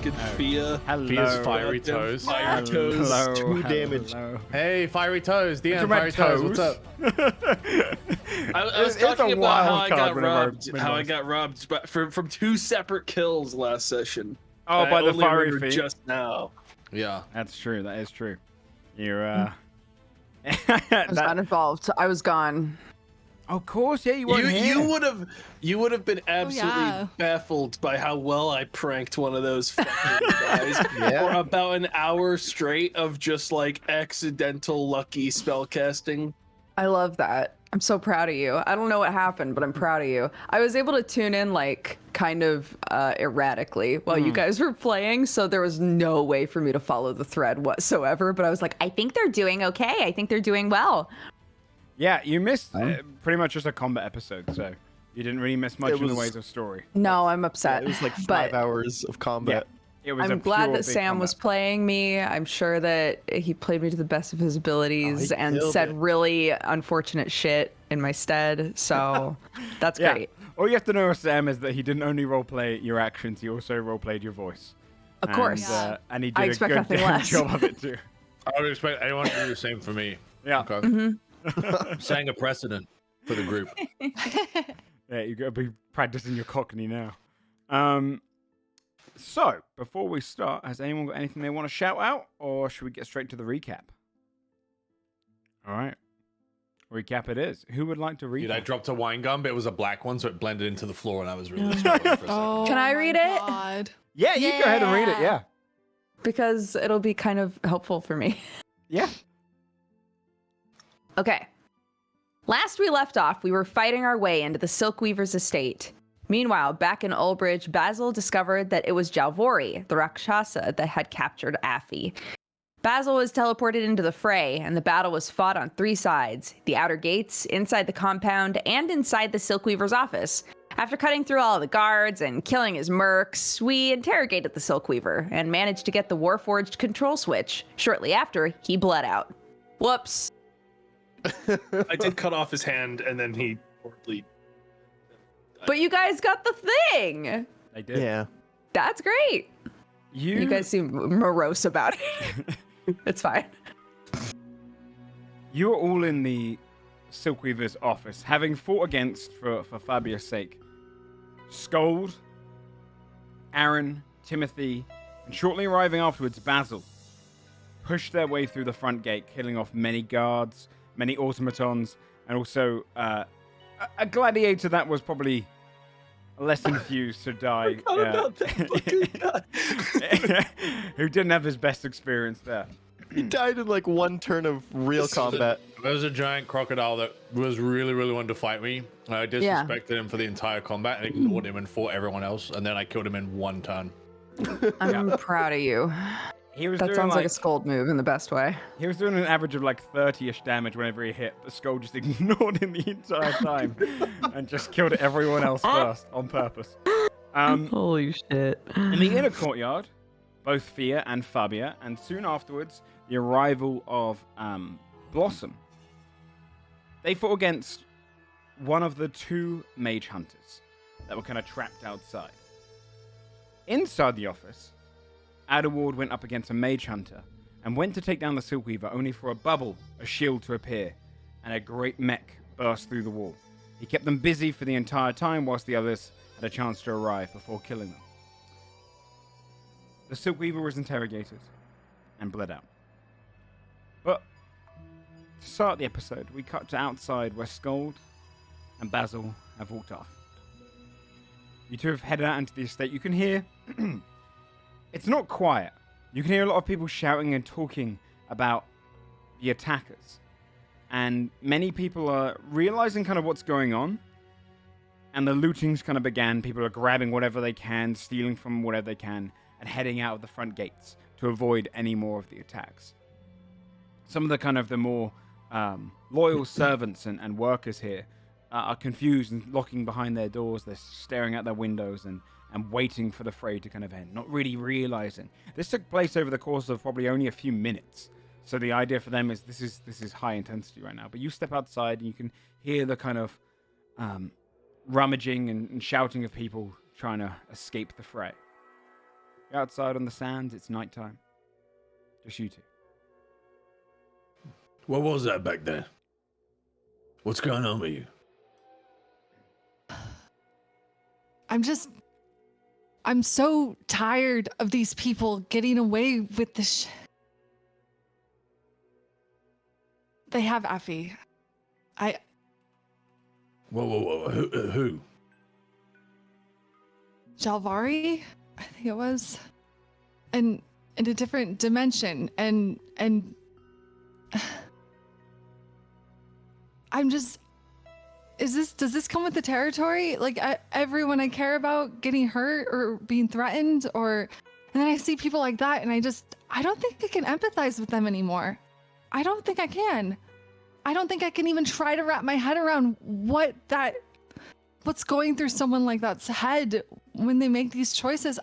fucking Fia. Fia's fiery toes. Fiery toes. 2 damage. Hey, fiery toes. DM, fiery toes. What's up? I was talking about how I got robbed. How I got robbed, but from 2 separate kills last session. Oh, by the fiery feet. Just now. Yeah, that's true. That is true. You're I was not involved. I was gone. Of course, yeah, you weren't here. You would have been absolutely baffled by how well I pranked one of those fucking guys for about an hour straight of just like accidental lucky spell casting. I love that. I'm so proud of you. I don't know what happened, but I'm proud of you. I was able to tune in like kind of erratically while you guys were playing, so there was no way for me to follow the thread whatsoever, but I was like, I think they're doing okay. I think they're doing well. Yeah, you missed pretty much just a combat episode, so you didn't really miss much in the ways of story. No, I'm upset. It was like 5 hours of combat. Yeah, it was I'm glad that Sam was playing me. I'm sure that he played me to the best of his abilities and said really unfortunate shit in my stead, so that's great. All you have to know, Sam, is that he didn't only roleplay your actions, he also roleplayed your voice. Of course. And he did a good job of it too. I would expect anyone to do the same for me. Yeah. Okay. Setting a precedent for the group. Yeah, you gotta be practicing your Cockney now. So, before we start, has anyone got anything they want to shout out, or should we get straight to the recap? All right. Recap it is. Who would like to read Dude, it? I dropped a wine gum, but it was a black one, so it blended into the floor, and I was really struggling for a second. Can I read it? Yeah, you go ahead and read it, yeah. Because it'll be kind of helpful for me. Yeah. Okay. Last we left off, we were fighting our way into the Silkweaver's estate. Meanwhile, back in Ulbridge, Basil discovered that it was Jalvori, the Rakshasa, that had captured Affy. Basil was teleported into the fray, and the battle was fought on 3 sides: the outer gates, inside the compound, and inside the Silkweaver's office. After cutting through all of the guards and killing his mercs, we interrogated the Silkweaver and managed to get the Warforged control switch. Shortly after, he bled out. Whoops. I did cut off his hand, and then he horribly. But you guys got the thing. They did. Yeah. That's great. You guys seem morose about it. It's fine. You are all in the Silkweaver's office, having fought against, for Fabia's sake, Scold, Aaron, Timothy, and shortly arriving afterwards, Basil, pushed their way through the front gate, killing off many guards, many automatons, and also a gladiator that was probably less infused to die. Who didn't have his best experience there. He died in like 1 turn of real combat. There was a giant crocodile that was really wanted to fight me. I disrespected him for the entire combat and ignored him and fought everyone else, and then I killed him in 1 turn. I'm proud of you. That sounds like a Scold move in the best way. He was doing an average of like 30-ish damage whenever he hit, but Scold just ignored him the entire time and just killed everyone else first on purpose. Holy shit. In the inner courtyard, both Fia and Fabia, and soon afterwards, the arrival of Blossom, they fought against one of the 2 mage hunters that were kind of trapped outside. Inside the office, Adderward went up against a mage hunter and went to take down the Silkweaver, only for a bubble, a shield to appear, and a great mech burst through the wall. He kept them busy for the entire time whilst the others had a chance to arrive before killing them. The Silkweaver was interrogated and bled out. But to start the episode, we cut to outside where Scold and Basil have walked off. You 2 have headed out into the estate. You can hear... It's not quiet. You can hear a lot of people shouting and talking about the attackers. And many people are realizing kind of what's going on. And the looting's kind of began. People are grabbing whatever they can, stealing from whatever they can, and heading out of the front gates to avoid any more of the attacks. Some of the kind of the more loyal servants and workers here are confused and locking behind their doors. They're staring out their windows and waiting for the fray to kind of end, not really realizing. This took place over the course of probably only a few minutes. So the idea for them is this is high intensity right now. But you step outside and you can hear the kind of rummaging and shouting of people trying to escape the fray. You're outside on the sands. It's nighttime. Just you two. What was that back there? What's going on with you? I'm so tired of these people getting away with this. They have Affy. Whoa. Who? Jalvari, I think it was. And in a different dimension. And I'm just, does this come with the territory? Like everyone I care about getting hurt or being threatened, and then I see people like that and I don't think I can empathize with them anymore. I don't think I can. I don't think I can even try to wrap my head around what's going through someone like that's head when they make these choices.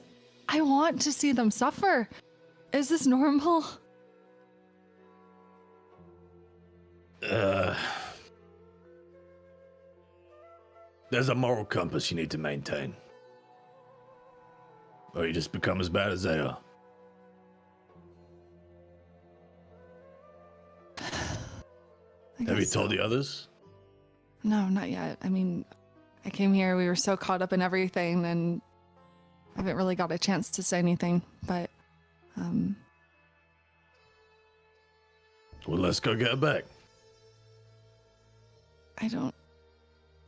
I want to see them suffer. Is this normal? There's a moral compass you need to maintain. Or you just become as bad as they are. Have you told the others? No, not yet. I mean, I came here, we were so caught up in everything, and I haven't really got a chance to say anything, but, Well, let's go get her back.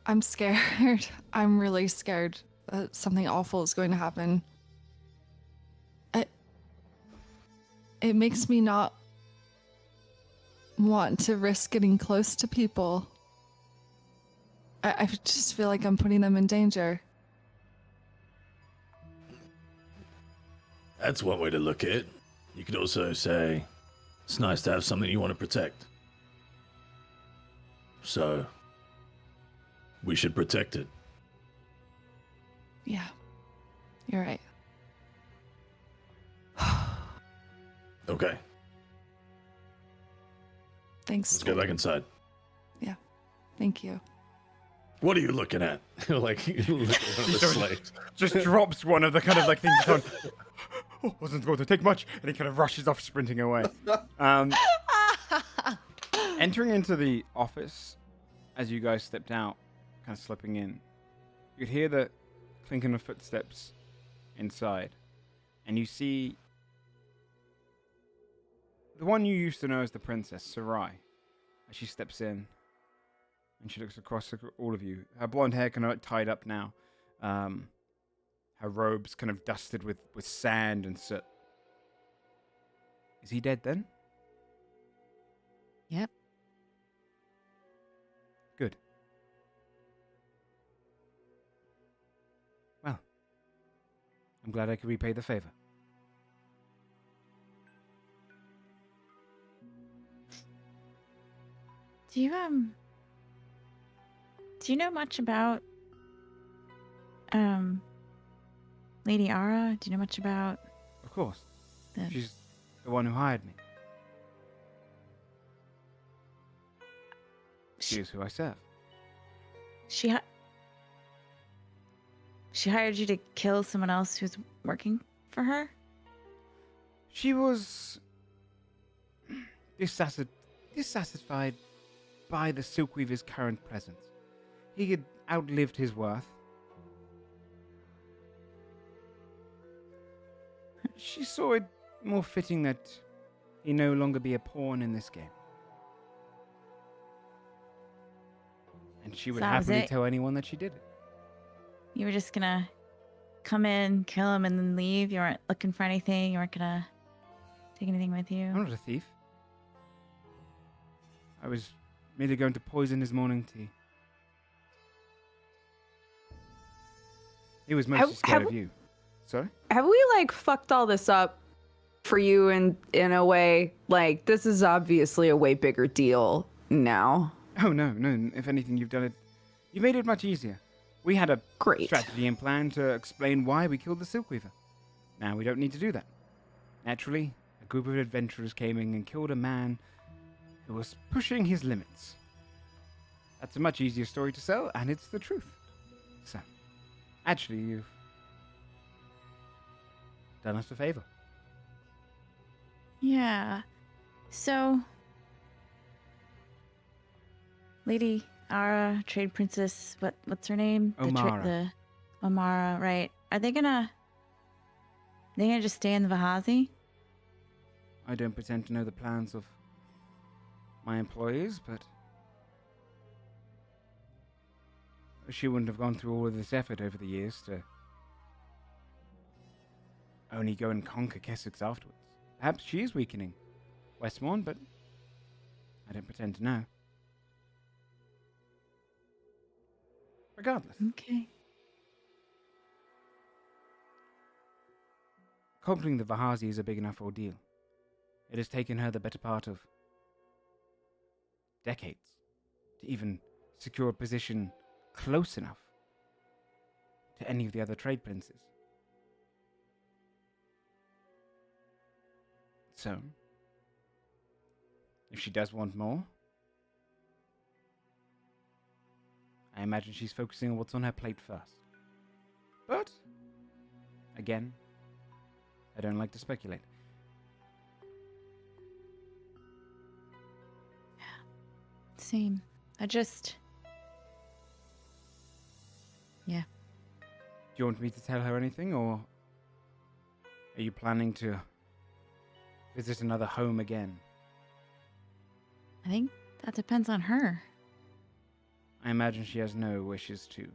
I'm scared. I'm really scared that something awful is going to happen. It makes me not want to risk getting close to people. I just feel like I'm putting them in danger. That's one way to look at it. You could also say, it's nice to have something you want to protect. So, we should protect it. Yeah, you're right. Okay. Thanks. Let's go back inside. Yeah, thank you. What are you looking at? Like, you look at one of the slaves. Just drops one of the kind of like things on. Oh, wasn't going to take much, and he kind of rushes off, sprinting away. Entering into the office, as you guys stepped out, kind of slipping in, you could hear the clinking of footsteps inside, and you see the one you used to know as the Princess Sarai, as she steps in, and she looks across all of you. Her blonde hair kind of like tied up now. Her robes kind of dusted with sand and soot. Is he dead then? Yep. Good. Well, I'm glad I could repay the favor. Do you know much about Lady Ara? Do you know much about? Of course. She's the one who hired me. She is who I serve. She hired you to kill someone else who's working for her? She was dissatisfied by the Silkweaver's current presence. He had outlived his worth. She saw it more fitting that he no longer be a pawn in this game. And she would happily tell anyone that she did it. You were just gonna come in, kill him, and then leave? You weren't looking for anything? You weren't gonna take anything with you? I'm not a thief. I was merely going to poison his morning tea. He was mostly scared of you. Sorry? Have we like fucked all this up for you in a way? Like, this is obviously a way bigger deal now. Oh no. If anything, you've done it. You made it much easier. We had a strategy and plan to explain why we killed the Silkweaver. Now we don't need to do that. Naturally, a group of adventurers came in and killed a man who was pushing his limits. That's a much easier story to sell, and it's the truth. So, actually, done us a favor. Yeah. So, Lady Ara, Trade Princess, what's her name? Omara. The Omara, right? Are they gonna just stay in the Vahazi? I don't pretend to know the plans of my employees, but she wouldn't have gone through all of this effort over the years to only go and conquer Kessex afterwards. Perhaps she is weakening Westmorn, but I don't pretend to know. Regardless. Okay. Conquering the Vahazi is a big enough ordeal. It has taken her the better part of decades to even secure a position close enough to any of the other trade princes. So, if she does want more, I imagine she's focusing on what's on her plate first. But, again, I don't like to speculate. Same. Yeah. Do you want me to tell her anything, or are you planning to visit another home again? I think that depends on her. I imagine she has no wishes to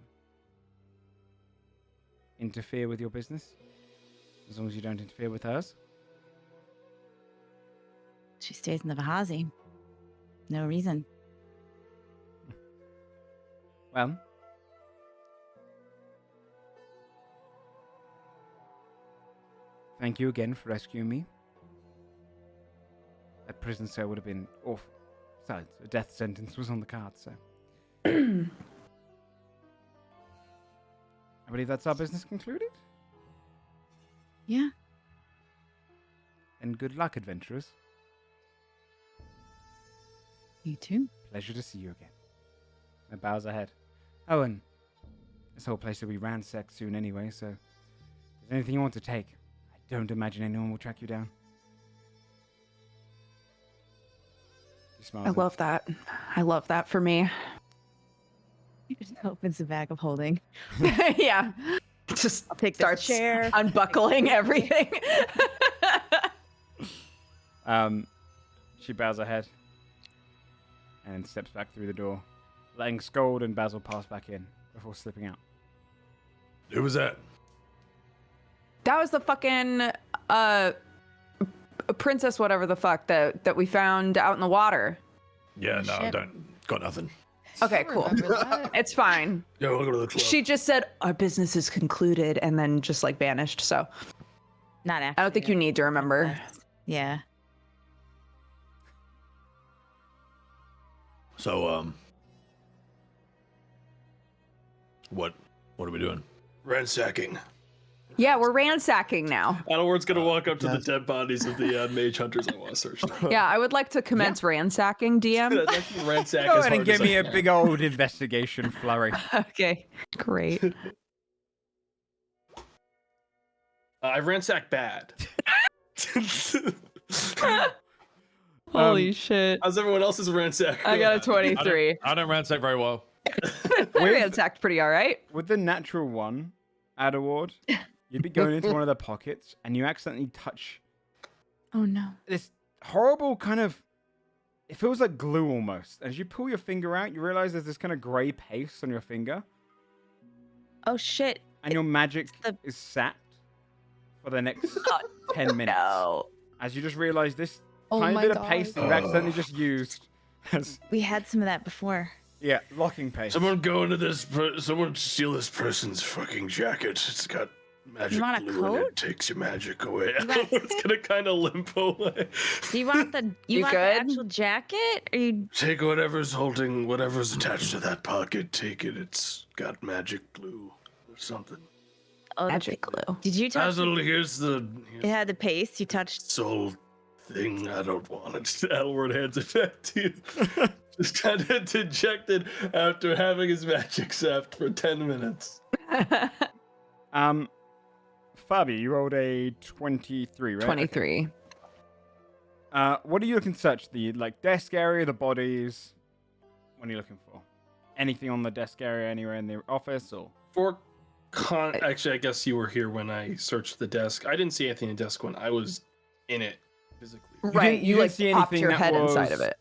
interfere with your business, as long as you don't interfere with hers. She stays in the Vahazi. No reason. Well, thank you again for rescuing me. That prison cell would have been awful. Besides, a death sentence was on the card, so. I believe that's our business concluded. Yeah. And good luck, adventurers. You too. Pleasure to see you again. I bows ahead. Oh, and this whole place will be ransacked soon anyway, so if there's anything you want to take, I don't imagine anyone will track you down. She smiles I and- love that. I love that for me. He just opens the bag of holding. Yeah. Just I'll take this starts chair. unbuckling everything. She bows her head and steps back through the door, letting Scold and Basil pass back in before slipping out. Who was that? That was the fucking princess, whatever the fuck that we found out in the water. Yeah, no, I Shit. don't. Got nothing. Okay, I cool. remember that. It's fine. Yeah, we'll go to the club. She just said our business is concluded and then just like vanished. So Not actually. I don't think you need to remember. Yeah. So, what are we doing? Ransacking. Yeah, we're ransacking now. Adalward's gonna walk up to the yes. dead bodies of the mage hunters I want to search. Them. Yeah, I would like to commence ransacking, DM. I'd like to ransack Go as ahead and hard give as me I a can. big old investigation flurry. Okay, great. I ransack bad. Holy shit. How's everyone else's ransack? I got a 23. I don't ransack very well. I ransacked pretty all right. With the natural one, Adaward, you'd be going into one of the pockets and you accidentally touch Oh no. this horrible kind of, it feels like glue almost. As you pull your finger out, you realize there's this kind of grey paste on your finger Oh shit. and your magic the- is sapped for the next 10 minutes. No. As you just realize this Oh tiny my bit of God. paste that you've accidentally just used as, We had some of that before. yeah, locking paste. Someone go into this. Someone steal this person's fucking jacket. It's got magic want a glue in coat? it. Takes your magic away. want- It's gonna kind of limp away. Do you want the You want the good? actual jacket? Or you Take whatever's attached to that pocket. Take it. It's got magic glue or something. oh, the Magic pa- glue. Did you touch Basil, here's it had the paste you touched? soul thing. I don't want it. Adelward hands it back to you. Just kind of dejected after having his magic sapped for 10 minutes. Fabi, you rolled a 23, right? 23. Okay. What are you looking to search? The desk area, the bodies? What are you looking for? Anything on the desk area, anywhere in the office, or? Actually, I guess you were here when I searched the desk. I didn't see anything in the desk when I was in it physically. Right, you didn't see popped anything your that head was, inside of it.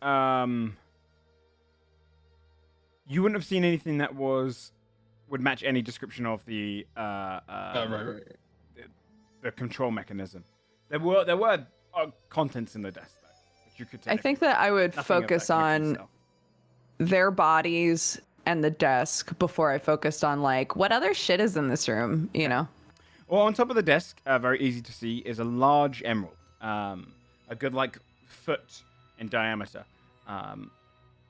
You wouldn't have seen anything that would match any description of the Right. the control mechanism. There were contents in the desk though, which you could take. I think that I would focus on their bodies and the desk before I focused on what other shit is in this room, you know? Well, on top of the desk, very easy to see, is a large emerald, a good foot in diameter.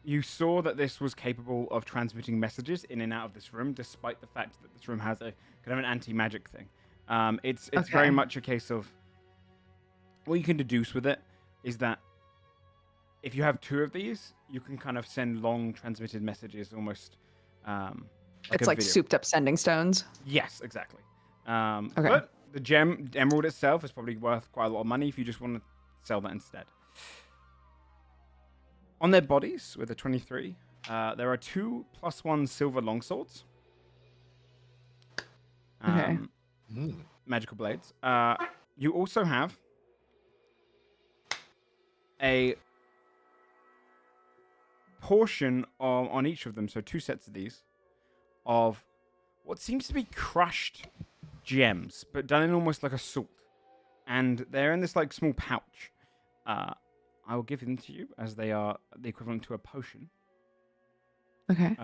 You saw that this was capable of transmitting messages in and out of this room, despite the fact that this room has a kind of an anti-magic thing. It's very much a case of what you can deduce with it is that if you have two of these, you can kind of send long transmitted messages almost. It's like souped up sending stones. Yes, exactly. But the emerald itself is probably worth quite a lot of money if you just want to sell that instead. On their bodies, with a 23, there are 2 +1 silver longswords. Magical blades. You also have a portion on each of them, so 2 sets of these, of what seems to be crushed gems, but done in almost like a salt. And they're in this small pouch. I will give them to you as they are the equivalent to a potion. Okay.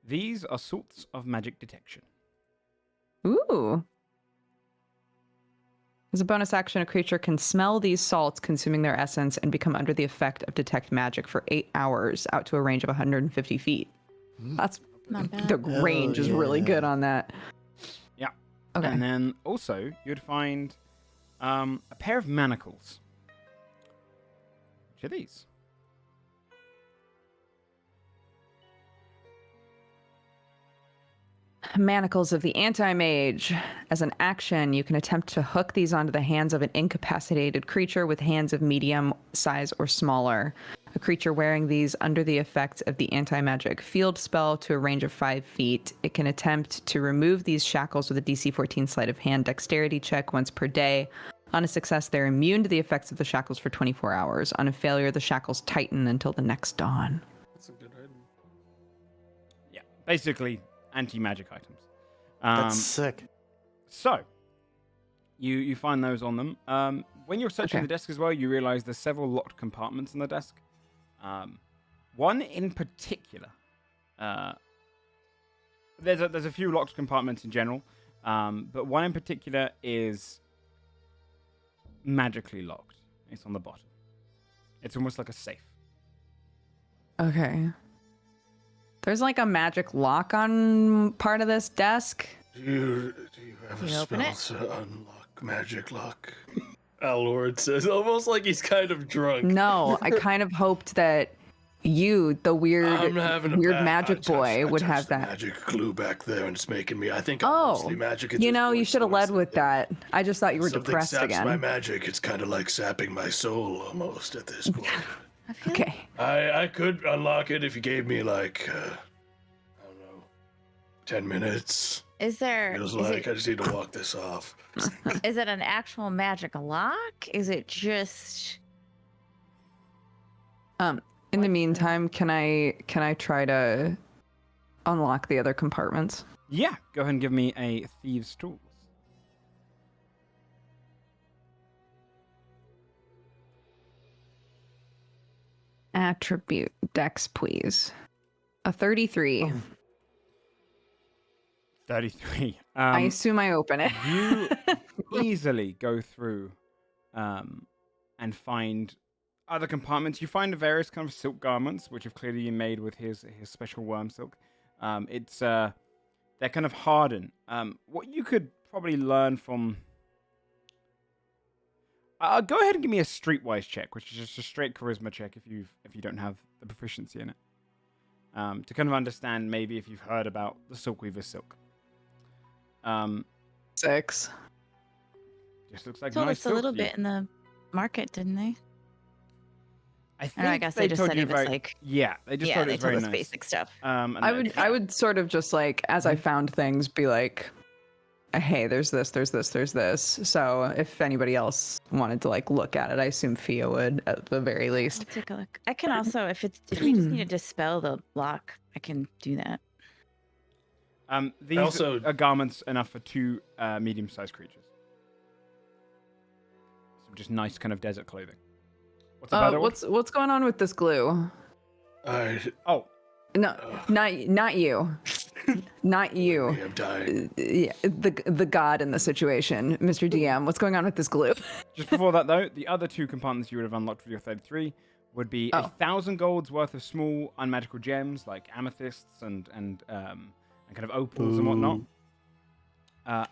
These are salts of magic detection. Ooh. As a bonus action, a creature can smell these salts, consuming their essence, and become under the effect of detect magic for 8 hours, out to a range of 150 feet. That's not bad. The range is really good on that. Yeah. Okay. And then also you'd find a pair of manacles. Which are these? Manacles of the Anti-Mage. As an action, you can attempt to hook these onto the hands of an incapacitated creature with hands of medium size or smaller. A creature wearing these under the effects of the anti-magic field spell to a range of 5 feet. It can attempt to remove these shackles with a DC 14 sleight of hand dexterity check once per day. On a success, they're immune to the effects of the shackles for 24 hours. On a failure, the shackles tighten until the next dawn. That's a good item. Yeah, basically anti-magic items. That's sick. So, you find those on them. When you're searching the desk as well, you realize there's several locked compartments in the desk. One in particular, there's a few locked compartments in general, but one in particular is magically locked. It's on the bottom. It's almost like a safe. Okay. There's a magic lock on part of this desk. Do you have You a open spell it? to unlock magic lock? Lord says, almost like he's kind of drunk. No, I kind of hoped that you, the weird magic boy, would have that. Magic glue back there, and it's making me. I think. Oh, magic. you should have led with that. I just thought you were depressed saps again. my magic. It's kind of like sapping my soul almost at this point. Okay. I could unlock it if you gave me I don't know, 10 minutes. Is there? Feels like I just need to walk this off. Is it an actual magic lock? Is it just? In the meantime, can I try to unlock the other compartments? Yeah, go ahead and give me a thieves' tools. Attribute dex, please. A 33. 33. I assume I open it. You easily go through and find other compartments. You find various kind of silk garments, which have clearly been made with his special worm silk. They're kind of hardened. What you could probably learn from... go ahead and give me a streetwise check, which is just a straight charisma check if you don't have the proficiency in it. To kind of understand maybe if you've heard about the Silkweaver's silk. 6. Just looks like Told nice us a little bit in the market, didn't they? I guess they just said it was like they just told it was very nice. Basic stuff. I would sort of just like as I found things be like, hey, there's this. So if anybody else wanted to like look at it, I assume Fia would at the very least. I'll take a look. I can also, if we just need to dispel the block, I can do that. These are garments enough for 2 medium-sized creatures. Some just nice kind of desert clothing. What's going on with this glue? No, not you. Not you. I'm dying. The god in the situation, Mr. DM. What's going on with this glue? Just before that, though, the other 2 compartments you would have unlocked with your 33 would be 1,000 golds worth of small unmagical gems like amethysts and kind of opals and whatnot.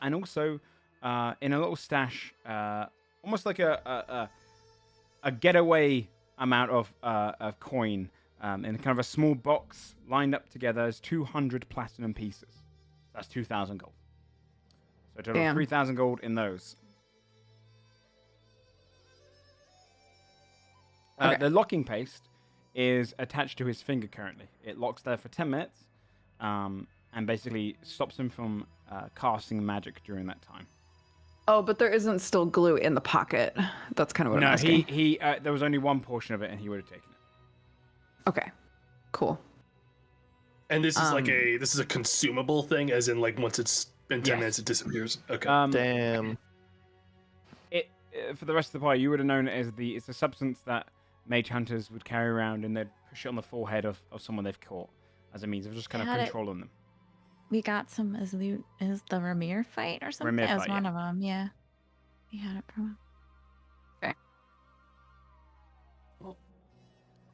And also in a little stash, almost like a getaway amount of coin. In kind of a small box lined up together as 200 platinum pieces. That's 2,000 gold. So a total of 3,000 gold in those. The locking paste is attached to his finger currently. It locks there for 10 minutes and basically stops him from casting magic during that time. Oh, but there isn't still glue in the pocket. That's kind of what I'm asking. No, there was only one portion of it and he would have taken it. Okay, cool. And this is a consumable thing, as in like once it's been 10 minutes, it disappears. Okay. Damn. It for the rest of the party, you would have known it as it's a substance that mage hunters would carry around and they'd push it on the forehead of someone they've caught as a means of just kind of controlling them. We got some as the Ramir fight or something. Ramir that was fight, one of them. Yeah, we had it for a while.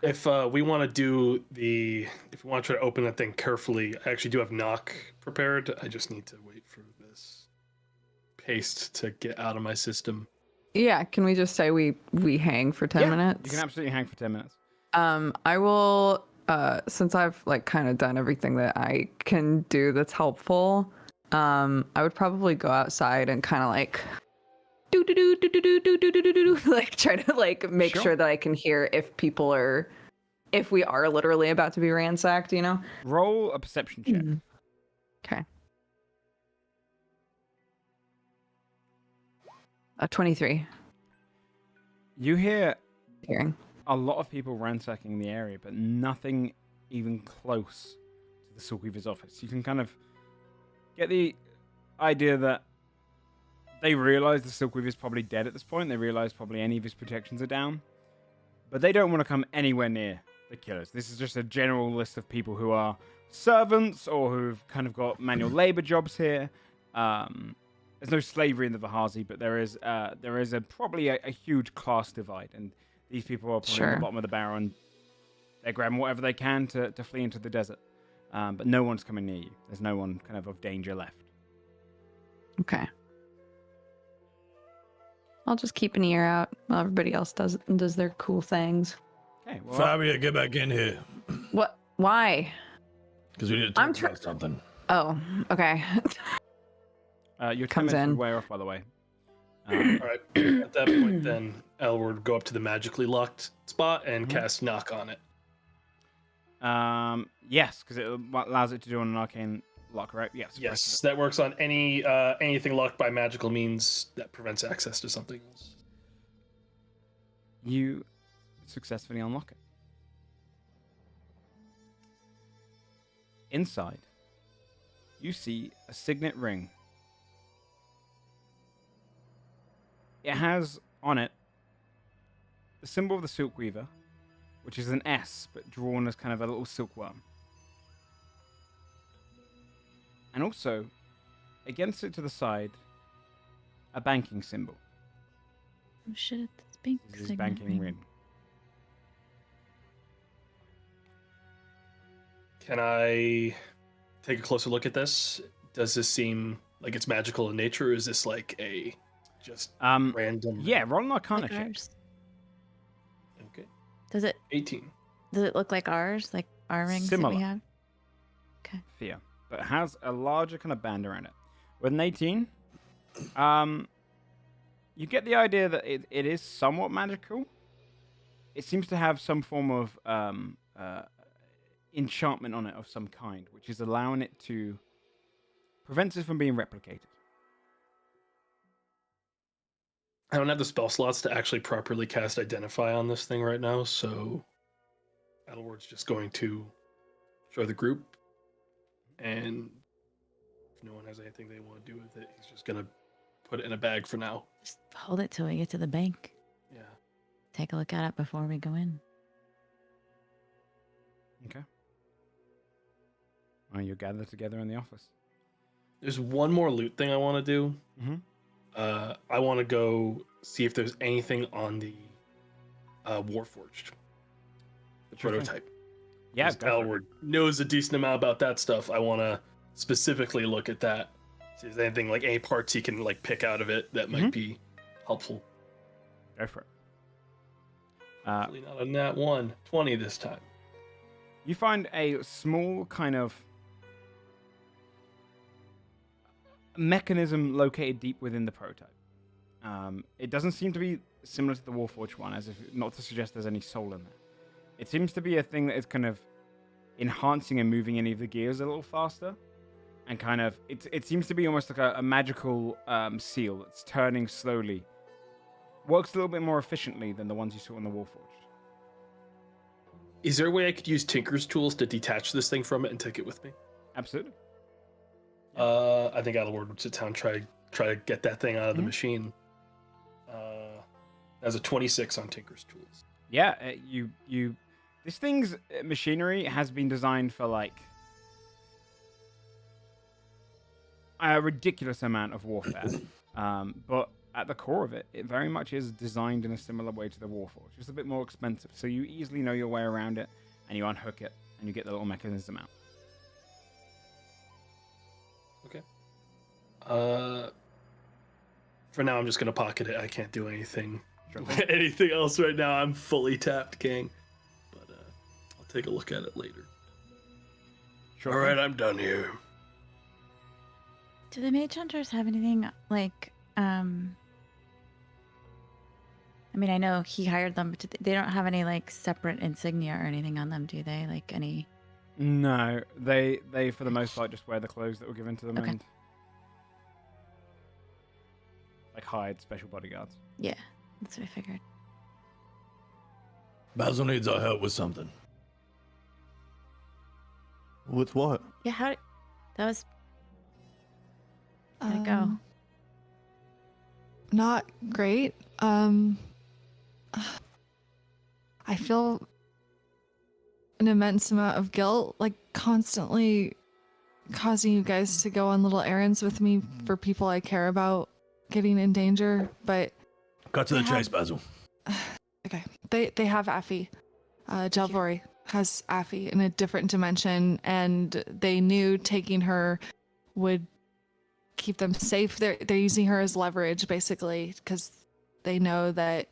If we want to try to open that thing carefully, I actually do have knock prepared. I just need to wait for this paste to get out of my system. Yeah, can we just say we hang for 10 minutes? You can absolutely hang for 10 minutes. I will, since I've like kind of done everything that I can do that's helpful, I would probably go outside and kind of like like try to like make sure that I can hear if we are literally about to be ransacked, you know? Roll a perception check. Okay. 23. You hear hearing a lot of people ransacking the area, but nothing even close to the Silkweaver's office. You can kind of get the idea that they realize the Silkweaver's probably dead at this point. They realize probably any of his protections are down. But they don't want to come anywhere near the killers. This is just a general list of people who are servants or who've kind of got manual labor jobs here. There's no slavery in the Vahazi, but there is probably a huge class divide. And these people are probably at the bottom of the barrel and they're grabbing whatever they can to flee into the desert. But no one's coming near you. There's no one kind of danger left. Okay. I'll just keep an ear out while everybody else does their cool things. Okay, well, Fabia, get back in here. What? Why? Because we need to talk about something. Oh, okay. Your comes in way off, by the way. All right. At that point, then El would go up to the magically locked spot and cast knock on it. Yes, because it allows it to do an arcane lock, right? Yes, that works on anything locked by magical means that prevents access to something else. You successfully unlock it. Inside, you see a signet ring. It has on it the symbol of the Silkweaver, which is an S, but drawn as kind of a little silkworm. And also, against it to the side, a banking symbol. Oh shit, it's bank. This is banking ring. Can I take a closer look at this? Does this seem like it's magical in nature, or is this like a just random? Yeah, roll an Arcana check. Okay. Does it 18? Does it look like ours, like our rings Similar. that we have? Okay. Fear, but it has a larger kind of band around it. With an 18, You get the idea that it is somewhat magical. It seems to have some form of enchantment on it of some kind, which is allowing it to prevent it from being replicated. I don't have the spell slots to actually properly cast Identify on this thing right now, so Adelward's just going to show the group, and if no one has anything they want to do with it, he's just going to put it in a bag for now. Just hold it till we get to the bank. Yeah. Take a look at it before we go in. Okay. Well, you gather together in the office. There's one more loot thing I want to do. Mm-hmm. I want to go see if there's anything on the Warforged, the prototype. Yeah, Adelward knows a decent amount about that stuff. I want to specifically look at that. See if there's anything, like any parts he can like pick out of it that might be helpful. Go for it. Hopefully not a nat 1, 20 this time. You find a small kind of mechanism located deep within the prototype. It doesn't seem to be similar to the Warforged one, as if not to suggest there's any soul in there. It seems to be a thing that is kind of enhancing and moving any of the gears a little faster, and kind of it seems to be almost like a magical seal that's turning slowly. Works a little bit more efficiently than the ones you saw in the Warforged. Is there a way I could use Tinker's tools to detach this thing from it and take it with me? Absolutely. I think Adelward would sit down, try to get that thing out of the machine. As a 26 on Tinker's tools. Yeah, this thing's machinery has been designed for like a ridiculous amount of warfare. But at the core of it, it very much is designed in a similar way to the Warforged. Just a bit more expensive, so you easily know your way around it, and you unhook it, and you get the little mechanism out. Okay. For now, I'm just gonna pocket it. I can't do anything else right now. I'm fully tapped, gang. But I'll take a look at it later. Sure. All right, I'm done here. Do the mage hunters have anything like I mean, I know he hired them, but they don't have any like separate insignia or anything on them, do they? Like any? No, they for the most part just wear the clothes that were given to them and like hired special bodyguards. Yeah, that's what I figured. Basil needs our help with something. With what? Yeah, that was. How'd it go? Not great. I feel an immense amount of guilt, like constantly causing you guys to go on little errands with me for people I care about getting in danger, but Cut to the chase, Basil. Okay. They have Affy. Jalvori has Affy in a different dimension, and they knew taking her would keep them safe. They're using her as leverage, basically, because they know that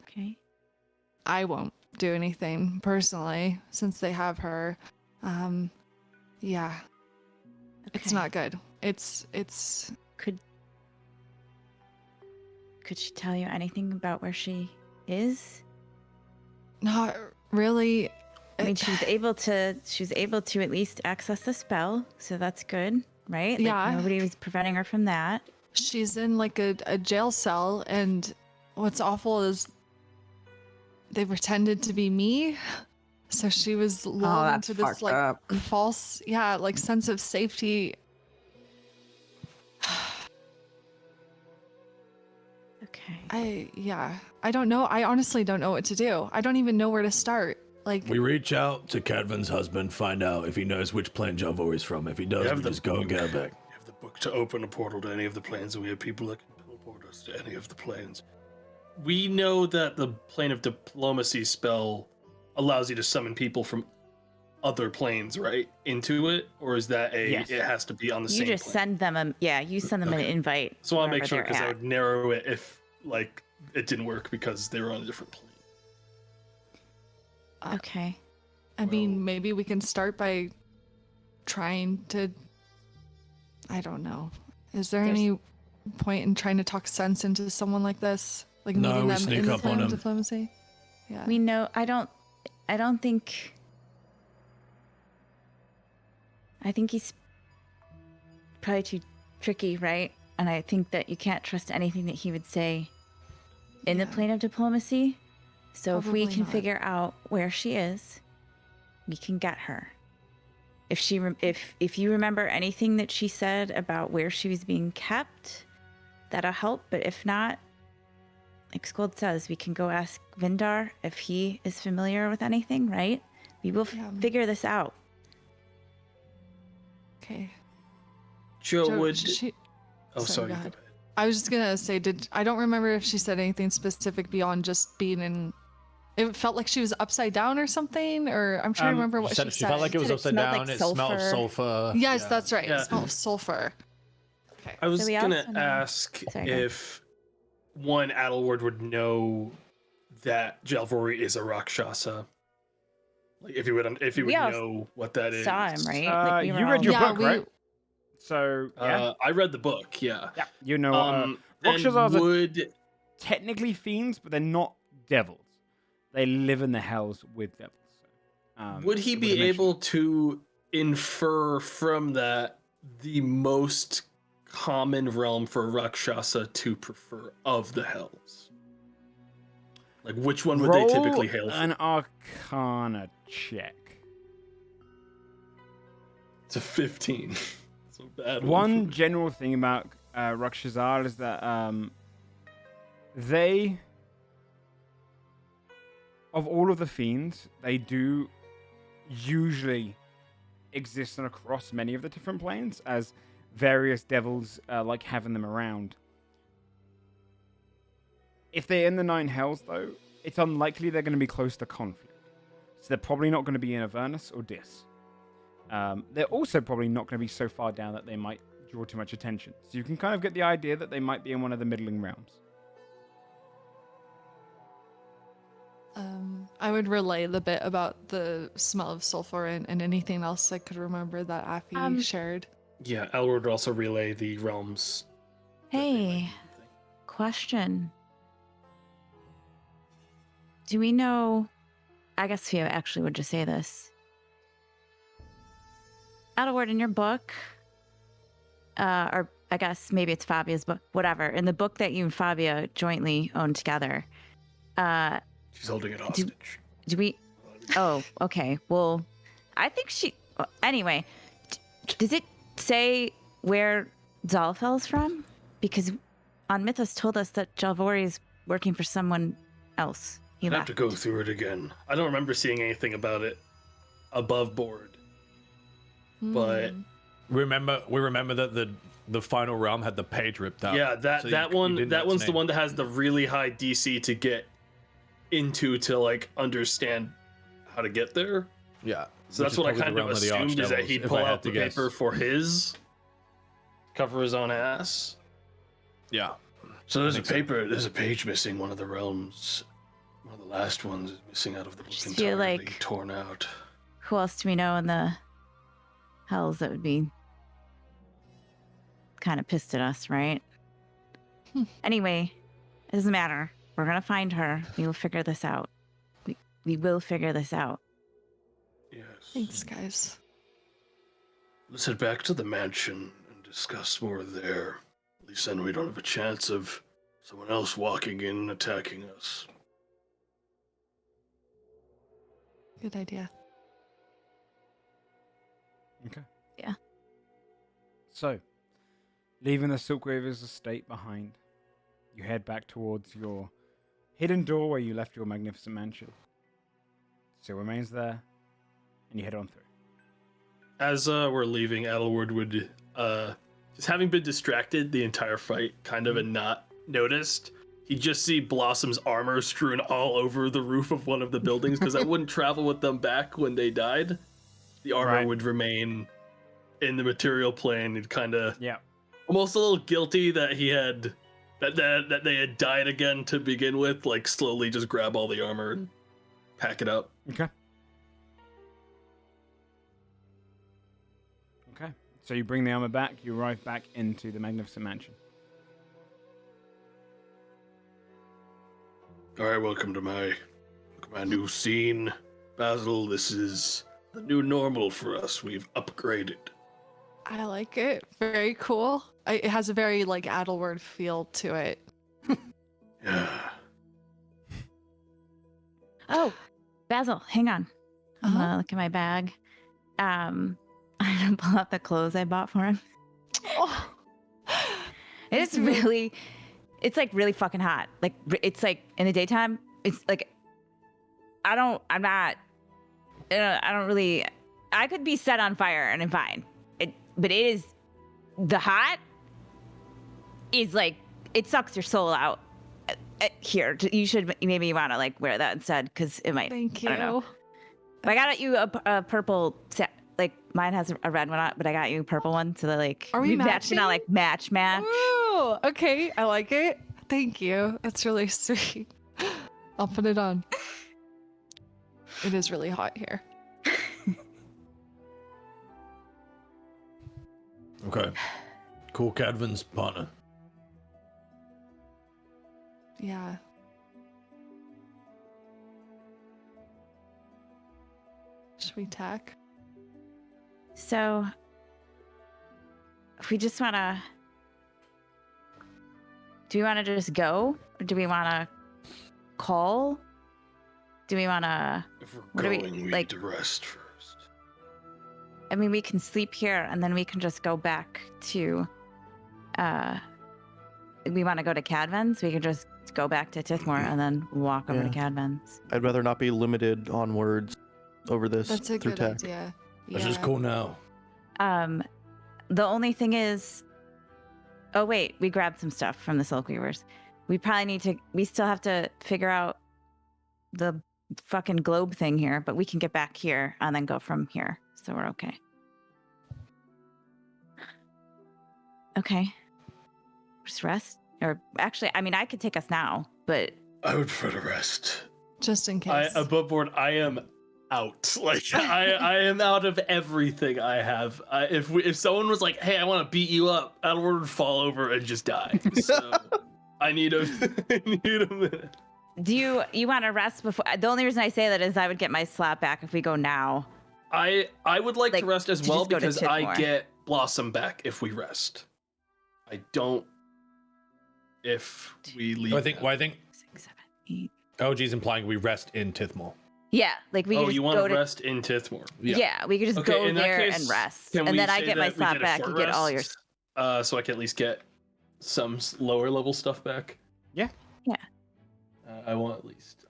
I won't do anything personally since they have her. Yeah. It's not good. It's Could she tell you anything about where she is? Not really. I mean, she was able to at least access the spell, so that's good, right? Yeah. Like, nobody was preventing her from that. She's in like a jail cell, and what's awful is they pretended to be me. So she was lulled into this like false, like sense of safety. Okay. I don't know. I honestly don't know what to do. I don't even know where to start. Like, we reach out to Kadvan's husband, find out if he knows which plane Jalvori's from. If he does, we just go and get her back. You have the book to open a portal to any of the planes, and we have people that can teleport us to any of the planes. We know that the plane of diplomacy spell allows you to summon people from other planes, right, into it, or is that it has to be on the same? You just send them an invite. So I'll make sure, because I would narrow it if like it didn't work because they were on a different plane. Okay. I mean, maybe we can start by trying to. I don't know. Is there any point in trying to talk sense into someone like this? Like No, meeting we them sneak in the up on plan of them. diplomacy? Yeah. We know. I don't think. I think he's probably too tricky, right? And I think that you can't trust anything that he would say in the plane of diplomacy. So if we Probably can not. figure out where she is, we can get her. If she if you remember anything that she said about where she was being kept, that'll help. But if not, like Skold says, we can go ask Vindar if he is familiar with anything, right? We will figure this out. Okay. Joe would. She... Oh, sorry. Go ahead. I was just gonna say, I don't remember if she said anything specific beyond just being in. It felt like she was upside down or something, or I'm trying to remember what she said. She felt like it was upside down. Like it smelled of sulfur. Yes, that's right. It smelled of sulfur. Okay. I was gonna ask if one Adelward would know that Jalvori is a Rakshasa. Like if he would know what that is. Saw him, right? You read your book, right? So I read the book. Yeah. Yeah. You know, Rakshasas are technically fiends, but they're not devils. They live in the hells with devils. So, would he be able to infer from that the most common realm for Rakshasa to prefer of the hells? Like, which one would they typically hail from? An Arcana check. It's a 15. It's a bad one general thing about Rakshasa is that they, of all of the fiends, they do usually exist across many of the different planes as various devils like having them around. If they're in the Nine Hells, though, it's unlikely they're going to be close to conflict. So they're probably not going to be in Avernus or Dis. They're also probably not going to be so far down that they might draw too much attention. So you can kind of get the idea that they might be in one of the middling realms. I would relay the bit about the smell of sulfur and anything else I could remember that Affy shared. Yeah, Elwood would also relay the realms. Hey, question. Do we know... I guess Fia actually would just say this. Adelward, in your book, or I guess maybe it's Fabia's book, whatever, in the book that you and Fabia jointly own together, she's holding it hostage. Do we... Oh, okay. Well, I think she... Anyway, does it say where Zalfel's from? Because on Mythos told us that Jalvori is working for someone else. I'd have to go through it again. I don't remember seeing anything about it above board. But we remember that the final realm had the page ripped out. Yeah, that one's the one that has the really high DC to get into to like understand how to get there. Yeah. So that's what I kind of assumed, is that he'd pull out the paper for his cover his own ass. Yeah. So there's a page missing. One of the realms, one of the last ones is missing out of the book entirely, torn out. Who else do we know in the hells that would be kind of pissed at us, right? Anyway, it doesn't matter. We're gonna find her. We will figure this out. We will figure this out. Yes. Thanks, guys. Let's head back to the mansion and discuss more there. At least then we don't have a chance of someone else walking in and attacking us. Good idea. Okay. Yeah. So, leaving the Silkweaver's estate behind, you head back towards your hidden door where you left your magnificent mansion. Still remains there, and you head on through. As we're leaving, Adelward would, just having been distracted the entire fight, kind of, and not noticed, he'd just see Blossom's armor strewn all over the roof of one of the buildings, because that wouldn't travel with them back when they died. The armor would remain in the material plane. He'd kind of, almost a little guilty that he had, that they had died again to begin with, like slowly just grab all the armor and pack it up. Okay. Okay. So you bring the armor back, you arrive back into the magnificent mansion. All right, welcome to my new scene, Basil. This is the new normal for us. We've upgraded. I like it. Very cool. It has a very like Adelward feel to it. Yeah. Oh, Basil, hang on. I'm gonna look at my bag. I'm gonna pull out the clothes I bought for him. Oh, It's really, it's like really fucking hot. Like it's like in the daytime, it's like, I don't really, I could be set on fire and I'm fine. But it is, the hot is like, it sucks your soul out. Here, you should maybe want to like wear that instead because it might. Thank you. I don't know. I got you a purple set. Like mine has a red one on, but I got you a purple one so that like Are we matching? Not like match. Ooh, okay, I like it. Thank you. That's really sweet. I'll put it on. It is really hot here. Okay. Cool, Kadvan's partner. Yeah. Should we tack? So, if we just want to, do we want to just go, or do we want to call? Do we want to? If we're What do we- going, we like- need to rest first. I mean, we can sleep here, and then we can just go back to. We want to go to Kadvan's. We can just go back to Tithmore and then walk over to Kadvan's. I'd rather not be limited on words over this That's a through good tech. idea. Let's just go now. The only thing is, oh wait, we grabbed some stuff from the Silk Weavers. We probably need to. We still have to figure out the fucking globe thing here, but we can get back here and then go from here, so we're okay. Okay, just rest. Or actually, I mean, I could take us now, but I would prefer to rest. Just in case. Above board, I am out. Like I am out of everything I have. If someone was like, "Hey, I want to beat you up," I would fall over and just die. So I need a minute. do you want to rest before? The only reason I say that is I would get my slap back if we go now. I would like to rest as to well just go to because I Tithmore. get Blossom back if we rest. I don't if we leave. I think. Well, I think 6, 7, 8. OG's implying we rest in Tithmore. Yeah, like we could just you want go to to rest in Tithmore? Yeah, we could just Okay, go in that there case, and rest, can and we then I say get my that we slap get a back. You short get all your. rest, so I can at least get some lower level stuff back. Yeah. Yeah. I want at least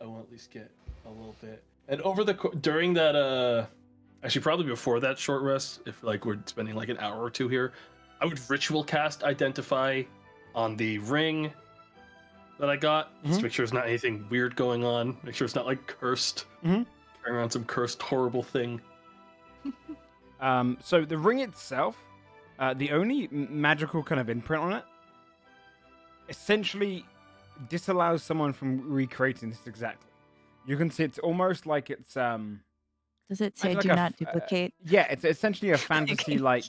get a little bit. And over the during that actually probably before that short rest, if like we're spending like an hour or two here, I would ritual cast Identify on the ring that I got. Just make sure there's not anything weird going on. Make sure it's not like cursed. Carrying around some cursed horrible thing. So the ring itself, the only magical kind of imprint on it, essentially disallows someone from recreating this exactly. You can see it's almost like it's Does it say like do a not duplicate? yeah, it's essentially a fantasy like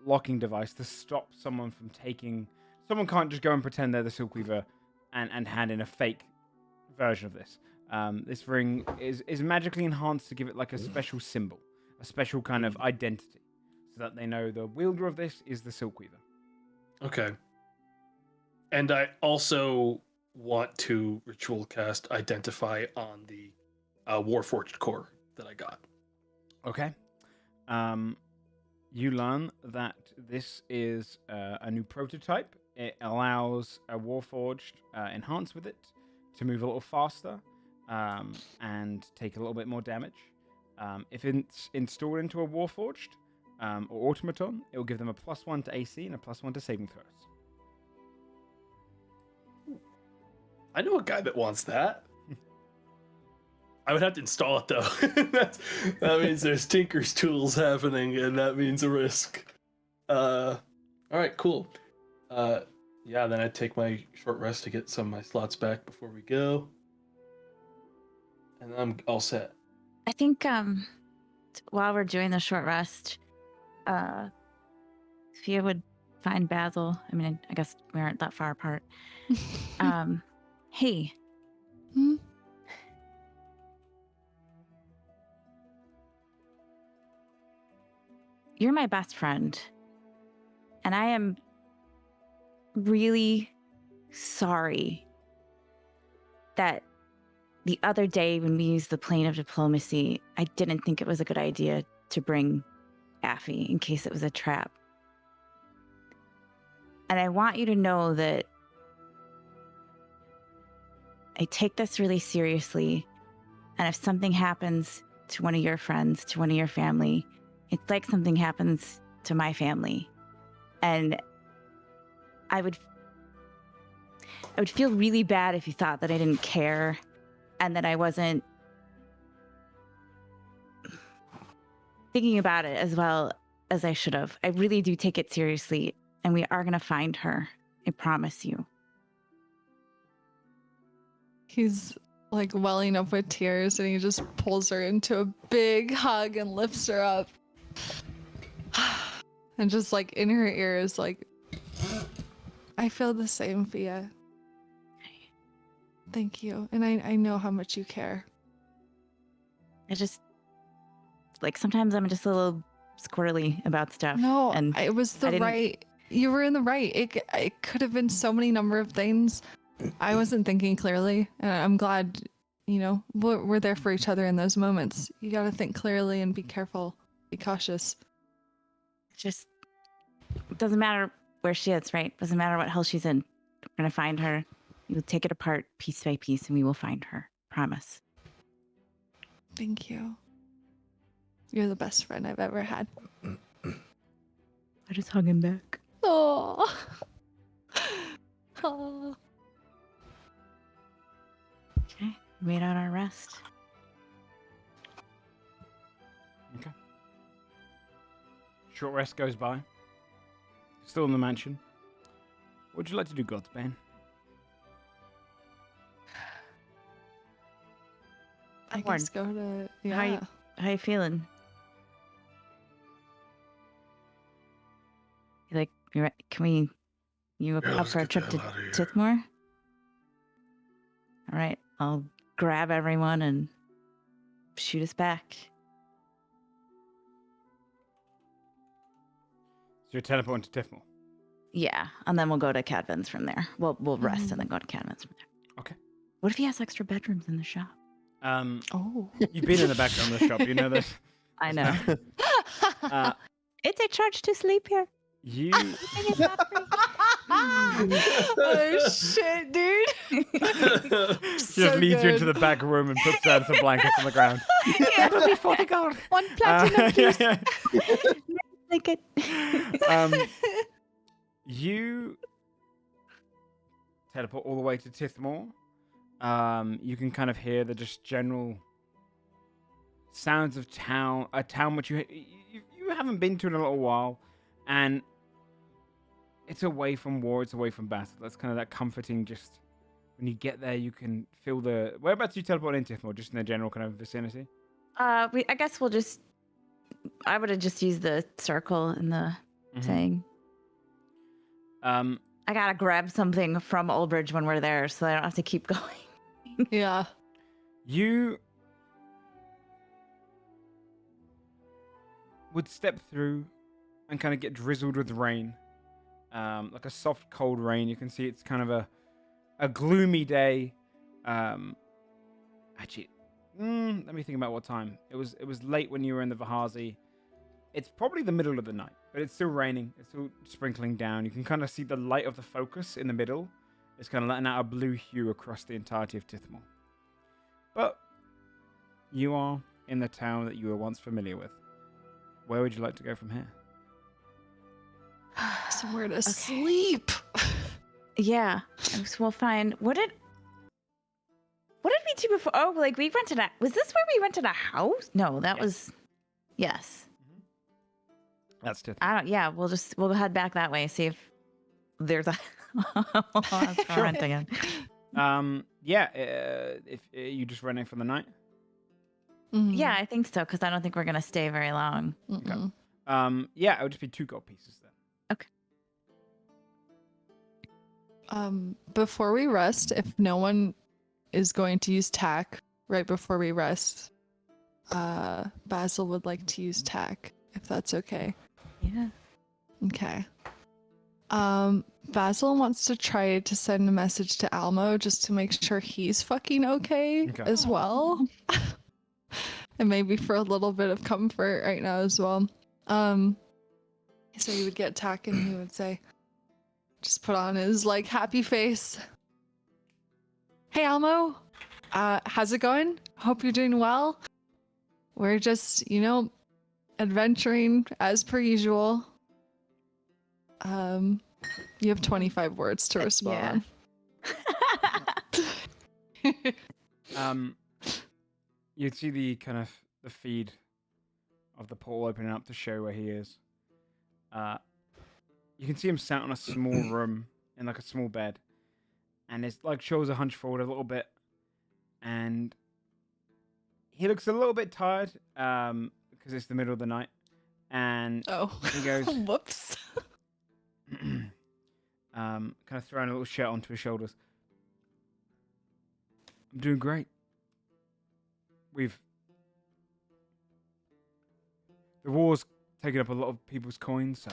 locking device to stop someone from taking. Someone can't just go and pretend they're the Silk Weaver and hand in a fake version of this. This ring is magically enhanced to give it like a special symbol, a special kind of identity, so that they know the wielder of this is the Silk Weaver. Okay. And I also want to ritual cast Identify on the Warforged core that I got. Okay. You learn that this is a new prototype. It allows a Warforged enhanced with it to move a little faster and take a little bit more damage. If it's installed into a Warforged or automaton, it will give them a +1 to AC and a +1 to saving throws. I know a guy that wants that. I would have to install it though. That means there's Tinker's tools happening, and that means a risk. All right, cool. Yeah, then I'd take my short rest to get some of my slots back before we go, and I'm all set. I think while we're doing the short rest, Sophia would find Basil. I mean, I guess we aren't that far apart. Hey. Hmm? You're my best friend. And I am really sorry that the other day when we used the plane of diplomacy, I didn't think it was a good idea to bring Affy in case it was a trap. And I want you to know that I take this really seriously. And if something happens to one of your friends, to one of your family, it's like something happens to my family. And I would feel really bad if you thought that I didn't care and that I wasn't thinking about it as well as I should have. I really do take it seriously, and we are going to find her. I promise you. He's like welling up with tears, and he just pulls her into a big hug and lifts her up. And just like in her ear is like, I feel the same, Fia. Thank you. And I know how much you care. I just, like, sometimes I'm just a little squirrely about stuff. No, and it was you were in the right. It could have been so many number of things. I wasn't thinking clearly. And I'm glad, we're there for each other in those moments. You got to think clearly and be careful. Be cautious. Just, it doesn't matter where she is, right? Doesn't matter what hell she's in. We're going to find her. We'll take it apart piece by piece, and we will find her. Promise. Thank you. You're the best friend I've ever had. I just hug him back. Oh. Oh. Okay, we made out our rest. Okay. Short rest goes by. Still in the mansion. What would you like to do, Godsbane? I guess go to How you feeling? You up for a trip to Tithmore? All right, I'll grab everyone and shoot us back. So you're teleporting to Tithmore? Yeah, and then we'll go to Kadvan's from there. We'll rest and then go to Kadvan's from there. Okay. What if he has extra bedrooms in the shop? You've been in the background of the shop, you know this. I know. It's a charge to sleep here. You. Oh shit, dude! Just leads you into the back room and puts down some blankets on the ground. Yeah, it'll be 40 gold. One platinum piece. Like it. You teleport all the way to Tithmore. You can kind of hear the just general sounds of a town which you haven't been to in a little while, and it's away from war, it's away from battle. That's kind of that comforting. Just when you get there, you can feel the. Whereabouts do you teleport in Tithmore? Just in the general kind of vicinity. I guess we'll just. I would have just used the circle in the thing. I gotta grab something from Oldbridge when we're there, so I don't have to keep going. Yeah. You would step through and kind of get drizzled with rain, like a soft, cold rain. You can see it's kind of a gloomy day. Actually, let me think about what time. It was late when you were in the Vahazi. It's probably the middle of the night, but it's still raining. It's still sprinkling down. You can kind of see the light of the focus in the middle. It's kind of letting out a blue hue across the entirety of Tithmore. But you are in the town that you were once familiar with. Where would you like to go from here? Somewhere to sleep. Yeah, we'll find. What did we do before? Oh, like we rented a. Was this where we rented a house? No, that was. Yes. That's Tithmore. I don't. Yeah, we'll head back that way. See if there's a. Sure. Rent again. Yeah. If you just renting for the night. Mm-hmm. Yeah, I think so, because I don't think we're gonna stay very long. Okay. Yeah, it would just be 2 gold pieces then. Okay. Before we rest, if no one is going to use tack right before we rest, Basil would like to use tack, if that's okay. Yeah. Okay. Basil wants to try to send a message to Almo just to make sure he's fucking okay as well. And maybe for a little bit of comfort right now as well. So he would get tack and he would say, just put on his like happy face. Hey Almo, how's it going? Hope you're doing well. We're just, adventuring as per usual. You have 25 words to respond. Yeah. You'd see the kind of the feed of the portal opening up to show where he is. You can see him sat on a small room in like a small bed, and his like shoulders are hunched forward a little bit, and he looks a little bit tired because it's the middle of the night, and he goes, "Whoops." Kind of throwing a little shirt onto his shoulders. I'm doing great. The war's taken up a lot of people's coins, so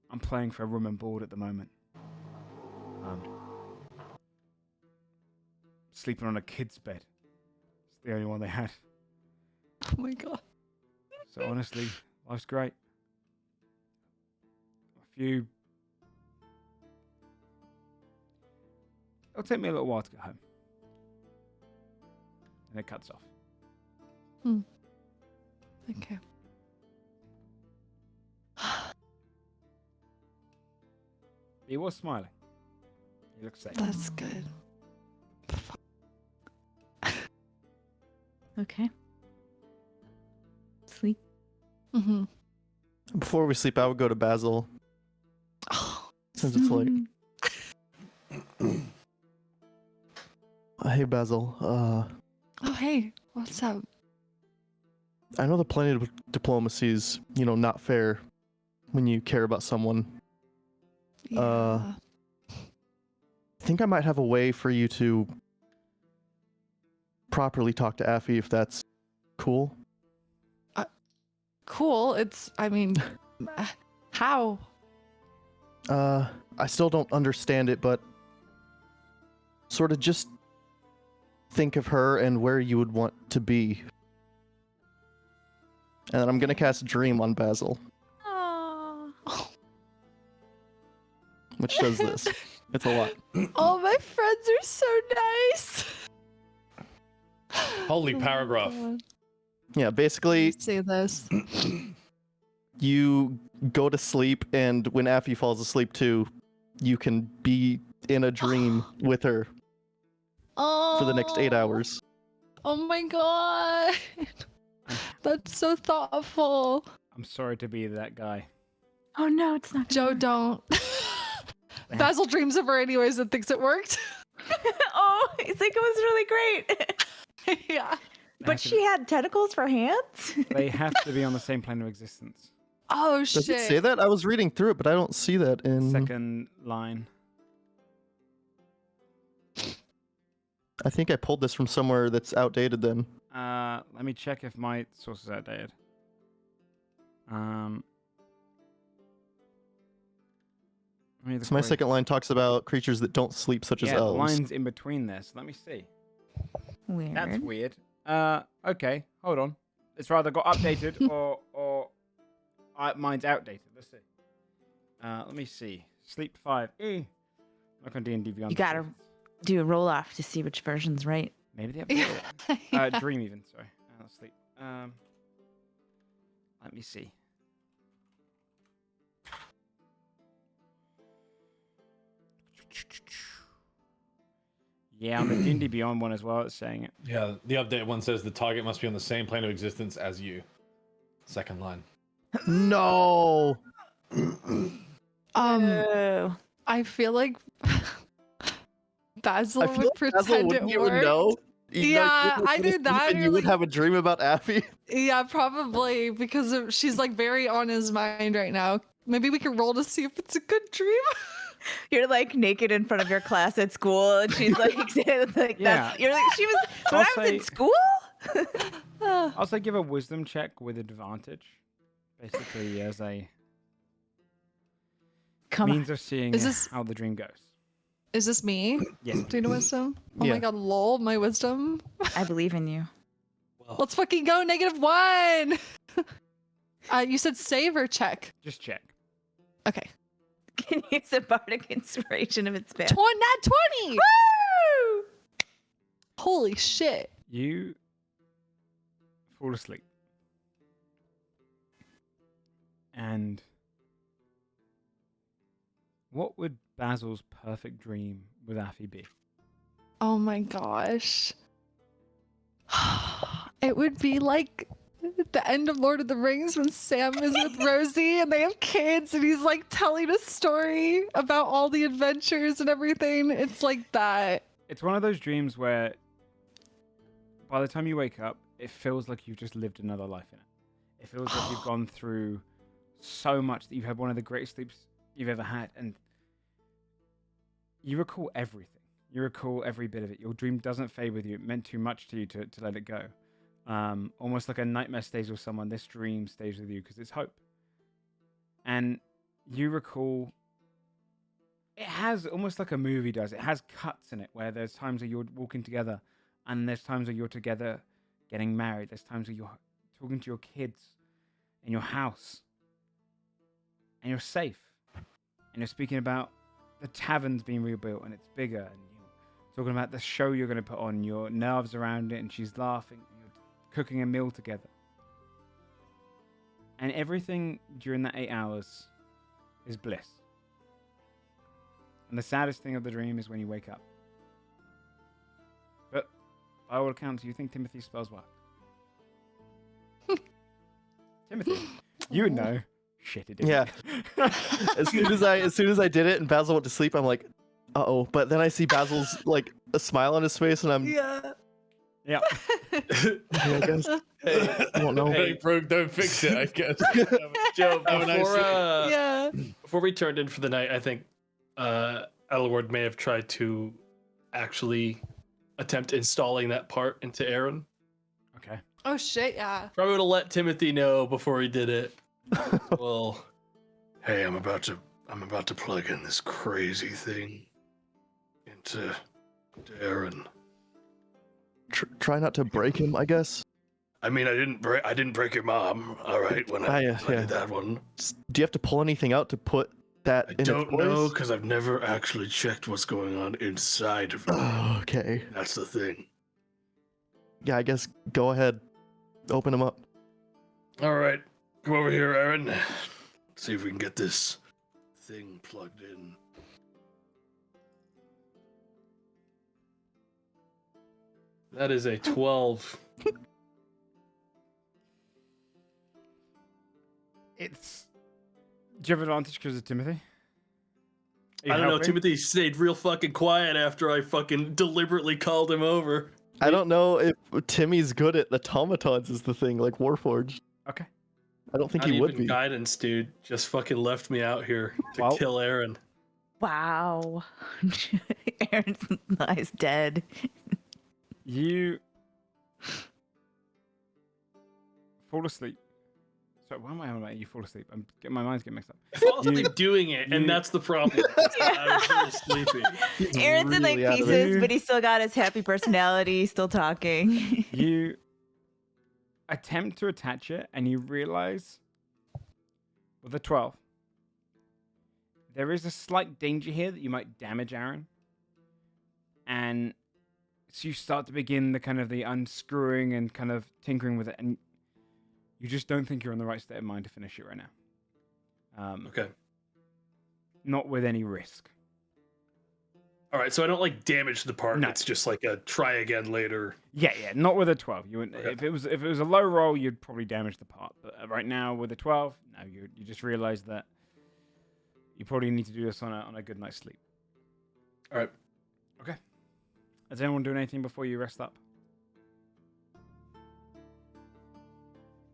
I'm playing for room and board at the moment. Sleeping on a kid's bed. It's the only one they had. Oh my god. So honestly, life's great. It'll take me a little while to get home. And it cuts off. Okay. He was smiling. He looks safe. That's good. Okay. Sleep. Mm-hmm. Before we sleep, I would go to Basil. Oh, Since it's late. Hey Basil, oh hey, what's up? I know that plenty of diplomacy is, not fair when you care about someone. Yeah. I think I might have a way for you to properly talk to Affy, if that's cool. Cool. How? I still don't understand it, but sort of just think of her and where you would want to be. And then I'm gonna cast Dream on Basil. Aww. Which does this. It's a lot. Oh, my friends are so nice. Holy paragraph. Yeah, basically, Say this. you go to sleep, and when Affy falls asleep too, you can be in a dream with her for the next 8 hours. Oh my god. That's so thoughtful. I'm sorry to be that guy. Oh no, it's not. Joe, don't. Basil dreams of her anyways and thinks it worked. Oh, I think it was really great. Yeah. But she had tentacles for hands? They have to be on the same plane of existence. Oh shit. Does it say that? I was reading through it, but I don't see that in... Second line. I think I pulled this from somewhere that's outdated then. Let me check if my source is outdated. So my second line talks about creatures that don't sleep, such as the elves. line's in between this. Let me see. Weird. That's weird. Okay, hold on. It's either got updated or mine's outdated. Let's see. Let me see. Sleep 5. Look on D&D Beyond. You gotta do a roll off to see which version's right. Maybe they updated it. Dream even. Sorry. Sleep. Let me see. Yeah, on the D&D Beyond one as well, it's saying it. Yeah, the updated one says the target must be on the same plane of existence as you. Second line. No. I feel like Basil would pretend Basil it you worked. would know. Yeah, I knew that. And you would have a dream about Affy. Yeah, probably because she's like very on his mind right now. Maybe we can roll to see if it's a good dream. You're like naked in front of your class at school, and she's like, that's. You're like, she was. When I was in school. I'll say give a wisdom check with advantage, basically as a means of seeing how the dream goes. Is this me? Yes. Doing a wisdom? Oh my god, lol, my wisdom. I believe in you. Well, Let's fucking go, -1. You said save or check? Just check. Okay. Can use a bardic inspiration if it's bad. Nat 20! Woo! Holy shit. You fall asleep. And what would Basil's perfect dream with Affy be? Oh my gosh. It would be like the end of Lord of the Rings when Sam is with Rosie and they have kids and he's like telling a story about all the adventures and everything. It's like that. It's one of those dreams where by the time you wake up, it feels like you've just lived another life in it. It feels like you've gone through so much, that you've had one of the greatest sleeps you've ever had, and you recall everything. You recall every bit of it. Your dream doesn't fade with you. It meant too much to you to let it go. Almost like a nightmare stays with someone, this dream stays with you because it's hope. And you recall, it has almost like a movie does. It has cuts in it where there's times where you're walking together and there's times where you're together getting married. There's times where you're talking to your kids in your house and you're safe. And you're speaking about the tavern's being rebuilt and it's bigger. And you're talking about the show you're going to put on, your nerves around it, and she's laughing. You're cooking a meal together. And everything during that 8 hours is bliss. And the saddest thing of the dream is when you wake up. But by all accounts, you think Timothy's spells work. Timothy, you would know. Shit, it didn't. Yeah. as soon as I did it and Basil went to sleep, I'm like, uh-oh. But then I see Basil's like a smile on his face and I'm Yeah. Yeah. I guess. I don't know. Hey, bro, don't fix it, I guess. Joe, Yeah. before we turned in for the night, I think Elward may have tried to actually attempt installing that part into Aaron. Okay. Oh shit, yeah. Probably would have let Timothy know before he did it. Well, Hey, I'm about to plug in this crazy thing into Aaron. Try not to break him, I guess. I mean, I didn't break your mom. All right, when I did that one. Do you have to pull anything out to put that in? I don't know because I've never actually checked what's going on inside of me. Oh, okay. That's the thing. Yeah, I guess go ahead. Open him up. All right, come over here, Aaron. See if we can get this thing plugged in. that is a 12. It's. Do you have advantage because of Timothy? I don't know. Timothy stayed real fucking quiet after I fucking deliberately called him over. I don't know if Timmy's good at automatons is the thing, like Warforged. Okay. I don't think Not he would even be. guidance, dude. Just fucking left me out here to kill Aaron. Wow. Aaron lies dead. You fall asleep. So why am I on about you fall asleep? My mind's getting mixed up. I fall asleep doing it, and that's the problem. I was really sleepy. Aaron's in like really out of pieces, it. but he's still got his happy personality, still talking. You attempt to attach it, and you realize with a 12, there is a slight danger here that you might damage Aaron. And so you start to begin the kind of the unscrewing and kind of tinkering with it, and you just don't think you're in the right state of mind to finish it right now. Okay. Not with any risk. All right, so I don't like damage the part. No. It's just like a try again later. Yeah, not with a 12. You wouldn't, Okay. if it was a low roll, you'd probably damage the part. But right now with a 12, no, you just realize that you probably need to do this on a good night's sleep. All right. Okay. Is anyone doing anything before you rest up?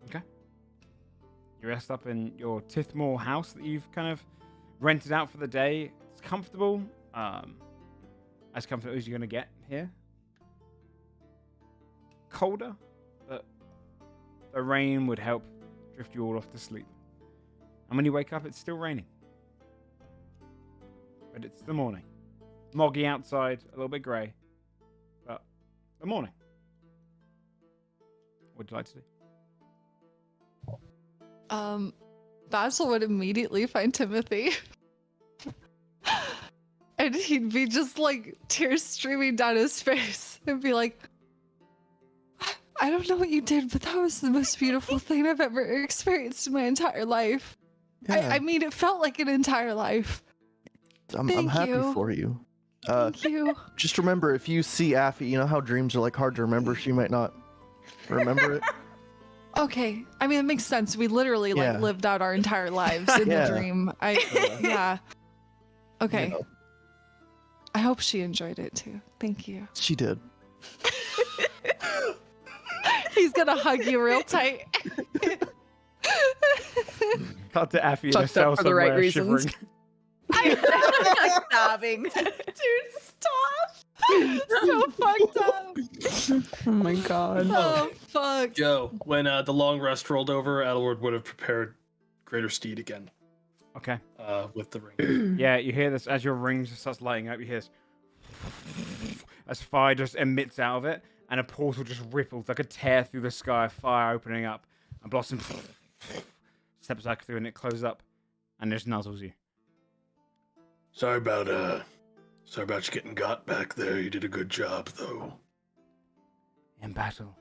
Okay. You rest up in your Tithmore house that you've kind of rented out for the day. It's comfortable. As comfortable as you're going to get here. Colder, but the rain would help drift you all off to sleep. And when you wake up, it's still raining. But it's the morning. Moggy outside, a little bit grey. But the morning. What would you like to do? Basil would immediately find Timothy. And he'd be just like tears streaming down his face and be like, I don't know what you did, but that was the most beautiful thing I've ever experienced in my entire life. Yeah. I mean, it felt like an entire life. I'm Thank happy you. for you. Thank you. Just remember, if you see Affy, you know how dreams are like hard to remember. She might not remember it. Okay. I mean, it makes sense. We literally like lived out our entire lives in the dream. Yeah. Okay. You know. I hope she enjoyed it too. Thank you. She did. He's gonna hug you real tight. Cut to Affy in a Fucked cell up for the right somewhere, reasons. shivering. I'm like sobbing. Dude, stop. So fucked up. Oh my god. Oh fuck. Joe, when the long rest rolled over, Adelward would have prepared Greater Steed again. Okay. With the ring. Yeah, you hear this as your ring just starts lighting up. You hear this as fire just emits out of it, and a portal just ripples like a tear through the sky, fire opening up, and Blossom steps back through, and it closes up, and just nuzzles you. Sorry about you getting got back there. You did a good job, though. In battle,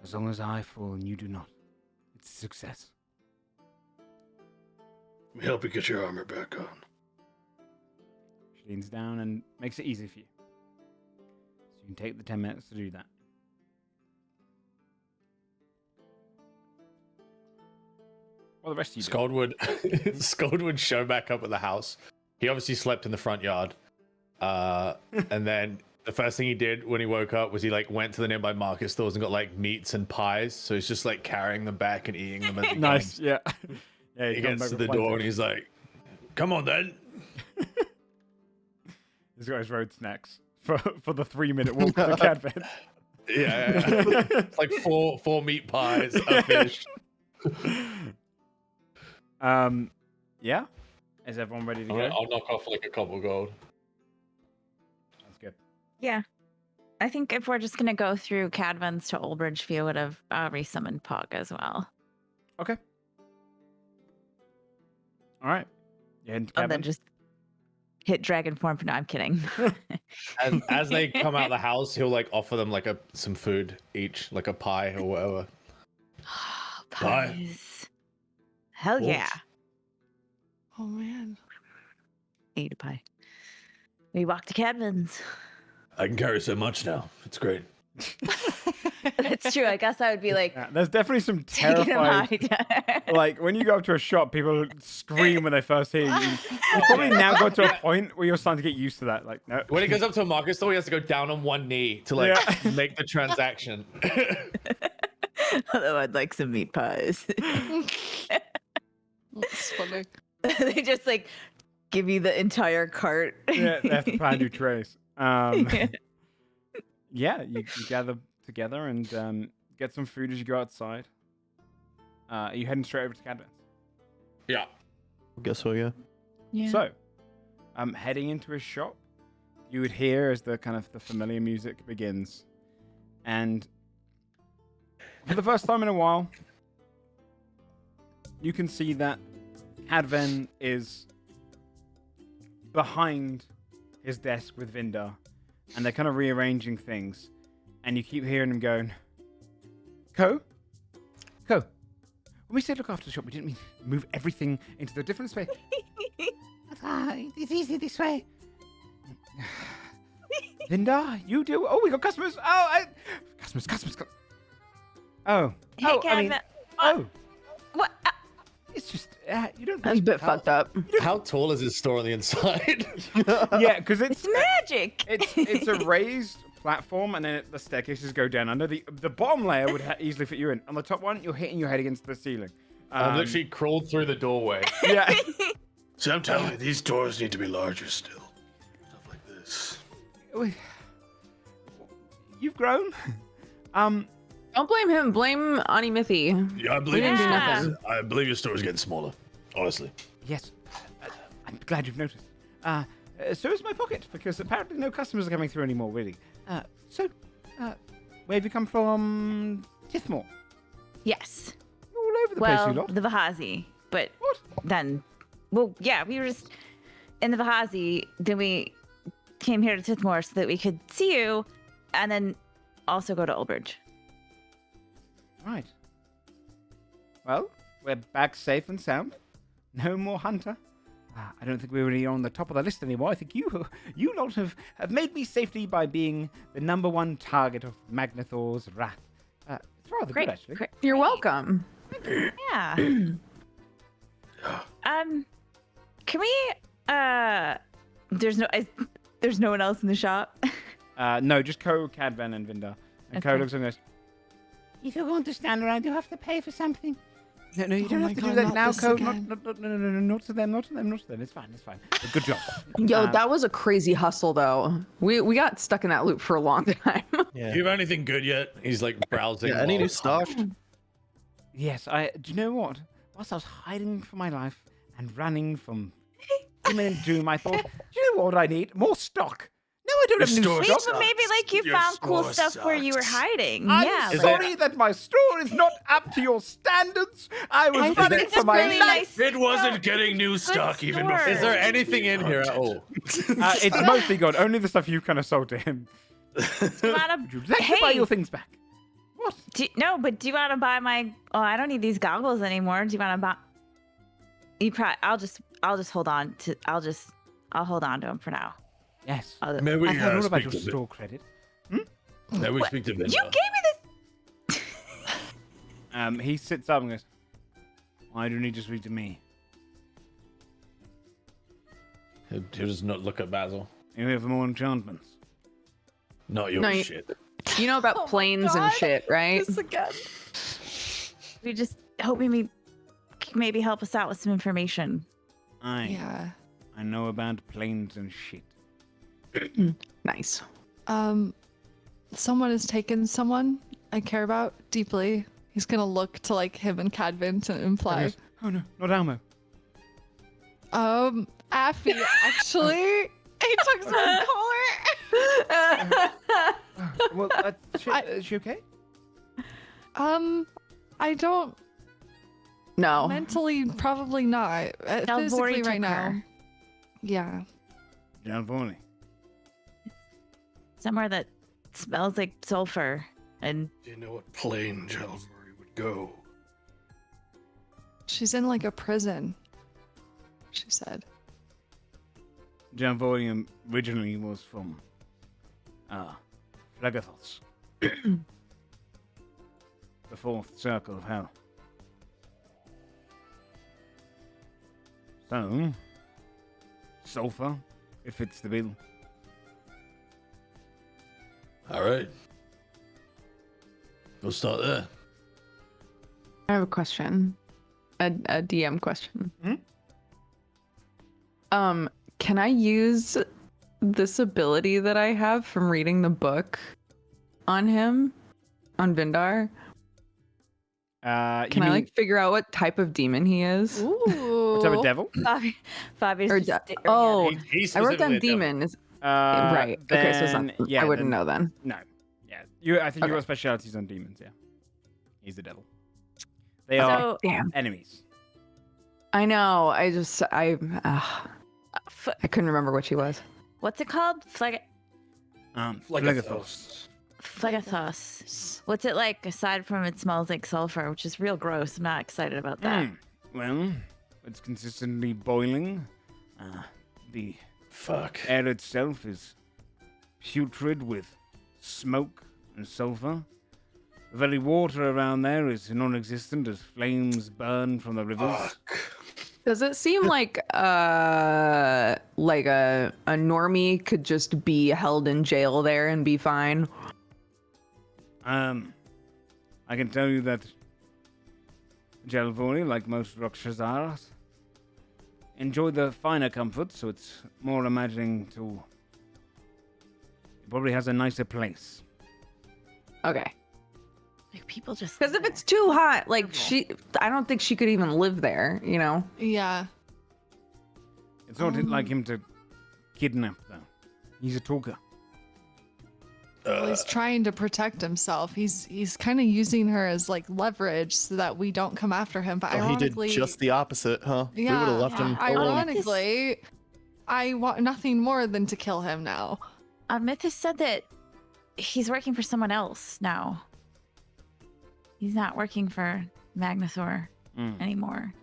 as long as I fall and you do not, it's a success. Let me help you get your armor back on. She leans down and makes it easy for you. So you can take the 10 minutes to do that. Well, the rest of you Scold would show back up at the house. He obviously slept in the front yard. And then the first thing he did when he woke up was he like went to the nearby market stores and got like meats and pies. So he's just like carrying them back and eating them as he Nice, comes. yeah. Yeah, He gets to the door and he's like, "Come on then." He's got his road snacks for the 3-minute walk to Kadvan. Yeah. It's like four meat pies, a fish. Yeah. Is everyone ready to go? I'll knock off like a couple gold. That's good. Yeah. I think if we're just going to go through Kadvan's to Oldbridge, we would have resummoned Pog as well. Okay. All right. Yeah, and then just hit dragon form. No, I'm kidding. And as they come out of the house, he'll like offer them like some food each, like a pie or whatever. Pies. Hell yeah. Oh man. Ate a pie. We walk to Kadvan's. I can carry so much now. It's great. That's true. I guess I would be like, yeah, there's definitely some taking him terrifying. Like when you go up to a shop, people scream when they first hear you. You probably now got to a point where you're starting to get used to that. Like, no. When he goes up to a market store, he has to go down on one knee to like make the transaction. Although I'd like some meat pies. That's funny. They just like give you the entire cart. Yeah, they have to find your trays. Yeah, you gather together and get some food as you go outside. Are you heading straight over to Kadvan? Yeah. I guess so, yeah. So, heading into his shop, you would hear as the kind of the familiar music begins, and for the first time in a while, you can see that Kadvan is behind his desk with Vindar, and they're kind of rearranging things, and you keep hearing him going, Ko, when we said look after the shop, we didn't mean move everything into the different space. It's easy this way. Vindar, you do. Oh, we got customers. Customers. Oh. Hey, Kadvan. What? It's just you don't. That's a bit fucked up. How tall is his store on the inside? Yeah, because it's magic. It's a raised platform, and then the staircases go down under. The bottom layer would easily fit you in. On the top one, you're hitting your head against the ceiling. I've literally crawled through the doorway. Yeah. See, I'm telling you, these doors need to be larger still. Stuff like this. You've grown. Don't blame him. Blame Animithi. Yeah, I We believe didn't do Yeah. nothing. I believe your store's getting smaller. Honestly. Yes, I'm glad you've noticed. So is my pocket, because apparently no customers are coming through anymore, really. Where have you come from? Tithmore. Yes. All over the place, you lot. The Vahazi. But What? then, well, yeah, we were just in the Vahazi. Then we came here to Tithmore so that we could see you, and then also go to Ulbridge. Right. Well, we're back safe and sound. No more Hunter. I don't think we're really on the top of the list anymore. I think you lot have made me safely by being the #1 target of Magnathor's wrath. It's rather Great. good, actually. Great. You're welcome. Yeah. Can we? There's no one else in the shop. No, just Ko, Kadvan, and Vindar. And Ko Okay. looks and goes, if you're going to stand around, you have to pay for something. No, you Oh don't my have to God, do that not now, this Ko. again. No, not to them. It's fine. But good job. Yo, that was a crazy hustle, though. We got stuck in that loop for a long time. Yeah. Do you have anything good yet? He's like browsing. Yeah, any while- new stash? Yes, do you know what? Whilst I was hiding for my life and running from imminent doom, I thought, do you know what I need? More stock. No, I don't have new Your stock. store But maybe like you Your found cool store stuff where you were sucks. hiding. I'm yeah. sorry that my store is not up to your standards. I was think running it's for my really life. nice. It wasn't getting new stock even store. before. Is there anything in here at all? It's mostly good. Only the stuff you kind of sold to him. Do you wanna- Would you like to buy Hey. your things back? What? No, but do you want to buy my? Oh, I don't need these goggles anymore. Do you want to buy? I'll just hold on to. I'll hold on to them for now. Yes. Maybe we I've heard all about speak your to store credit. Maybe we speak to Vinda. You gave me this. He sits up and goes, why do you need to speak to me? He'll just not look at Basil. You here for more enchantments? Not your No, you- shit. You know about planes and shit, right? This again. We just hope you maybe help us out with some information. Yeah. I know about planes and shit. Nice. Someone has taken someone I care about deeply. He's gonna look to like him and Kadvan to imply. Goes, oh no, not Almo. Affy, actually. He took someone's collar. Well, is she okay? I don't No. mentally probably not. Dalvori Physically took right now. her Yeah. John Vorley. somewhere that smells like sulfur and Do you know what plane Jalvori would go? She's in like a prison. She said. John Vorley originally was from Phlegethos. The fourth circle of hell. So, sulfur, it fits the bill. All right. We'll start there. I have a question. A DM question. Can I use this ability that I have from reading the book on him? On Vindar? Can I like figure out what type of demon he is? Ooh. What type of devil? Fabi's Or just oh, He's I wrote down specifically a devil. demon. Right. Okay, so it's not, yeah, I wouldn't then- know then. No. Yeah. I think Okay. your speciality's on demons, yeah. He's the devil. They So- are Damn. enemies. I know. I F- couldn't remember what she was. what's it called? Phlegethos. Phlegethos. What's it like aside from it smells like sulfur, which is real gross. I'm not excited about that. Well, it's consistently boiling. The Fuck. air itself is putrid with smoke and sulfur. The very water around there is non-existent as flames burn from the rivers. Fuck. Does it seem like a normie could just be held in jail there and be fine? I can tell you that Jalvori, like most Rakshasas, enjoy the finer comforts, so it's more imagining to... It probably has a nicer place. Okay. Like people just Because if it's too hot, like I don't think she could even live there, you know? Yeah. It's not like him to kidnap, though. He's a talker. Well, he's trying to protect himself. He's kind of using her as like leverage so that we don't come after him. But ironically, he did just the opposite, huh? Yeah, We would have left him alone. Ironically, I want nothing more than to kill him now. Mythos said that he's working for someone else now. He's not working for Magnathor anymore.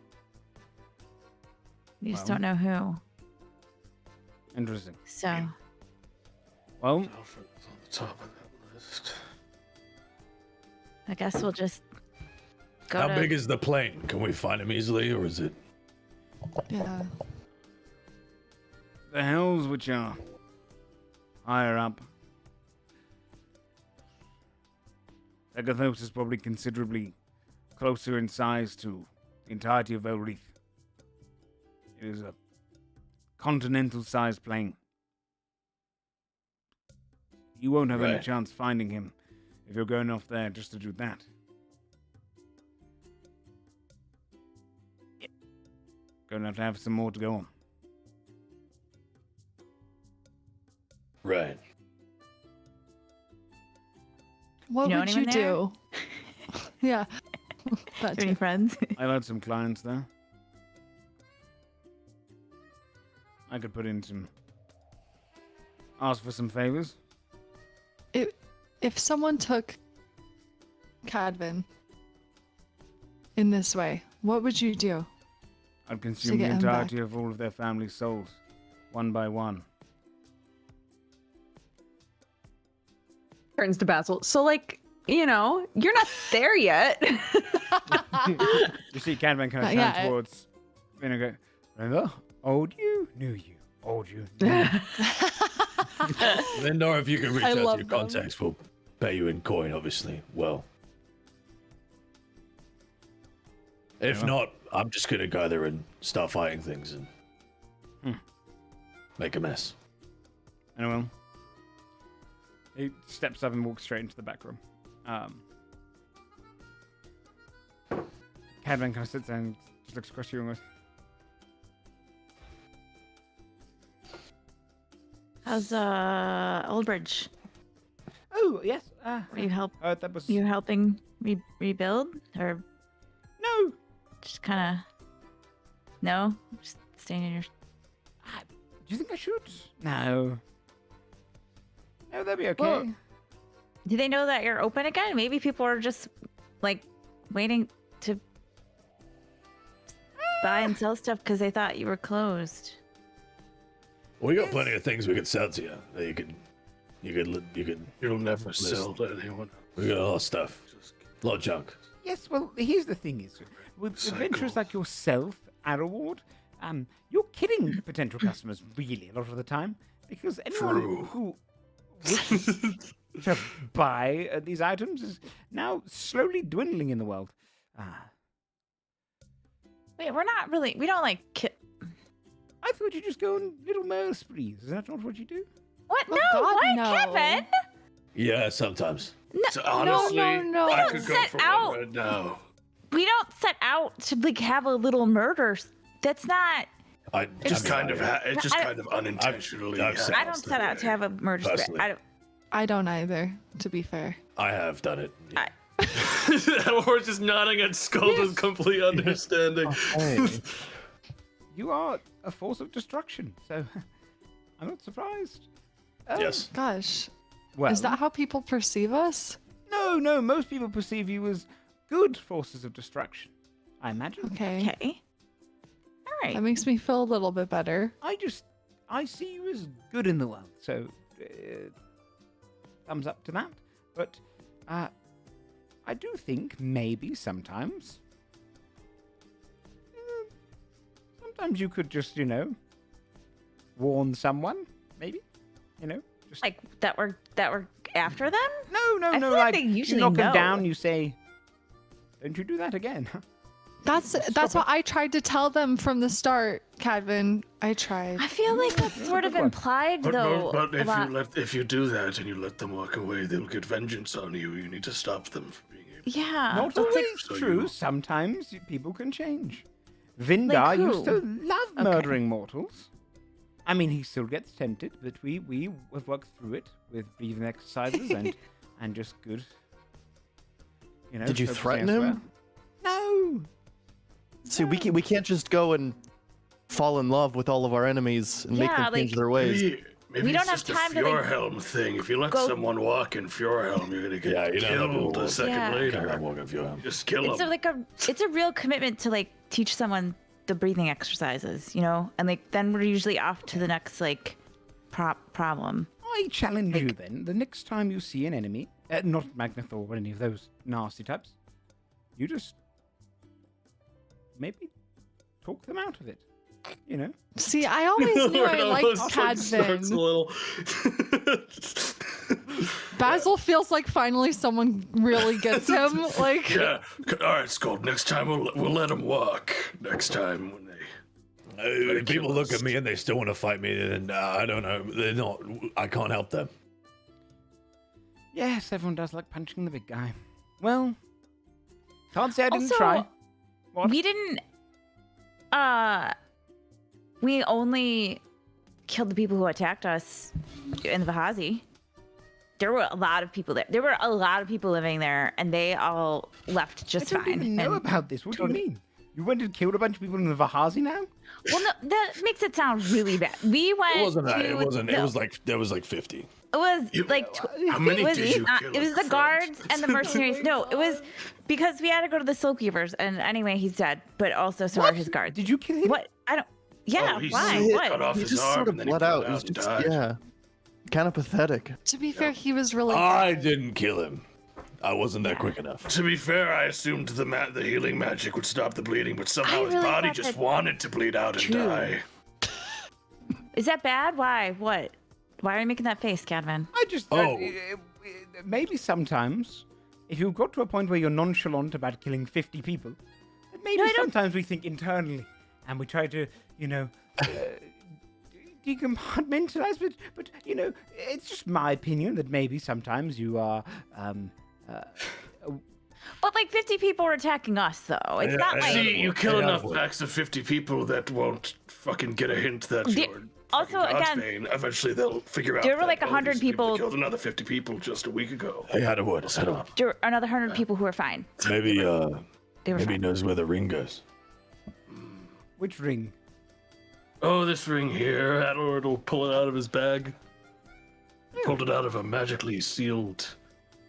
We just don't know who. Interesting. So. Well, Alfred's on the top of that list. I guess we'll just go How big is the plane? Can we find him easily, or is it? Yeah. the hills which are higher up. Agathos is probably considerably closer in size to the entirety of Elreath. It is a continental-sized plain. You won't have any chance finding him if you're going off there just to do that. Going to have some more to go on. Right. What You know would you anyone do? Yeah. That Any too. friends? I've had some clients there. I could put in some... ask for some favors. If someone took Kadvan in this way, what would you do? I'd consume the get him back. entirety of all of their family's souls, one by one. Turns to Basil. So, like, you know, you're not there yet. You see Kadvan kind of Yeah, turn towards Vinegar. Remember? Old you, knew you. Old you, knew you. Then, Nora, if you can reach I out to love your them. contacts, we'll pay you in coin, obviously. Well, if not, I'm just gonna go there and start fighting things and make a mess. Anyway, he steps up and walks straight into the back room. Kadvan kind of sits there and just looks across you and goes, How's Oldbridge? "Oh yes, Were you that was you helping rebuild or no. just kind of no, just staying in your. Do you think I should? No. No, that'd be okay. Well, Do they know that you're open again? Maybe people are just like waiting to buy and sell stuff because they thought you were closed. We got plenty of things we could sell to you. That you could. You'll never Listen. sell to anyone. We got a lot of stuff, a lot of junk. Yes, well, here's the thing: is with adventurers like yourself, Arroward, you're kidding potential customers really a lot of the time because anyone True. who wishes to buy these items is now slowly dwindling in the world. Wait, we're not really. We don't like. I thought you just go on little murder sprees. Is that not what you do? What? Oh, No, God, what, no. Kevin? Yeah, sometimes. So honestly, no. I We could don't go set for out. one right now. We don't set out to like have a little murder. That's not. It just kind of unintentionally. I've I don't set out to have a murder spree. Personally. I don't. I don't either, to be fair. I have done it. Or just nodding at Skull with complete understanding. You are a force of destruction, so I'm not surprised. Yes. Gosh, Well, is that how people perceive us? No. Most people perceive you as good forces of destruction. I imagine. Okay. Okay. All right. That makes me feel a little bit better. I see you as good in the world, so thumbs up to that. But I do think maybe sometimes you could just, warn someone, maybe, just Like that we're after them. no, I feel like they you usually knock them know. down, you say, "Don't you do that again." That's what I tried to tell them from the start. Kadvan. I tried. I feel like that's sort of implied, though. But if you do that and you let them walk away, they'll get vengeance on you. You need to stop them from being able. Yeah. Not that's always So true. you- Sometimes people can change. Vindar Like used to who? love murdering mortals. I mean, he still gets tempted, but we have worked through it with breathing exercises and just good. You know. Did you focusing threaten elsewhere. him? No. See, we can't just go and fall in love with all of our enemies and make Yeah, them change like- their ways. Maybe We it's don't have just time a to, like, Fjordhelm thing. If you let go- someone walk in Fjordhelm, you're gonna get you don't have to killed a walk. second Yeah. later. Just kill It's them. it's a real commitment to like teach someone the breathing exercises, you know, and like then we're usually off to the next like problem. I challenge you then. The next time you see an enemy, not Magnath or any of those nasty types, you just maybe talk them out of it. You know. See, I always knew I liked Kadvan. Basil feels like finally someone really gets him. Like, Yeah. All right, Skull. Next time we'll let them walk. Next time when they. If people look at me and they still want to fight me, then I don't know. They're not. I can't help them. Yes, everyone does like punching the big guy. Well, can't say I didn't Also, try. What? We didn't. We only killed the people who attacked us in the Vahazi. There were a lot of people there. There were a lot of people living there, and they all left just I don't fine. even know And- about this. What do you mean? You went and killed a bunch of people in the Vahazi now? well, no, that makes it sound really bad. We went. It wasn't that. to It wasn't. It the- was like there was like 50. It was You- like How many it was, did you kill? it was the friend? guards and the mercenaries. No, it was because we had to go to the Silk Weavers, and anyway, he's dead. But also, so are his guards. Did you kill him? What? I don't. Yeah. Oh, he's why? so What? cut off He his just arm sort of and then he bled bled out. It out was and just, died. yeah, kind of pathetic. to be fair, he was really. I didn't kill him. I wasn't there quick enough. To be fair, I assumed the healing magic would stop the bleeding, but somehow his really body thought just that wanted to bleed out and too. die. Is that bad? Why? What? Why are you making that face, Kadvan? I just. Oh. Maybe sometimes, if you've got to a point where you're nonchalant about killing 50 people, then maybe No, I don't- sometimes we think internally and we try to, decompartmentalize. But it's just my opinion that maybe sometimes you are. But like 50 people were attacking us, though. It's not like. See, you kill Yeah, enough boy. packs of 50 people that won't fucking get a hint that The- you're also, fucking again, Godsbane. Eventually they'll figure out there were that, like 100 these people people- killed another 50 people just a week ago. I had a word. There were another 100 people who were fine. Maybe They were maybe he fine. knows where the ring goes. Which ring? Oh, this ring here. Adlord will pull it out of his bag. Pulled it out of a magically sealed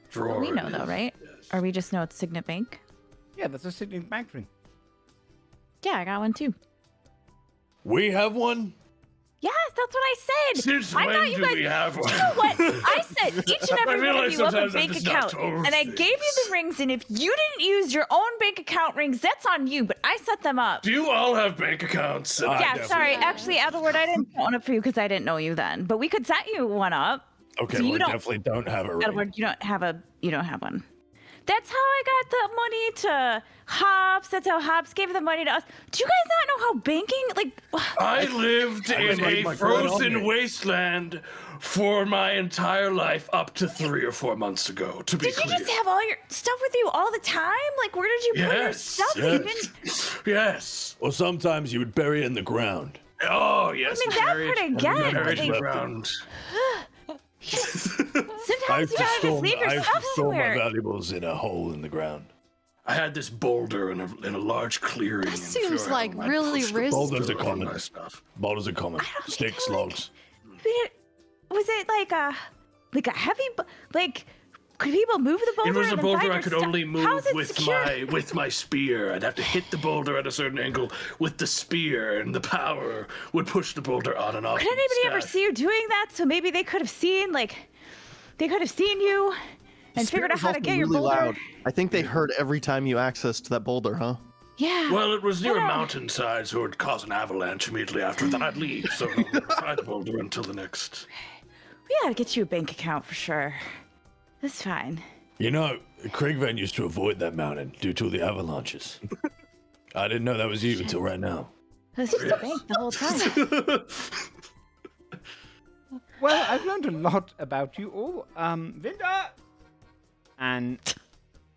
drawer. We know in though, his- right? Or we just know it's Signet Bank? Yeah, that's a Signet Bank ring. Yeah, I got one too. We have one. Yes, that's what I said. Since I when thought you do guys. we have one? You know what? I said each and I every one realize of you have a sometimes I'm bank just not account, told and I gave you the rings. And if you didn't use your own bank account rings, that's on you. But I set them up. Do you all have bank accounts? I Yeah, definitely- sorry. Actually, Ethelward, I didn't set one up for you because I didn't know you then. But we could set you one up. Okay, So you well, I don't- definitely don't have a ring. Edward, you don't have one. That's how I got the money to Hobbs. That's how Hobbs gave the money to us. Do you guys not know how banking I lived I was in like, a my God, frozen on it. wasteland for my entire life up to 3 or 4 months ago, to be Did you clear. just have all your stuff with you all the time? Like, where did you put your Yes, stuff? that you yes. didn't- Yes. Or sometimes you would bury it in the ground. Oh, yes. I mean, that part I get, but Buried like, around. sometimes I've you gotta just leave your I've stuff stored my somewhere. valuables in a hole in the ground. I had this boulder in a large clearing. That in seems Fjordhelm. like I really pushed the risky. boulder Boulders are on common. my stuff. Boulders are common. don't Sticks, think I logs. Was it like a heavy like? Could people move the boulder? It was a and then boulder find I your could stuff? only move How is it with secured? my spear. I'd have to hit the boulder at a certain angle with the spear, and the power would push the boulder on and off. Could anybody ever see you doing that? So maybe they could have seen you and figured out Spear how was to also get your really boulder. loud. I think they heard every time you accessed that boulder, huh? Yeah. Well, it was near a Yeah. mountainside, so it would cause an avalanche immediately after. Then I'd leave, so I wouldn't find the boulder until the next. We gotta get you a bank account for sure. That's fine. You know, Krigvan used to avoid that mountain due to the avalanches. I didn't know that was you until right now. That's just fake the whole time. Well, I've learned a lot about you all. Vinda! And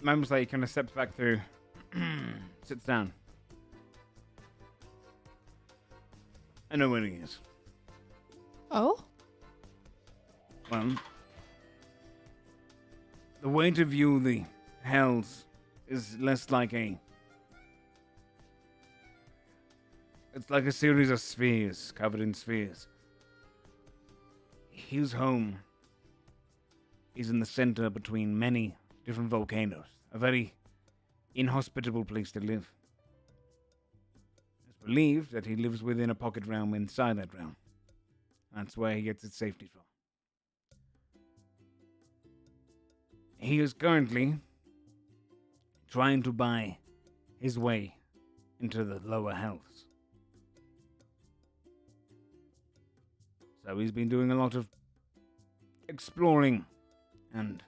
moments later, he kind of steps back through, sits down. I know where he is. Oh? Well, the way to view the hells is less like it's like a series of spheres, covered in spheres. His home is in the center between many different volcanoes. A very inhospitable place to live. It's believed that he lives within a pocket realm inside that realm. That's where he gets his safety from. He is currently trying to buy his way into the lower hells. So he's been doing a lot of exploring and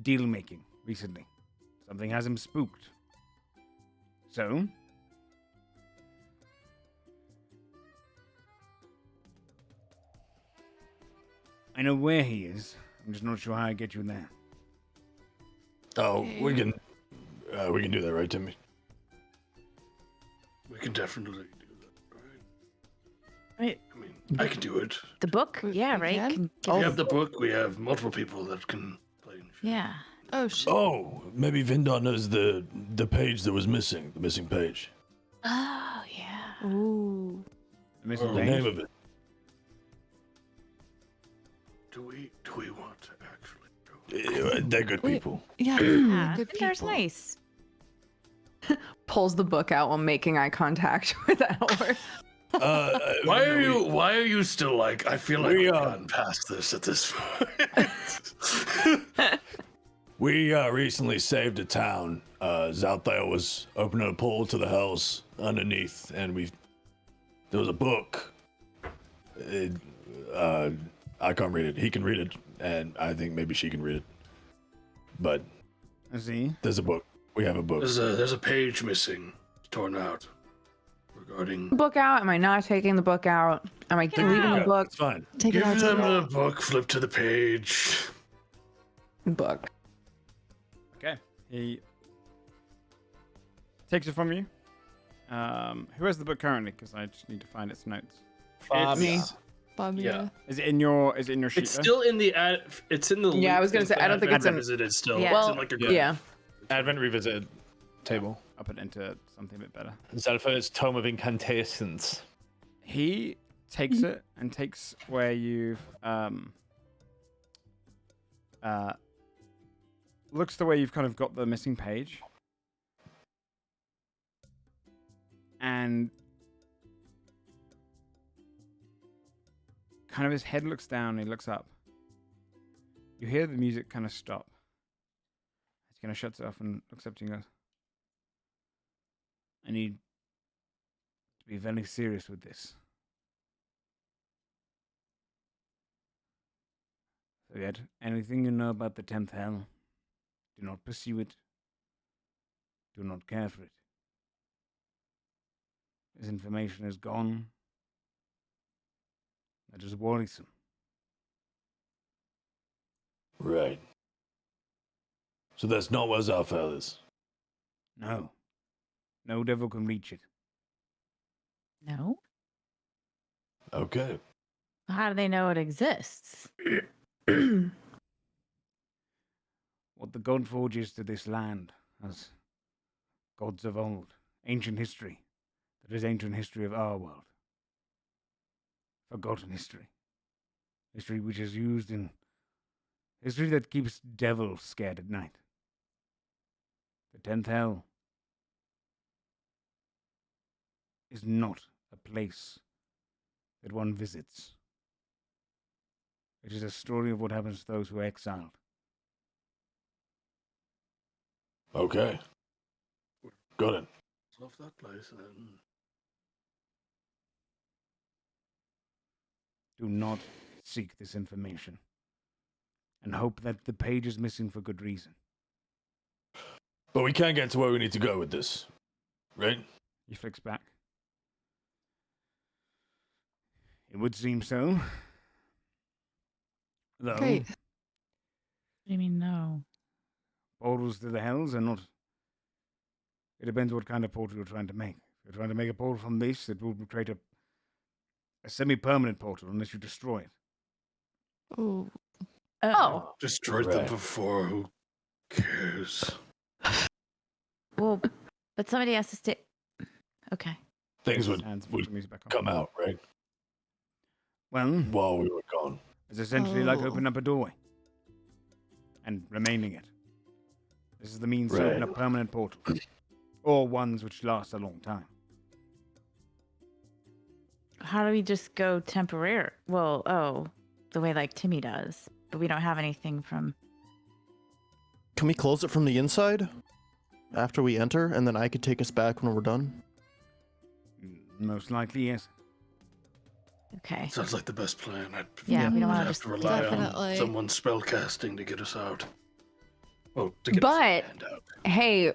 deal making recently. Something has him spooked. So I know where he is. I'm just not sure how I get you there. Oh, we can do that, right, Timmy? We can definitely do that, right? Wait, I mean, I can do it. the book? Yeah, right? can? We have the book. We have multiple people that can play. Yeah. Oh, shit. Oh, maybe Vindar knows the page that was missing, the missing page. Oh, yeah. Ooh. The missing Oh, The page? name of it. Do we want to actually go? They're good people. Yeah. Yeah, Good Vindar's people. nice. Pulls the book out while making eye contact with Elward. Why are you still like? I feel like We, we've gotten past this at this point. We recently saved a town. Zalthael was opening a portal to the hells underneath, and there was a book. I can't read it. He can read it, and I think maybe she can read it. But I see. there's a book. We have a book. There's a page missing, torn out, regarding. Book out? Am I not taking the book out? Am I leaving the Yeah, book? it's fine. Take it Give out. them the book. Flip to the page. Book. Okay. He takes it from you. Who has the book currently? Because I just need to find its notes. Me. Bob, Yeah. Is it in your sheet? It's there? still in the ad. It's in the. Yeah, I was gonna say, I don't think it's in- Visited still. Yeah. It's Well, in like a yeah. Advent Revisited table. I'll put it into something a bit better. Zalthael's Tome of Incantations. He takes it and takes where you've looks the way you've kind of got the missing page, and kind of his head looks down and he looks up. You hear the music kind of stop. He kind of shuts it off and looks up to you and goes, I need to be very serious with this. So yet, anything you know about the 10th hell, do not pursue it. Do not care for it. This information is gone. That is worrisome. Right. So that's not where Zalthael is. No. No devil can reach it. No? Okay. How do they know it exists? What the Godforged is to this land, as gods of old, ancient history, that is ancient history of our world. Forgotten history. History which is used in history that keeps devils scared at night. The 10th hell is not a place that one visits. It is a story of what happens to those who are exiled. Okay. Got it. Off that place then. Do not seek this information and hope that the page is missing for good reason. But we can get to where we need to go with this. Right? He flicks back. It would seem so. Though, Great. What do you mean no? portals to the hells are not. It depends what kind of portal you're trying to make. If you're trying to make a portal from this, it will create a semi-permanent portal unless you destroy it. Ooh. Oh. Destroyed them before. Who cares? Well, but somebody has to stay. Okay. Things would Hands put the music back on. come out, right? Well, While we were gone. it's essentially like Oh. opening up a doorway and remaining it. This is the means to open Right. up permanent portals, or ones which last a long time. How do we just go temporary? Well, the way like Timmy does, but we don't have anything from. Can we close it from the inside after we enter, and then I could take us back when we're done? Most likely, yes. Okay. Sounds like the best plan. Yeah, we don't I'd want to have just. to rely Definitely. on someone spellcasting to get us out. Oh, to get But- us the hand out. Hey,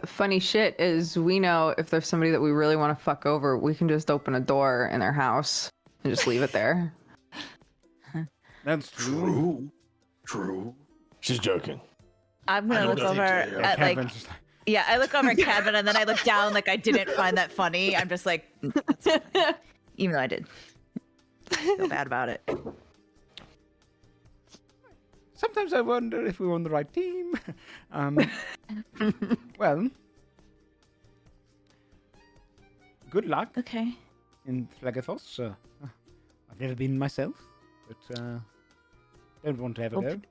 funny shit is we know if there's somebody that we really want to fuck over, we can just open a door in their house and just leave it there. That's true. True. She's joking. I'm I gonna don't look over think they are. at like. Kadvan's just like, Yeah, I look over at Kadvan and then I look down like I didn't find that funny. I'm just like, that's funny. Even though I did. Feel bad about it. sometimes I wonder if we were on the right team. Well, good luck Okay. in Phlegathos. I've never been myself, but don't want to ever go.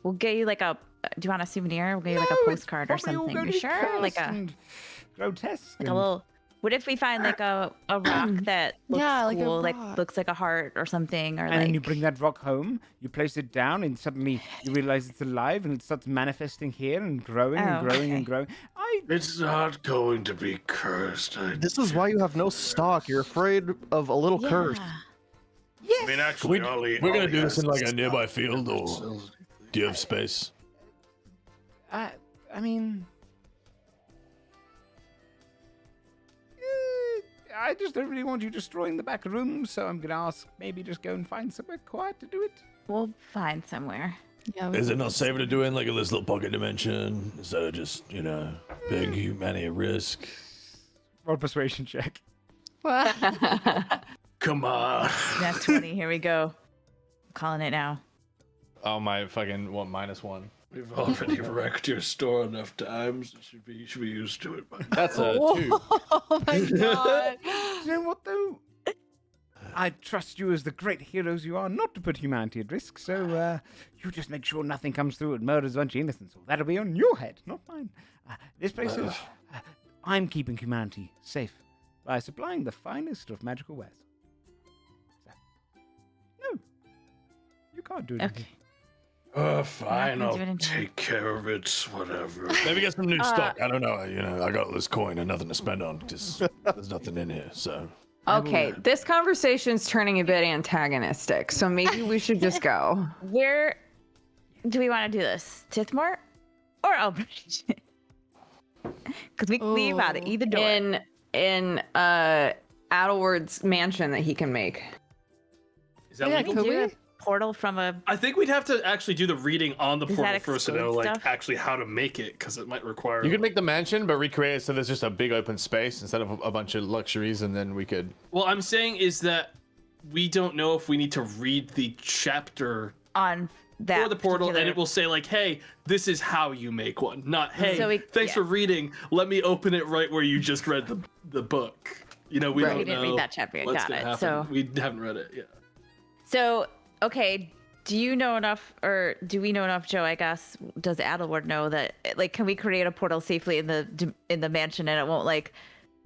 We'll get you like a. Do you want a souvenir? We'll get you like a No, it's postcard or probably all something. gonna You be sure? Like cursed a and grotesque. like a and- little. What if we find like a rock that looks Yeah, like a cool, like rock. looks like a heart or something, or And like. then you bring that rock home, you place it down, and suddenly you realize it's alive, and it starts manifesting here and growing and Oh, growing okay. and growing. It's not going to be cursed. This is why you have no stock. You're afraid of a little curse. Yeah. I mean, actually, We're gonna do this in like a nearby field, or do you have space? I mean, I just don't really want you destroying the back room, so I'm gonna ask maybe just go and find somewhere quiet to do it. We'll find somewhere. Yeah. Is it not safer to do it in like a this little pocket dimension instead of just, putting humanity at risk? Roll persuasion check. Come on. Nat 20. Here we go. I'm calling it now. Oh my fucking -1. We've already wrecked your store enough times. You should be used to it. By now. That's a 2. Oh my god. You know what though? I trust you as the great heroes you are not to put humanity at risk, so you just make sure nothing comes through and murders a bunch of innocents. That'll be on your head, not mine. This place is... I'm keeping humanity safe by supplying the finest of magical wares. So, no, you can't do anything. Okay. Fine, gonna I'll do anything. take care of it. Whatever. Maybe get some new stock. I don't know. I got all this coin and nothing to spend on because there's nothing in here. So Okay, this conversation's turning a bit antagonistic, so maybe we should just go. Where do we want to do this? Tithmore or Elbridge? Because we can leave out of either door. In Adelward's mansion that he can make. Is that Yeah, legal? could do we? a portal from a. I think we'd have to actually do the reading on the Does portal that first to know, exclude like, stuff? actually how to make it, because it might require. you could make the mansion, but recreate it so there's just a big open space instead of a bunch of luxuries, and then we could. Well, I'm saying is that we don't know if we need to read the chapter On that or the portal, and particular- it will say like, "Hey, this is how you make one." Not, "Hey, So we- thanks yeah. for reading. Let me open it right where you just read the book." We Right. don't We know. didn't read that chapter yet. what's Got gonna it. happen. So, We haven't read it yet. so okay. Do you know enough, or do we know enough, Joe? I guess does Adelward know that? Like, can we create a portal safely in the mansion, and it won't like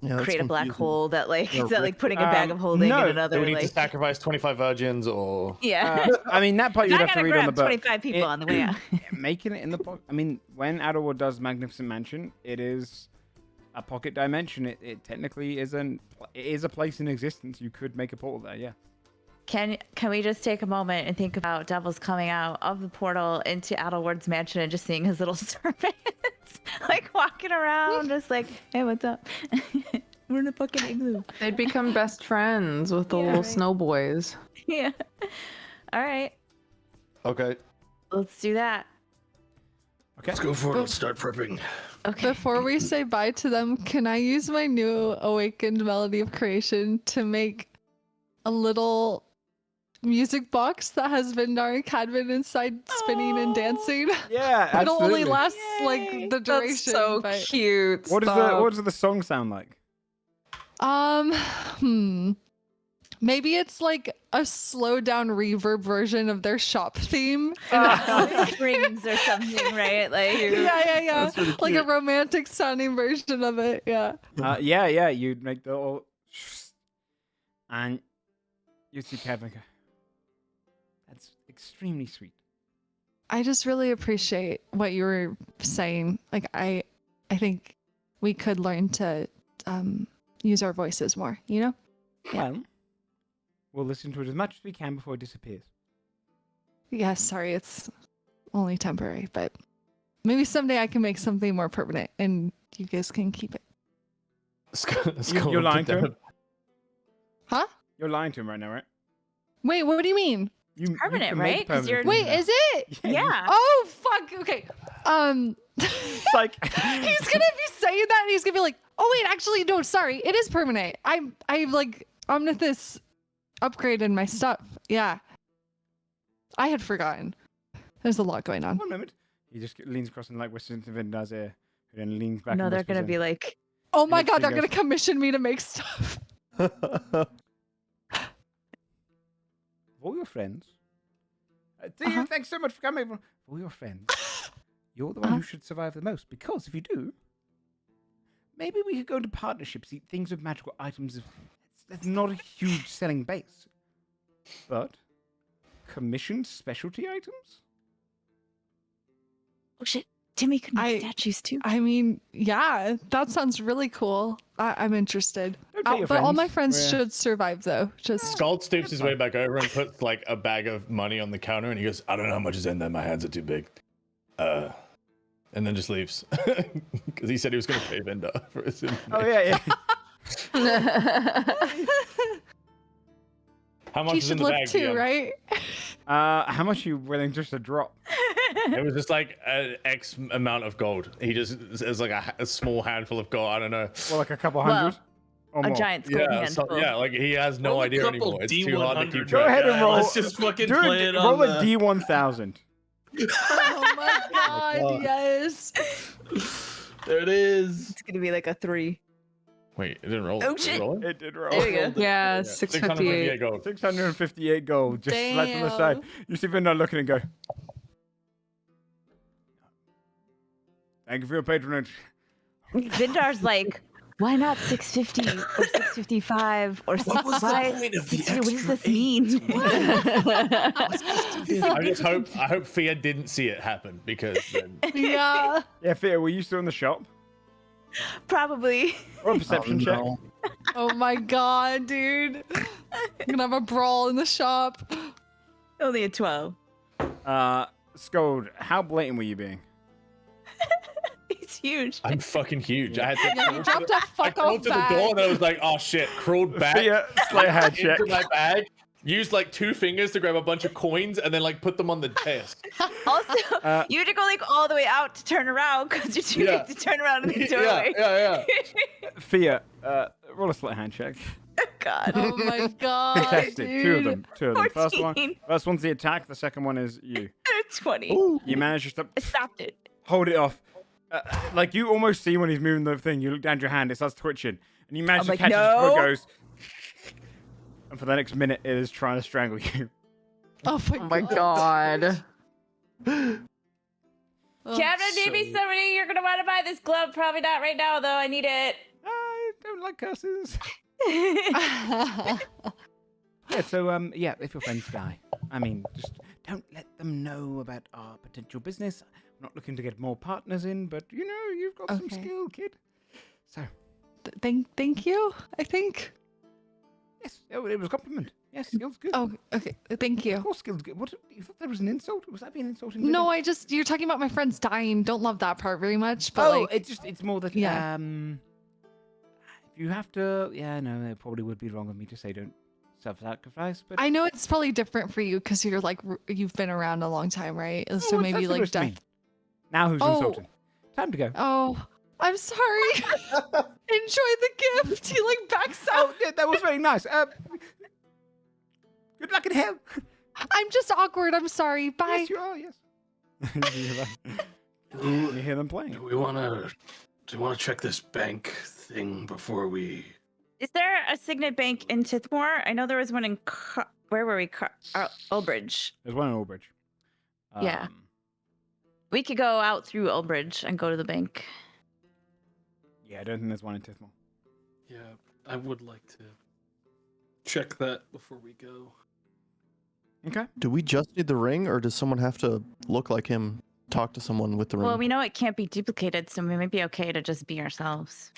Yeah, that's create a black confusing. hole that like Yeah, is that like putting a bag Um, of holding no. in Do another we need like to sacrifice 25 virgins or? yeah. I mean, that part you'd I have to gotta read on the grab book. 25 people on the way out. Making it in the pocket. I mean, when Adelward does Magnificent Mansion, it is a pocket dimension. It technically is it is a place in existence. You could make a portal there, yeah. Can we just take a moment and think about Devils coming out of the portal into Adelward's mansion and just seeing his little servants like walking around, just like, hey, what's up? We're in a fucking igloo. They'd become best friends with the little snow boys. Yeah. All right. Okay. Let's do that. Okay. Let's go for it. Let's start prepping. Okay. Before we say bye to them, can I use my new awakened melody of creation to make a little music box that has Vindar and Kadvan inside spinning and dancing? Yeah, It'll only absolutely. last like the duration. That's so but... cute. What does the song sound like? Maybe it's like a slowed down reverb version of their shop theme. Strings or something, right? Like Yeah. Really Like a cute. romantic sounding version of it. Yeah. Yeah. You'd make the all, and you'd see Kevin go. That's extremely sweet. I just really appreciate what you were saying. Like I think we could learn to use our voices more, you know? Yeah. Well, we'll listen to it as much as we can before it disappears. Yeah, sorry, it's only temporary, but maybe someday I can make something more permanent and you guys can keep it. You're lying to him? Huh? You're lying to him right now, right? Wait, what do you mean? You permanent, can make right? 'Cause you're- permanent Wait, things is it? now. Yeah. Oh, fuck. Okay. It's like He's gonna be saying that and he's gonna be like, oh wait, actually no, sorry, it is permanent. I like Omnithus upgraded my stuff. Yeah. I had forgotten. There's a lot going on. 1 moment. He just leans across and like whispers into Vindar's ear, who then leans back. No, and they're whispers gonna in. be like, Oh my And god, she they're goes- gonna commission me to make stuff. Of all your friends. Tia, thanks so much for coming. Of all your friends, you're the one who should survive the most. Because if you do, maybe we could go into partnerships, eat things with magical items. That's not a huge selling base. But commissioned specialty items? oh shit, Timmy could make I- statues too. I mean, yeah, that sounds really cool. I'm interested. Don't tell your But all my friends. friends We're- should survive though. Just Scald stoops his way back over and puts like a bag of money on the counter, and he goes, "I don't know how much is in there. My hands are too big." And then just leaves because he said he was going to pay Vindar for his information. Oh yeah. How much he is in should the live bag? too, DM? right? How much are you willing just to drop? It was just like an X amount of gold. He just is like a small handful of gold. I don't know. Well, like a couple Well, hundred? Or A more? giant gold Yeah, handful. yeah, like he has no Roll a idea couple anymore. It's too hard to keep D100. track. Go ahead and Yeah, roll. let's just fucking Do play it roll on a the... D1000. Oh my god, yes. There it is. It's gonna be like a 3. Wait, it didn't roll. Oh, Did it shit. roll? It did roll. There you go. Yeah, 658 658. gold. 658 gold, just slapped on the Damn. side. You see Vindar looking and go, thank you for your patronage. Vindar's like, why not 650 or 655 or What was the 65? point of the 650? What does extra this mean? I hope Fia didn't see it happen because then Yeah. Yeah, Fia, were you still in the shop? Probably. Or a perception check? Oh my god, dude. I'm gonna have a brawl in the shop. Only a 12. Scold, how blatant were you being? He's huge. I'm fucking huge. I had to Yeah, you dropped a I fuck crawled off to the bag. door and I was like, oh shit, crawled back Fia, sleight of hand check. into my bag, used like 2 fingers to grab a bunch of coins and then like put them on the desk. Also, you had to go like all the way out to turn around because you're too Yeah. big to turn around in the yeah, doorway. yeah. Fia, roll a sleight of hand check. God. Oh my god. Contested. Dude. 2 of them. First 14. one's the attack, the second one is you. 20. You manage to stop, I stopped it. hold it off. Like you almost see when he's moving the thing, you look down at your hand, it starts twitching, and you manage I'm to like, catch it before it "No." goes. And for the next minute, it is trying to strangle you. Oh Oh my god. Oh, Captain, maybe somebody you're gonna want to buy this glove. Probably not right now, though. I need it. I don't like curses. Yeah, so yeah, if your friends die, I mean, just don't let them know about our potential business. I'm not looking to get more partners in, but you know, you've got some Okay. skill, kid. So, Thank you, I think. yes, it was a compliment. Yes, skill's good. Oh, okay. Thank Of you. course, skill's good. What? You thought that was an insult? Was that being insulting? No, you're talking about my friends dying. Don't love that part very much, but Oh, like, it's more that Yeah. if you have to, no, it probably would be wrong of me to say don't self-sacrifice, but I know it's probably different for you because you're like you've been around a long time, right? So what's maybe that like supposed to mean? death. Now who's insulting? Time to go. Oh, I'm sorry. Enjoy the gift. He like backs out. Oh, yeah, that was very nice. Good luck in hell. I'm just awkward. I'm sorry. Bye. Yes, you are. Yes. You hear them playing. Do we want to check this bank thing before we? Is there a Signet Bank in Tithmore? I know there was one in where were we? Ulbridge. There's one in Ulbridge. Yeah. We could go out through Ulbridge and go to the bank. Yeah, I don't think there's one in Tithmore. Yeah, I would like to check that before we go. Okay. Do we just need the ring, or does someone have to look like him, talk to someone with the ring? Well, we know it can't be duplicated, so we might be okay to just be ourselves.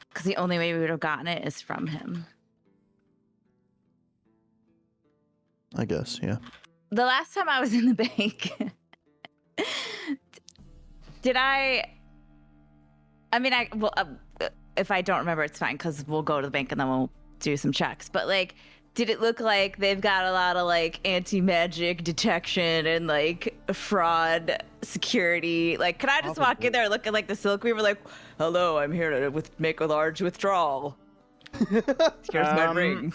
Because the only way we would have gotten it is from him. I guess, yeah. The last time I was in the bank, did I mean, if I don't remember, it's fine, because we'll go to the bank and then we'll do some checks. But, like, did it look like they've got a lot of, like, anti-magic detection and, like, fraud security? Like, could I just walk in there looking like the Silk Weaver, like, hello, I'm here to make a large withdrawal. Here's my ring.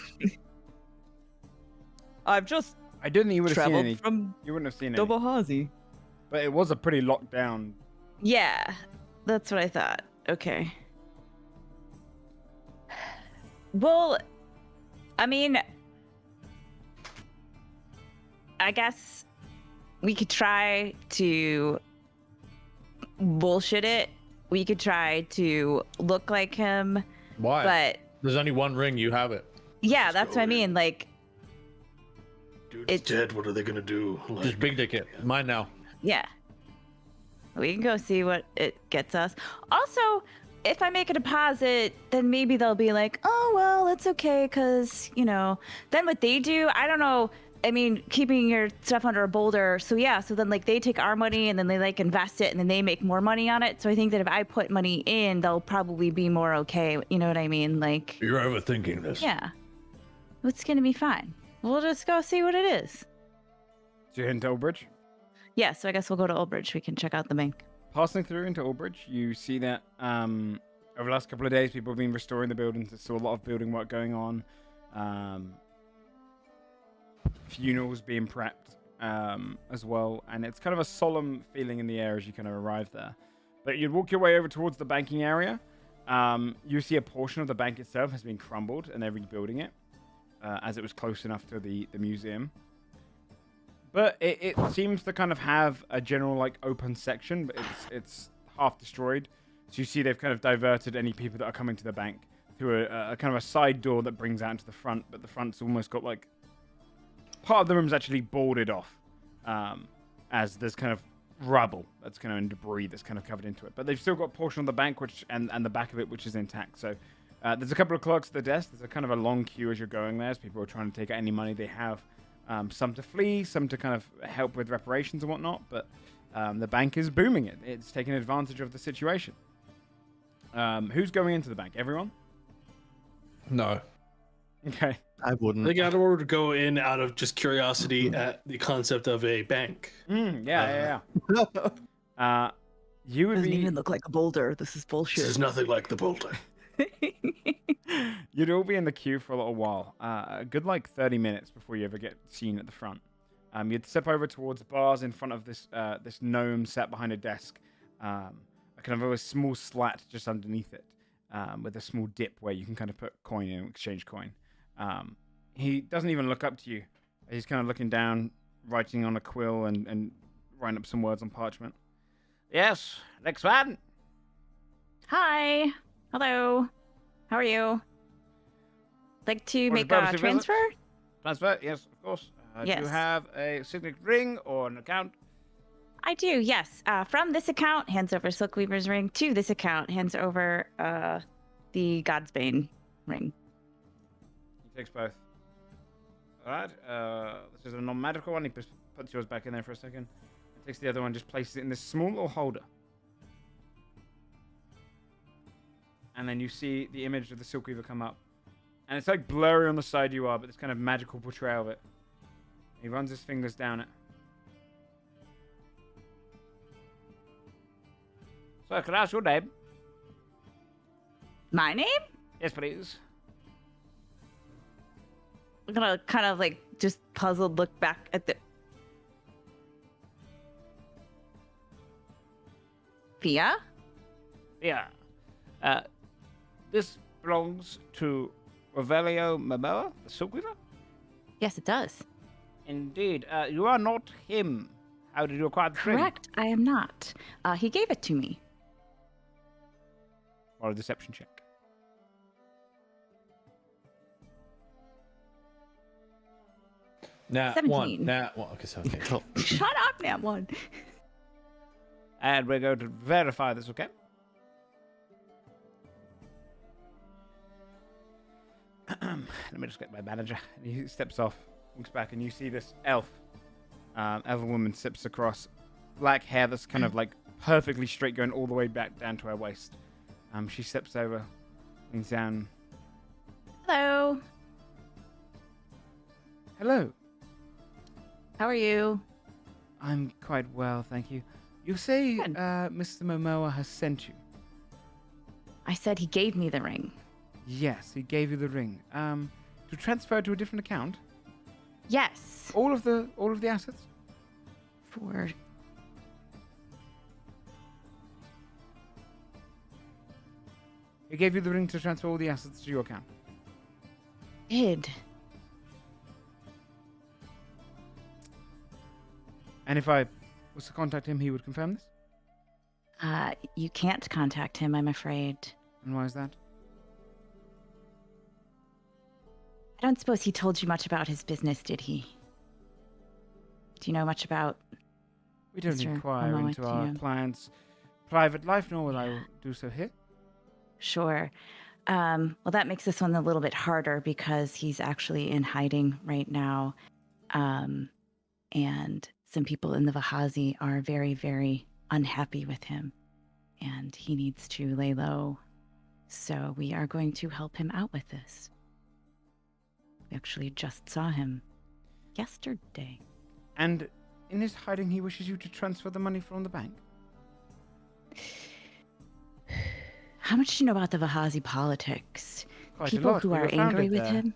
I've just I didn't think you would have seen traveled any. from You wouldn't have seen any. Double Hazy. But it was a pretty locked down. Yeah, that's what I thought. Okay. Well, I mean, I guess we could try to bullshit it. We could try to look like him. Why? But there's only one ring. You have it. yeah, that's what I mean. Like, Dude's dead. What are they gonna do? Like, Just big dick it. Mine now. yeah. We can go see what it gets us. Also, if I make a deposit, then maybe they'll be like, oh, well, it's okay, because, you know, then what they do, I don't know. I mean, keeping your stuff under a boulder. So, yeah, so then, like, they take our money and then they, like, invest it and then they make more money on it. So I think that if I put money in, they'll probably be more okay. You know what I mean? Like, You're overthinking this. yeah. It's going to be fine. We'll just go see what it is. So you're heading to Ulbridge? Yeah, so I guess we'll go to Ulbridge. We can check out the bank. Passing through into Ulbridge, you see that over the last couple of days, people have been restoring the buildings. There's still a lot of building work going on. Funerals being prepped as well. And it's kind of a solemn feeling in the air as you kind of arrive there. But you'd walk your way over towards the banking area. You see a portion of the bank itself has been crumbled, and they're rebuilding it as it was close enough to the museum. But it seems to kind of have a general, like, open section, but it's half destroyed. So you see they've kind of diverted any people that are coming to the bank through a kind of a side door that brings out into the front, but the front's almost got, like, part of the room's actually boarded off, as there's kind of rubble that's kind of in debris that's kind of covered into it. But they've still got a portion of the bank and the back of it which is intact. So there's a couple of clerks at the desk. There's a kind of a long queue as you're going there as people are trying to take out any money they have. Some to flee, some to kind of help with reparations and whatnot, but the bank is booming it. It's taking advantage of the situation. Who's going into the bank? Everyone? No. Okay. I wouldn't. I think I'd order to go in out of just curiosity at the concept of a bank. Yeah. You would Doesn't be... even look like a boulder. This is this bullshit. is nothing like the boulder. You'd all be in the queue for a little while. A good, like, 30 minutes before you ever get seen at the front. You'd step over towards bars in front of this this gnome sat behind a desk. Kind of a small slat just underneath it, with a small dip where you can kind of put coin in and exchange coin. He doesn't even look up to you. He's kind of looking down, writing on a quill and writing up some words on parchment. Yes, next one. Hi. Hello. How are you? Like to make a transfer? Transfer, yes, of course. Do Yes. you have a signet ring or an account? I do, yes. From this account, hands over Silkweaver's ring. To this account, hands over the Godsbane ring. He takes both. Alright, this is a non-magical one. He puts yours back in there for a second. He takes the other one, just places it in this small little holder. and then you see the image of the Silkweaver come up. And it's like blurry on the side you are, but this kind of magical portrayal of it. He runs his fingers down it. So, can I ask your name? My name? Yes, please. I'm gonna kind of like just puzzled look back at the. Pia? Yeah. This belongs to Revelio Momoa, the Silkweaver? Yes, it does. Indeed. You are not him. How did you acquire the ring? Correct, I am not. He gave it to me. Or a deception check. Nat 17. 1. Nat 1. Okay, so okay. Shut up, Nat 1. And we're going to verify this, okay? Let me just get my manager. And he steps off, looks back, and you see this elf. Elf woman sips across. Black hair that's kind of like perfectly straight, going all the way back down to her waist. She steps over, leans down. Hello. Hello. How are you? I'm quite well, thank you. You say Good. Mr. Momoa has sent you? I said he gave me the ring. Yes, he gave you the ring. To transfer to a different account? Yes. All of the assets? For He gave you the ring to transfer all the assets to your account. did. And if I was to contact him, he would confirm this? You can't contact him, I'm afraid. And why is that? I don't suppose he told you much about his business, did he? Do you know much about... We don't Mr. inquire Momoa, into do our you? clients' private life, nor will I do so here. Sure. Well, that makes this one a little bit harder because he's actually in hiding right now. And some people in the Vahazi are very, very unhappy with him. And he needs to lay low. So we are going to help him out with this. We actually just saw him yesterday. And in his hiding, he wishes you to transfer the money from the bank? How much do you know about the Vahazi politics? Quite a People lot. who We are were angry founded with there. him?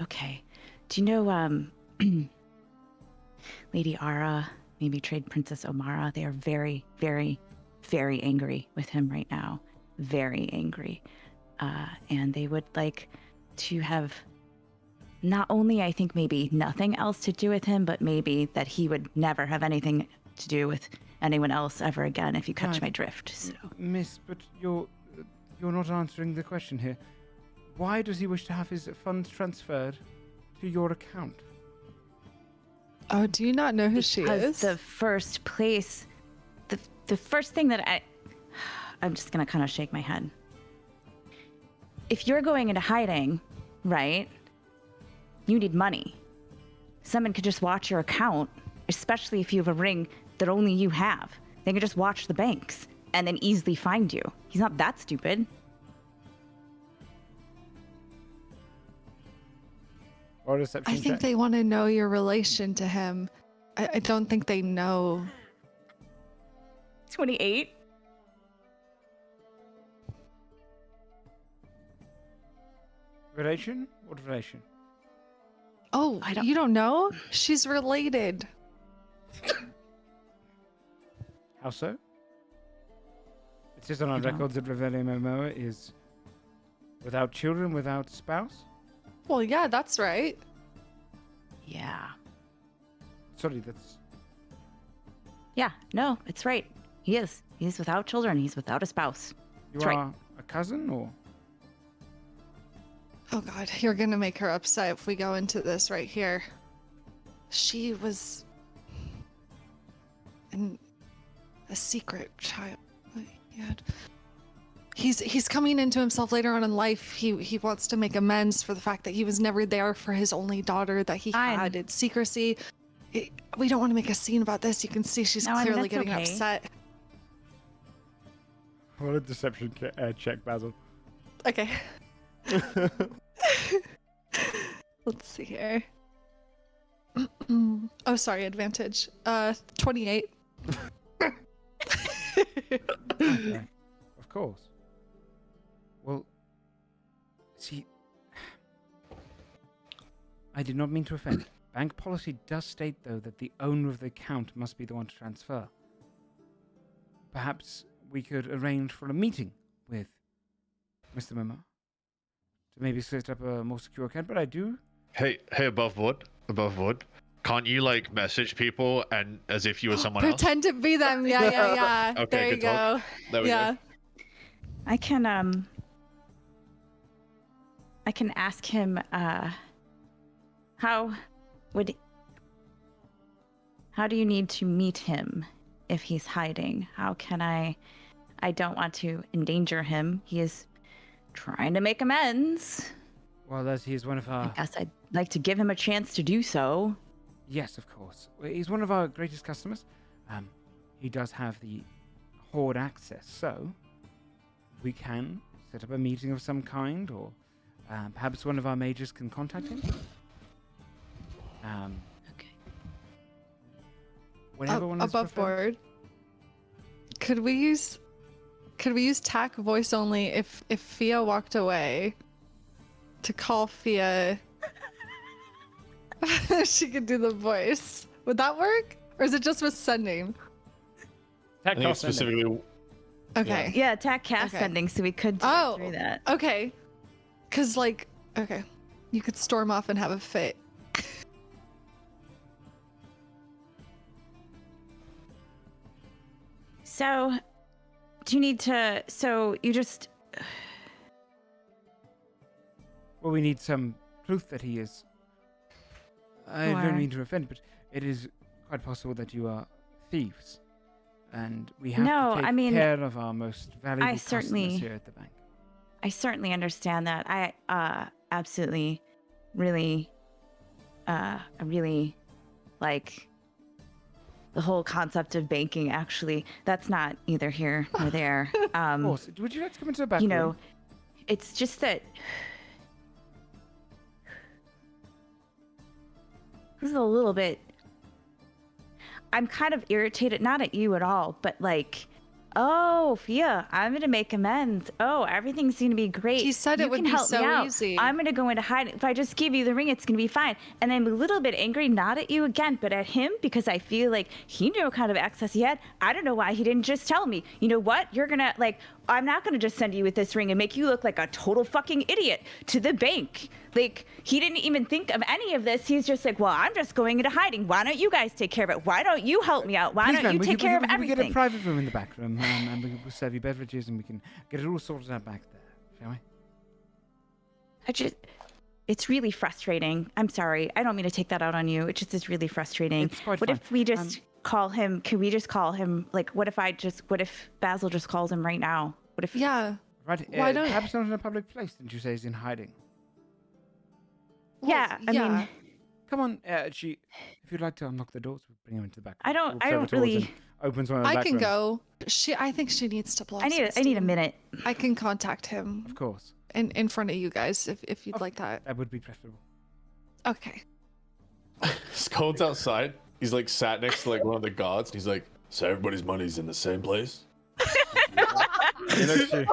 Okay. Do you know, Lady Ara, maybe trade Princess Omara? They are very, very, very angry with him right now. Very angry. And they would like to have not only, I think, maybe nothing else to do with him, but maybe that he would never have anything to do with anyone else ever again, if you catch Right. my drift. So. Miss, but you're not answering the question here. Why does he wish to have his funds transferred to your account? Oh, do you not know who she Because is? the first place, the first thing that I'm just gonna kind of shake my head. If you're going into hiding, right, you need money. Someone could just watch your account, especially if you have a ring that only you have. They can just watch the banks and then easily find you. He's not that stupid. Or deception I think check? they want to know your relation to him. I don't think they know. 28. Relation? What relation? Oh, you don't know? She's related. How so? It says on our I don't- records that Revelio Momoa is without children, without spouse. Well, yeah, that's right. Yeah. Sorry, that's... Yeah, no, it's right. He is. He's without children. He's without a spouse. You That's are right. a cousin, or...? Oh god, you're gonna make her upset if we go into this right here. She was a secret child. He's coming into himself later on in life. He wants to make amends for the fact that he was never there for his only daughter that he Fine. had in secrecy. We don't want to make a scene about this. You can see she's No, I mean, clearly that's getting okay. upset. What a deception check, Basil. Okay. Let's see here. Oh, sorry, advantage. 28. Okay. Of course. Well, see, I did not mean to offend. Bank policy does state, though, that the owner of the account must be the one to transfer. Perhaps we could arrange for a meeting with Mr. Memo to maybe set up a more secure account, but I do... Hey, above board. Can't you, like, message people and as if you were someone else? Pretend to be them. Yeah. Okay, there you good talk. go. There we go. I can ask him how do you need to meet him if he's hiding? How can I don't want to endanger him. He is trying to make amends. Well, as he is one of our... I guess I'd like to give him a chance to do so. Yes, of course. Well, he's one of our greatest customers. He does have the Horde access, so we can set up a meeting of some kind, or perhaps one of our mages can contact him. Okay. Whenever one is Above preferred. board. Could we use TAC voice only if Fia walked away to call Fia? She could do the voice. Would that work? Or is it just with sending? I think it's specifically... Okay. Yeah, attack cast sending, so we could do it through that. Okay. Cause you could storm off and have a fit. So, do you need to... So, you just... Well, we need some proof that he is... I don't mean to offend, but it is quite possible that you are thieves. And we have to take care of our most valuable customers here at the bank. I certainly understand that. I absolutely, really, I really like the whole concept of banking, actually. That's not either here nor there. Of course. Would you like to come into the back room? It's just that... This is a little bit... I'm kind of irritated, not at you at all, but like, oh, Fia, I'm going to make amends. Oh, everything's going to be great. He said it would be so easy. I'm going to go into hiding. If I just give you the ring, it's going to be fine. And I'm a little bit angry, not at you again, but at him, because I feel like he knew what kind of access he had. I don't know why he didn't just tell me, you know what? You're going to, like, I'm not going to just send you with this ring and make you look like a total fucking idiot to the bank. Like, he didn't even think of any of this. He's just like, well, I'm just going into hiding. Why don't you guys take care of it? Why don't you help me out? Why don't you take care of everything? We get a private room in the back room, and we'll serve you beverages, and we can get it all sorted out back there, shall we? It's really frustrating. I'm sorry. I don't mean to take that out on you. It just is really frustrating. It's quite what fine. If we just call him? Can we just call him? Like, what if Basil just calls him right now? What if? Yeah. Right. Why don't? Perhaps not in a public place. Didn't you say he's in hiding? Yeah. I mean, come on. If you'd like to unlock the doors, we'll bring him into the back. I don't really. Opens one of the I back can rooms. go. I think she needs to block. I need a minute. I can contact him. Of course. In front of you guys, if you'd like that. That would be preferable. Okay. Skull's outside. He's like sat next to like one of the guards. And he's like, so everybody's money's in the same place?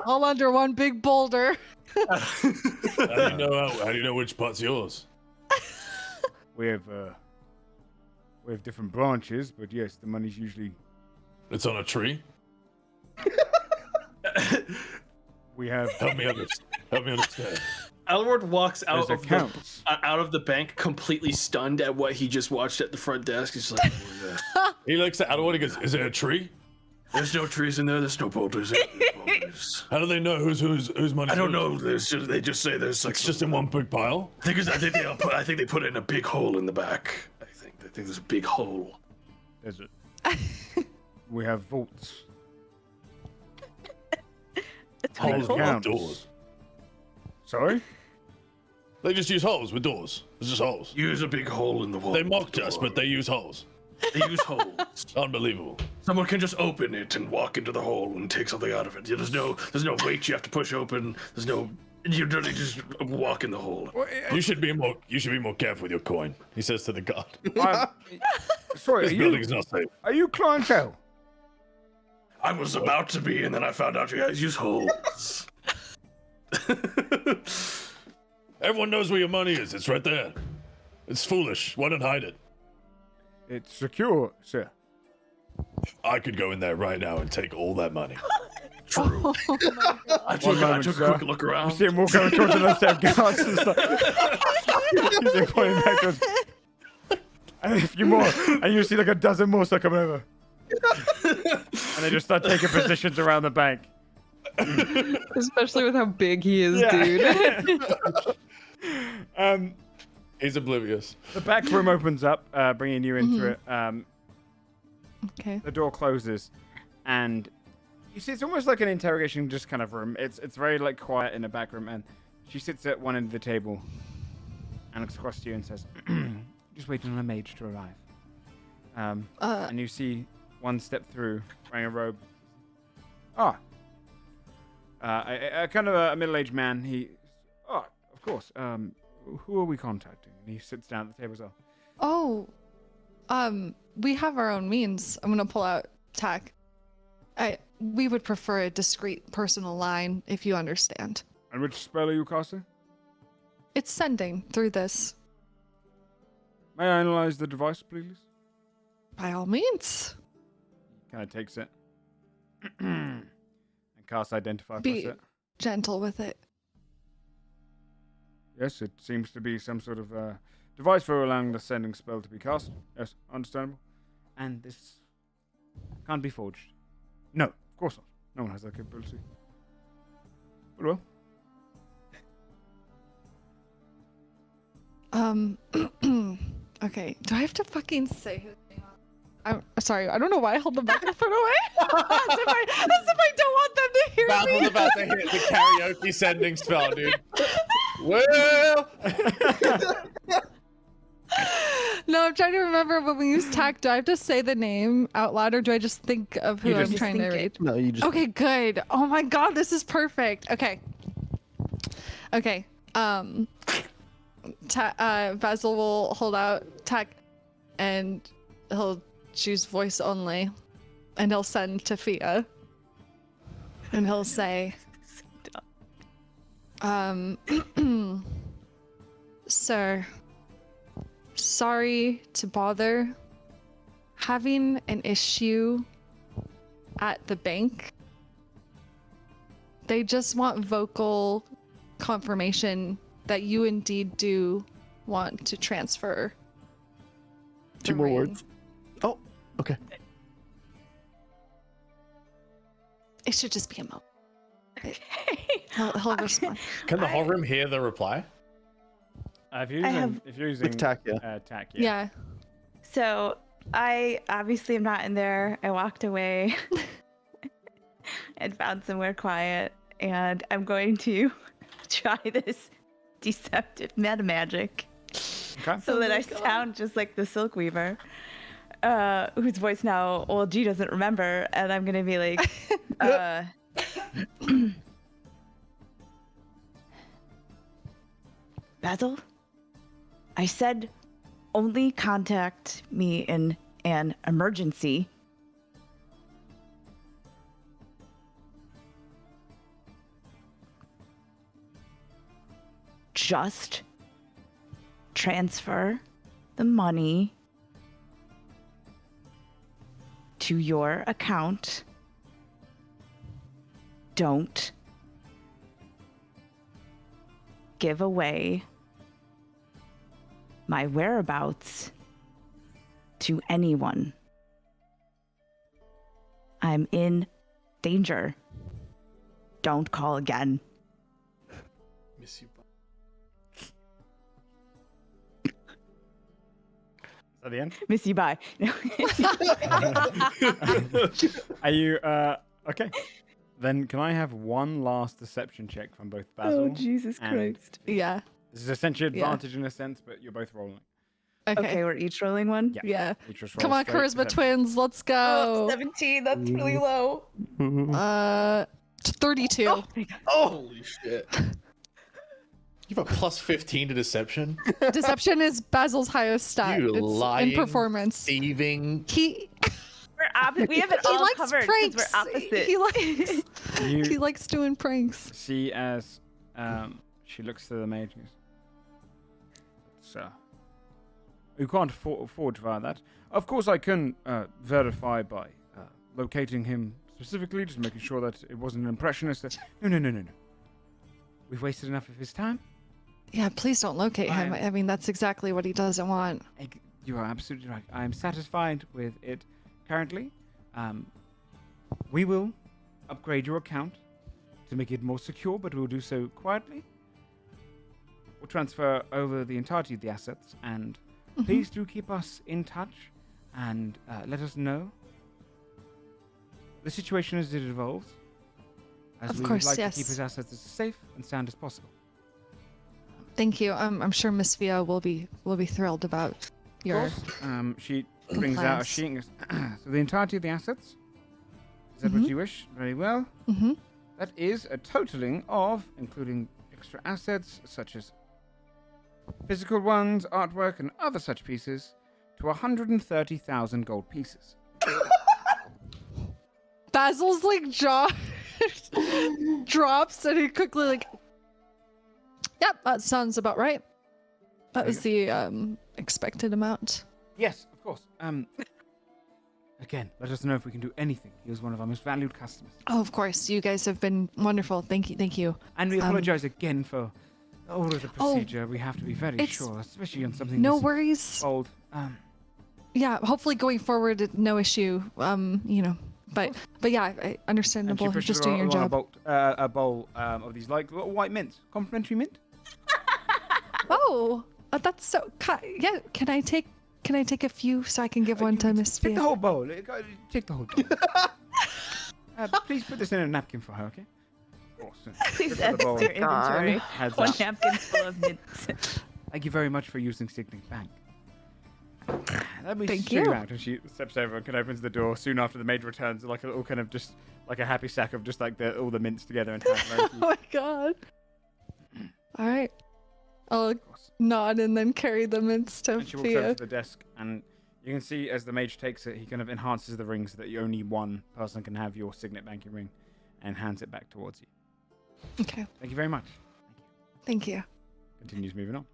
All under one big boulder. How do you know which part's yours? We have different branches, but yes, the money's usually... It's on a tree? We have... Help me understand. Elward walks out of the bank completely stunned at what he just watched at the front desk. He's like, oh, yeah. He looks at Elward and goes, is there a tree? There's no trees in there. There's no boulders. How do they know whose money? I don't know. They just say there's like. It's just in one big pile. I think they put it in a big hole in the back. I think there's a big hole. There's it. We have vaults. Holes with doors. Sorry? They just use holes with doors. It's just holes. Use a big hole in the wall. They mocked us, but they use holes. They use holes. Unbelievable. Someone can just open it and walk into the hole and take something out of it. There's no weight you have to push open. You literally just walk in the hole. You should be more careful with your coin, he says to the guard. Sorry, This building is not safe. Are you clientele? I was about to be, and then I found out you guys use holes. Everyone knows where your money is. It's right there. It's foolish. Why not hide it? It's secure, sir. I could go in there right now and take all that money. True. I took a quick look around. You see him walk over towards the left guards and stuff. He's pointing backwards. And a few more, and you see like a dozen more start coming over. And they just start taking positions around the bank. Especially with how big he is, dude. He's oblivious. The back room opens up, bringing you into it. Okay. The door closes, and you see it's almost like an interrogation just kind of room. It's very like quiet in the back room, and she sits at one end of the table and looks across to you and says, just waiting on a mage to arrive. And you see one step through, wearing a robe. A kind of a middle-aged man. Of course. Who are we contacting? And he sits down at the table as well. Oh, we have our own means. I'm gonna pull out tack. We would prefer a discreet personal line, if you understand. And which spell are you casting? It's sending through this. May I analyze the device, please? By all means. Kind of takes it. And casts Identify Be plus it. gentle with it. Yes, it seems to be some sort of device for allowing the sending spell to be cast. Yes, understandable. And this can't be forged. No, of course not. No one has that capability. But well. Okay. Do I have to fucking say his name? I'm sorry. I don't know why I held the microphone away. As if I don't want them to hear Basil's me. about to hit the karaoke sending spell, dude. Well. No, I'm trying to remember when we use tack. Do I have to say the name out loud, or do I just think of who I'm trying to read? No, you just. Okay, good. Oh my god, this is perfect. Okay. Basil will hold out tack, and he'll choose voice only, and he'll send to Fia, and he'll say, Sir, sorry to bother. Having an issue at the bank. They just want vocal confirmation that you indeed do want to transfer. 2 more words. Oh, okay. It should just be a moment. He'll respond. Can the whole room hear the reply? If you're using With tack, yeah. tack, Yeah. So I obviously am not in there. I walked away and found somewhere quiet, and I'm going to try this deceptive meta magic so that I sound just like the Silk Weaver, whose voice now old G doesn't remember, and I'm gonna be like, Basil, I said only contact me in an emergency. Just transfer the money to your account. Don't give away my whereabouts to anyone. I'm in danger. Don't call again. Miss you. Is that the end? Miss you, bye. Are you okay? Then can I have one last deception check from both Basil? Oh, Jesus and Christ. Yeah. This is essentially advantage in a sense, but you're both rolling. Okay, we're each rolling one? Yeah. Each Come on, charisma twins, let's go. 17, that's really low. 32. Oh, my God. Holy shit. You have a plus 15 to deception? Deception is Basil's highest stat. You It's lying, in performance. thieving. He We have it he all likes covered pranks. because we're opposite. He likes doing pranks. See as she looks to the mage and goes, "Sir, you can't forge via that. Of course, I can verify by locating him specifically, just making sure that it wasn't an impressionist. No. We've wasted enough of his time. Yeah, please don't locate him. I mean, that's exactly what he doesn't want. You are absolutely right. I am satisfied with it currently. We will upgrade your account to make it more secure, but we'll do so quietly. We'll transfer over the entirety of the assets, and please do keep us in touch and let us know the situation as it evolves. As Of we course, would like yes. to keep his assets as safe and sound as possible. Thank you. I'm sure Miss Via will be thrilled about your. She brings out a plans. sheet and goes, so the entirety of the assets? Is that what you wish? Very well. Mm-hmm. That is a totaling of, including extra assets such as physical ones, artwork, and other such pieces, to 130,000 gold pieces. Basil's jaw drops, and he quickly Yep, that sounds about right. That was the expected amount. Yes, of course. Again, let us know if we can do anything. He was one of our most valued customers. Oh, of course. You guys have been wonderful. Thank you. And we apologize again for all of the procedure. We have to be very sure, especially on something No this worries. old. Yeah, hopefully going forward, no issue. But yeah, understandable. And she Just doing your job. A bowl of these little white mints, complimentary mint. Oh, that's so. Yeah, can I take a few so I can give one to Miss Take Via? the whole bowl. Take the whole bowl. Please put this in a napkin for her, okay? Awesome. Please Good for add the bowl. to your inventory. Heads One up. napkin full of mints. Thank you very much for using Signet Bank. Let me Thank show you you. out. And she steps over and opens the door. Soon after, the maid returns, like a little kind of just like a happy sack of just all the mints together and hands Oh my god. All right. I'll nod and then carry the mints to And she walks over Via. to the desk, and you can see as the mage takes it, he kind of enhances the ring so that only one person can have your signet banking ring, and hands it back towards you. Okay. Thank you very much. Thank you. Continues moving on.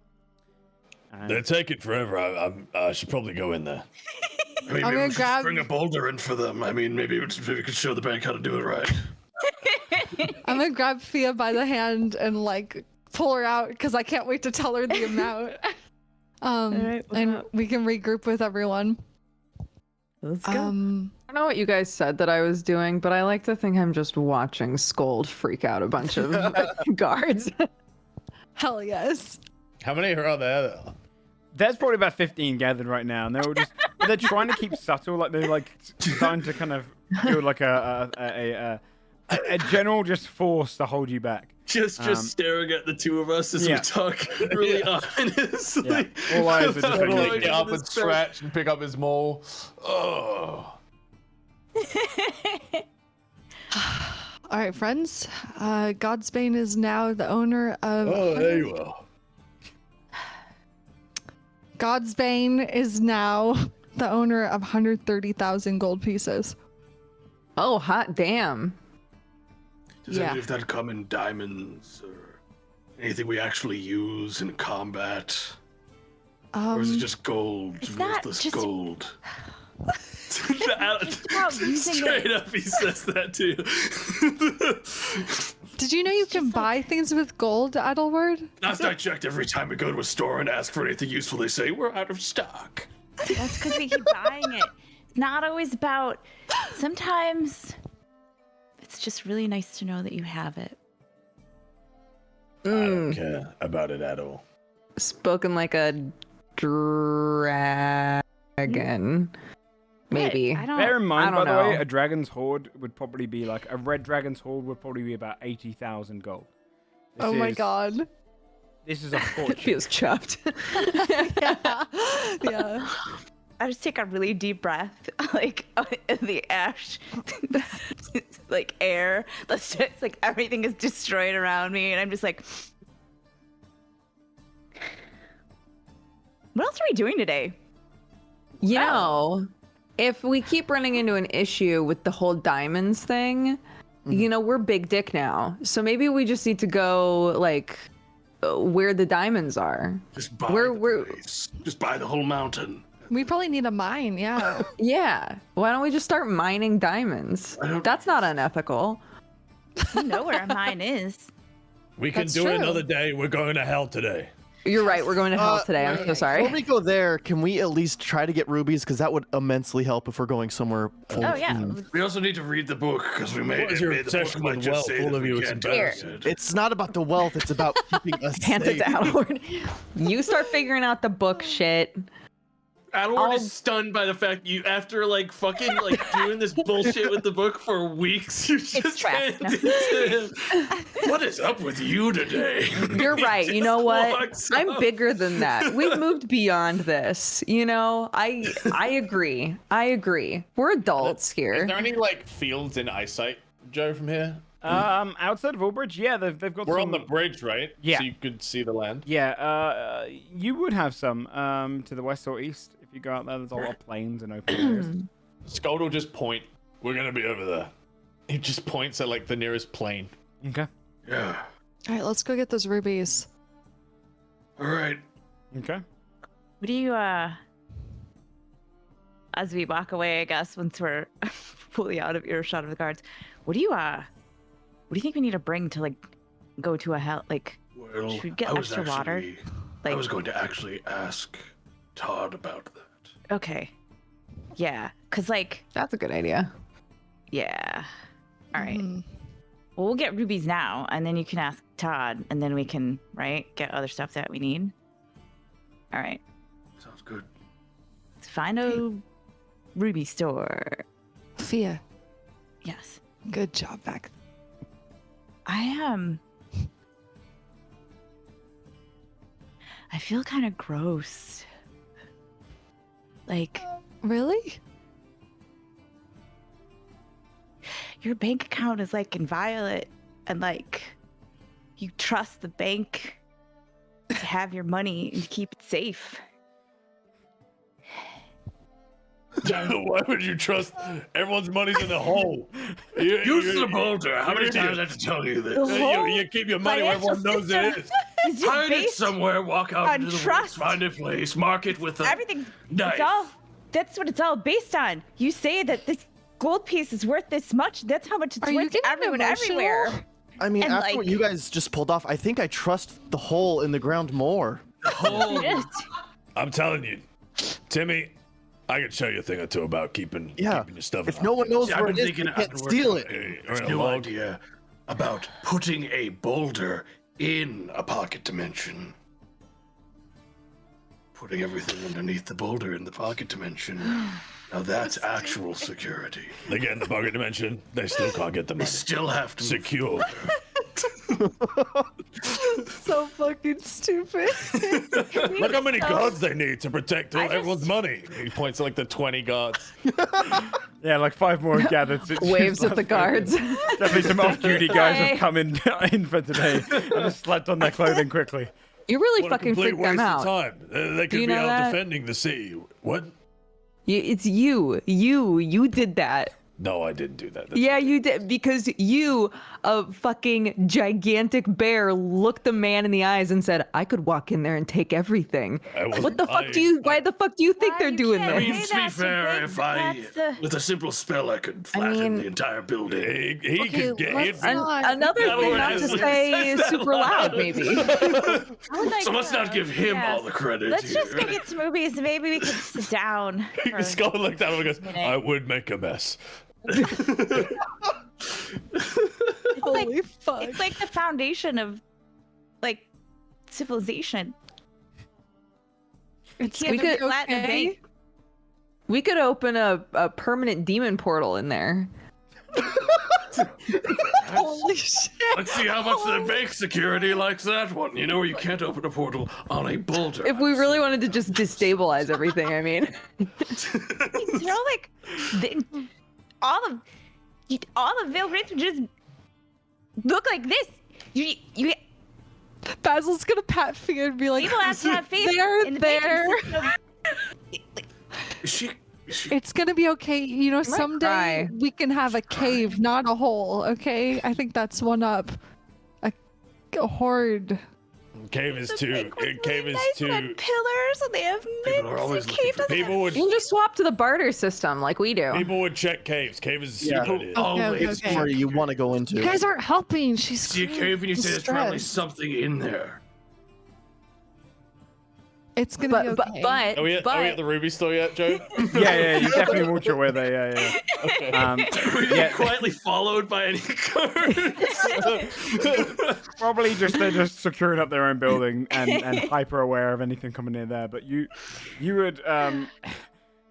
And They're taking forever. I should probably go in there. I mean, I'm maybe gonna we should grab- just bring a boulder in for them. I mean, maybe we could show the bank how to do it right. I'm gonna grab Fia by the hand and pull her out because I can't wait to tell her the amount. right, and we can regroup with everyone. Let's go. I don't know what you guys said that I was doing, but I like to think I'm just watching Scold freak out a bunch of guards. Hell yes. How many are there? there's probably about 15 gathered right now, and they're all just they're trying to keep subtle, like they're trying to kind of do a general just force to hold you back. Just staring at the two of us as we talk really ominously. Yeah. All eyes are just Totally like get up and stretch and pick up his maul. Oh. All right, friends. Godsbane is now the owner of. Oh, there you are. Godsbane is now the owner of 130,000 gold pieces. Oh, hot damn. Does any of that come in diamonds or anything we actually use in combat? Or is it just gold, worthless gold? Straight up, he says that too. Did you know you can buy things with gold, Adelward? Last I checked, every time we go to a store and ask for anything useful, they say we're out of stock. That's because we keep buying it. It's not always about. Sometimes it's just really nice to know that you have it. I don't care about it at all. Spoken like a dragon. Maybe. Bear in mind, by the way, know. a dragon's hoard would probably be a red dragon's hoard would probably be about 80,000 gold. Oh my god. This is a fortune. Feels chuffed. Yeah. I just take a really deep breath, like the ash, like air. That's just like everything is destroyed around me, and I'm just like, what else are we doing today? You know, if we keep running into an issue with the whole diamonds thing, you know, we're big dick now. So maybe we just need to go like where the diamonds are. Just buy the place. Just buy the whole mountain. We probably need a mine, yeah. Yeah. Why don't we just start mining diamonds? That's not unethical. You know where mine is. We can That's do true. it another day. We're going to hell today. You're right. We're going to hell today. I'm so sorry. Before we go there, can we at least try to get rubies? Because that would immensely help if we're going somewhere. Full Oh of yeah. food. We also need to read the book because we made What is it. your Made the book obsession might with just wealth? say All that of we you, it's can't do embarrassing. it. It's not about the wealth. It's about keeping us Hand it safe. to Adelward. You start figuring out the book shit. Adelward is stunned by the fact you, after like fucking like doing this bullshit with the book for weeks, you just trash. handed it to him. What is up with you today? You're right. You know Just what? walks I'm up. bigger than that. We've moved beyond this. You know, I agree. I agree. We're adults Is here. there any like fields in eyesight, Joe, from here? Outside of Albridge, yeah, they've got. We're some... on the bridge, right? Yeah. So you could see the land. Yeah, you would have some to the west or east if you go out there. There's a lot of plains and open areas. Skold will just point. We're gonna be over there. He just points at like the nearest plain. Okay. Yeah. All right, let's go get those rubies. All right. Okay. What do you as we walk away, I guess, once we're fully out of earshot of the guards, what do you think we need to bring to like go to a hell? Like, Well, should we get I was extra water? actually- Like, I was going to actually ask Todd about that. okay, yeah, cause like, That's a good idea. yeah, all right. Mm. Well, we'll get rubies now, and then you can ask Todd, and then we can get other stuff that we need. All right, Sounds good. let's find a ruby store. Fia, Yes, good job back. I am. I feel kind of gross. Like, Really? your bank account is like inviolate, and like, you trust the bank to have your money and keep it safe. Why would you trust? Everyone's money's in the hole. Use the boulder. How many times I have to tell you this? You keep your money where everyone knows it is. It's just Hide it based somewhere. Walk out on into the trust. woods. Find a place. Mark it with a everything. knife. It's all. That's what it's all based on. You say that this gold piece is worth this much. That's how much it's Are you worth to getting everyone emotional? everywhere. I mean, And, after what like- you guys just pulled off, I think I trust the hole in the ground more. It is. I'm telling you, Timmy, I can show you a thing or two about keeping your stuff. If no one knows See, I've where been it is, thinking you can't afterwards, steal it. There's a new idea about putting a boulder in a pocket dimension. Putting everything underneath the boulder in the pocket dimension. Now that's actual security. They get in the pocket dimension, they still can't get the They money. still have to Secure. So fucking stupid. Look how many guards they need to protect I everyone's just- money. He points to like the 20 guards. Yeah, like 5 more gathered. Waves at the guards. Definitely some off-duty guys Hey. have come in for today and just slapped on their clothing quickly. You really What a fucking complete freaked them waste out. of time. They could you be know out that? defending the city. What? It's you. You did that. No, I didn't do that. That's- Yeah, you did, because you, a fucking gigantic bear, looked the man in the eyes and said, "I could walk in there and take everything." What the fuck do you? Why the fuck do you think they're doing I mean, this? to be fair, if with a simple spell, I could flatten mean- the entire building. He Okay, could get let's it. not- Another That thing word not has to like say is said that super loud, maybe. I would like So let's to- not give him yeah. all the credit. Let's just here. go get some movies and maybe we can sit down. for- Skull looked at him and goes, minute. I would make a mess. Holy fuck. It's like the foundation of, like, civilization. It's We gonna could be flatten a okay. bank. We could open a permanent demon portal in there. Holy shit! Let's see how much the bank security likes that one. You know where you can't open a portal on a boulder. If we really wanted to just destabilize everything, I mean. They're all like, all of Veil Wraith would just look like this. You Basil's gonna pat Fia and be like, people have to have faith in the there. She It's gonna be okay. You know, someday cry. we can have a cave, not a hole. Okay, I think that's one up. A horde. Cave is too. Cave is nice too. red pillars, and they have People are mints. always The looking cave for doesn't have People would. You can just swap to the barter system like we do. People would check caves. Cave is super Yeah. idea. always okay. Where you want to go into. You guys aren't helping. She's see a cave and you say there's probably stressed. something in there. It's gonna be okay. Are we at the Ruby store yet, Joe? Yeah, you definitely walked your way there. Yeah. Okay. Were you Yeah. quietly followed by any guards? Probably they're just securing up their own building and hyper aware of anything coming in there. But you would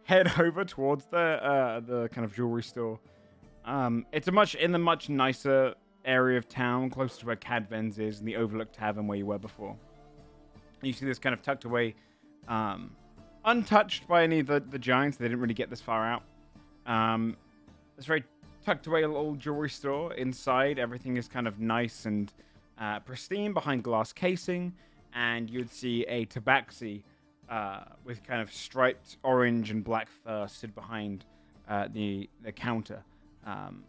head over towards the kind of jewelry store. It's in the much nicer area of town, close to where Kadvan's is, and the Overlook Tavern where you were before. You see this kind of tucked away, untouched by any of the giants. They didn't really get this far out. It's very tucked away little jewelry store. Inside, everything is kind of nice and pristine behind glass casing. And you'd see a tabaxi with kind of striped orange and black fur stood behind the counter.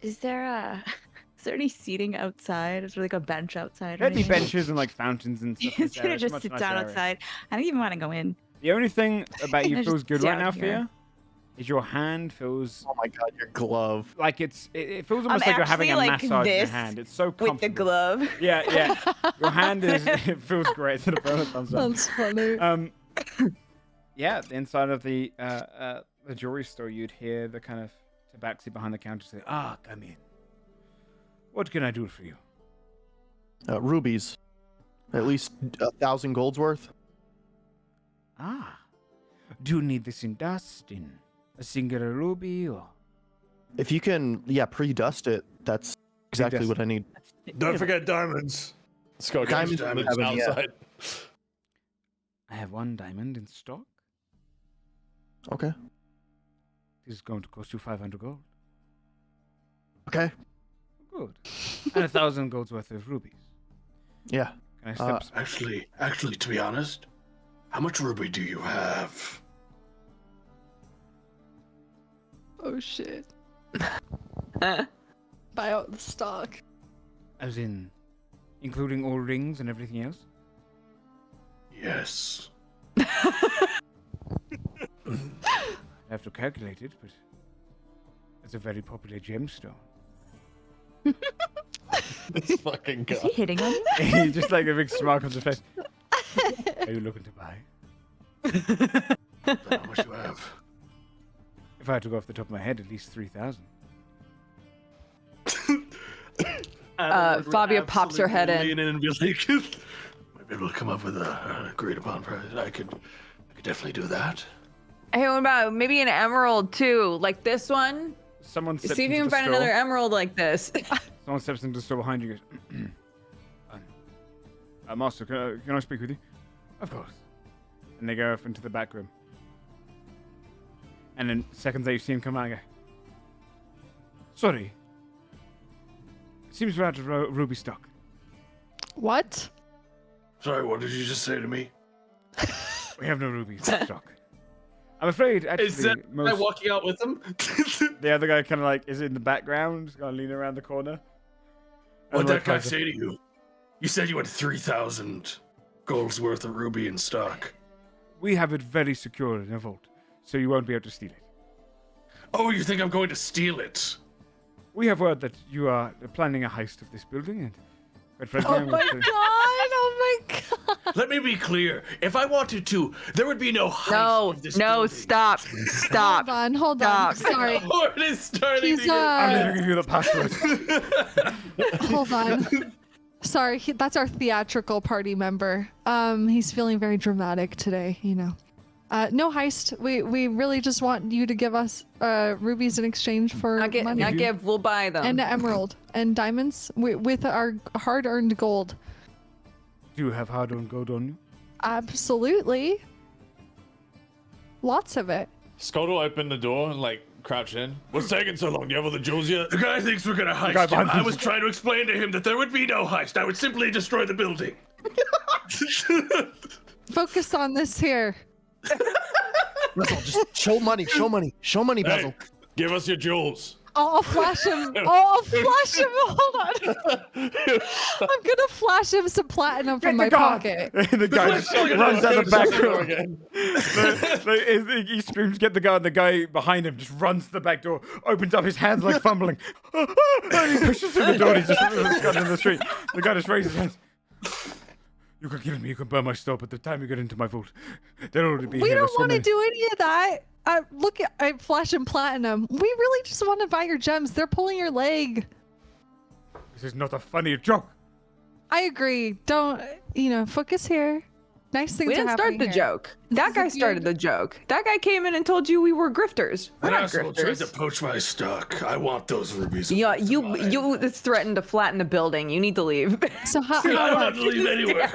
Is there any seating outside? Is there like a bench outside? There'd be benches and like fountains and stuff. He's like gonna that. It's a just much sit nicer down area. outside. I don't even want to go in. The only thing about you Just feels good right down now, here. Fia, is your hand feels Oh my god, your glove. like it feels almost like you're having a actually like massage in your this hand. It's so comfortable. With the glove. Yeah. Your hand it feels great. To the bonus thumbs up. That's funny. Yeah, the inside of the jewelry store, you'd hear the kind of tabaxi behind the counter say, come in. What can I do for you? Rubies. At least 1,000 gold's worth. Do you need this in dust, in a singular ruby, or? If you can, pre-dust it, that's exactly Pre-dust what I need. Don't forget diamonds. Let's go. Diamonds Diamonds we have 'em, yeah. outside. I have 1 diamond in stock. Okay. This is going to cost you 500 gold. Okay. Good. And 1,000 gold's worth of rubies. Yeah. Can I step Actually, to be honest, how much ruby do you have? Oh shit. Buy out the stock. As in, including all rings and everything else? Yes. I have to calculate it, but it's a very popular gemstone. This fucking guy. Is he hitting on you? He just like a big smile comes to his face. Are you looking to buy? How much do you have? If I had to go off the top of my head, at least 3,000. Fabia pops her head in. Lean in and be like, might be able to come up with a agreed upon price. I could definitely do that. Hey, what about maybe an emerald too, like this one? Someone steps See if into you can the find store. another emerald like this. Someone steps into the store behind you and goes, Master, can I speak with you? Of course. And they go off into the back room. And then seconds later you see him come out and go, sorry. Seems we're out of ruby stock. What? Sorry, what did you just say to me? We have no rubies in stock. I'm afraid, actually, Is that guy walking out with him? the other guy kind of like is in the background, just kind of leaning around the corner. What'd And that guy like, say to you? You said you had 3,000 gold's worth of ruby in stock. We have it very secure in a vault, so you won't be able to steal it. Oh, you think I'm going to steal it? We have word that you are planning a heist of this building, and Oh my god! Oh my god! Let me be clear. If I wanted to, there would be no heist No, of this no, building. stop. Stop. Hold on. Stop. Sorry. Or it is starting He's to I'm uh. going to give you the password. Hold on. Sorry, that's our theatrical party member. He's feeling very dramatic today, you know. No heist. We really just want you to give us rubies in exchange for money. Not give, we'll buy them. And emerald and diamonds with our hard-earned gold. Do you have hard-earned gold on you? Absolutely. Lots of it. Scott will open the door and like crouch in. What's taking so long? Do you have all the jewels yet? The guy thinks we're gonna heist him. I was trying to explain to him that there would be no heist. I would simply destroy the building. Focus on this here. Basil, just show money, Basil. Hey, give us your jewels. I'll flash him. I'll flash him. Hold on. I'm gonna flash him some platinum from my pocket. The guy just runs out the back door again. He screams, "Get the guy!" And the guy behind him just runs to the back door, opens up his hands like fumbling, and he pushes through the door. And he's just in the street. The guy just raises his hands. You can kill me, you can burn my store, but the time you get into my vault, they'll already be here. We don't want to do any of that. I'm flashing platinum. We really just want to buy your gems. They're pulling your leg. This is not a funny joke. I agree. Don't, focus here. Nice things We didn't start the joke. That guy started the joke. That guy came in and told you we were grifters. We're not asshole tried to grifters. poach my stock. I want those rubies. Yeah, you threatened to flatten the building. You need to leave. So how? I don't have to leave anywhere.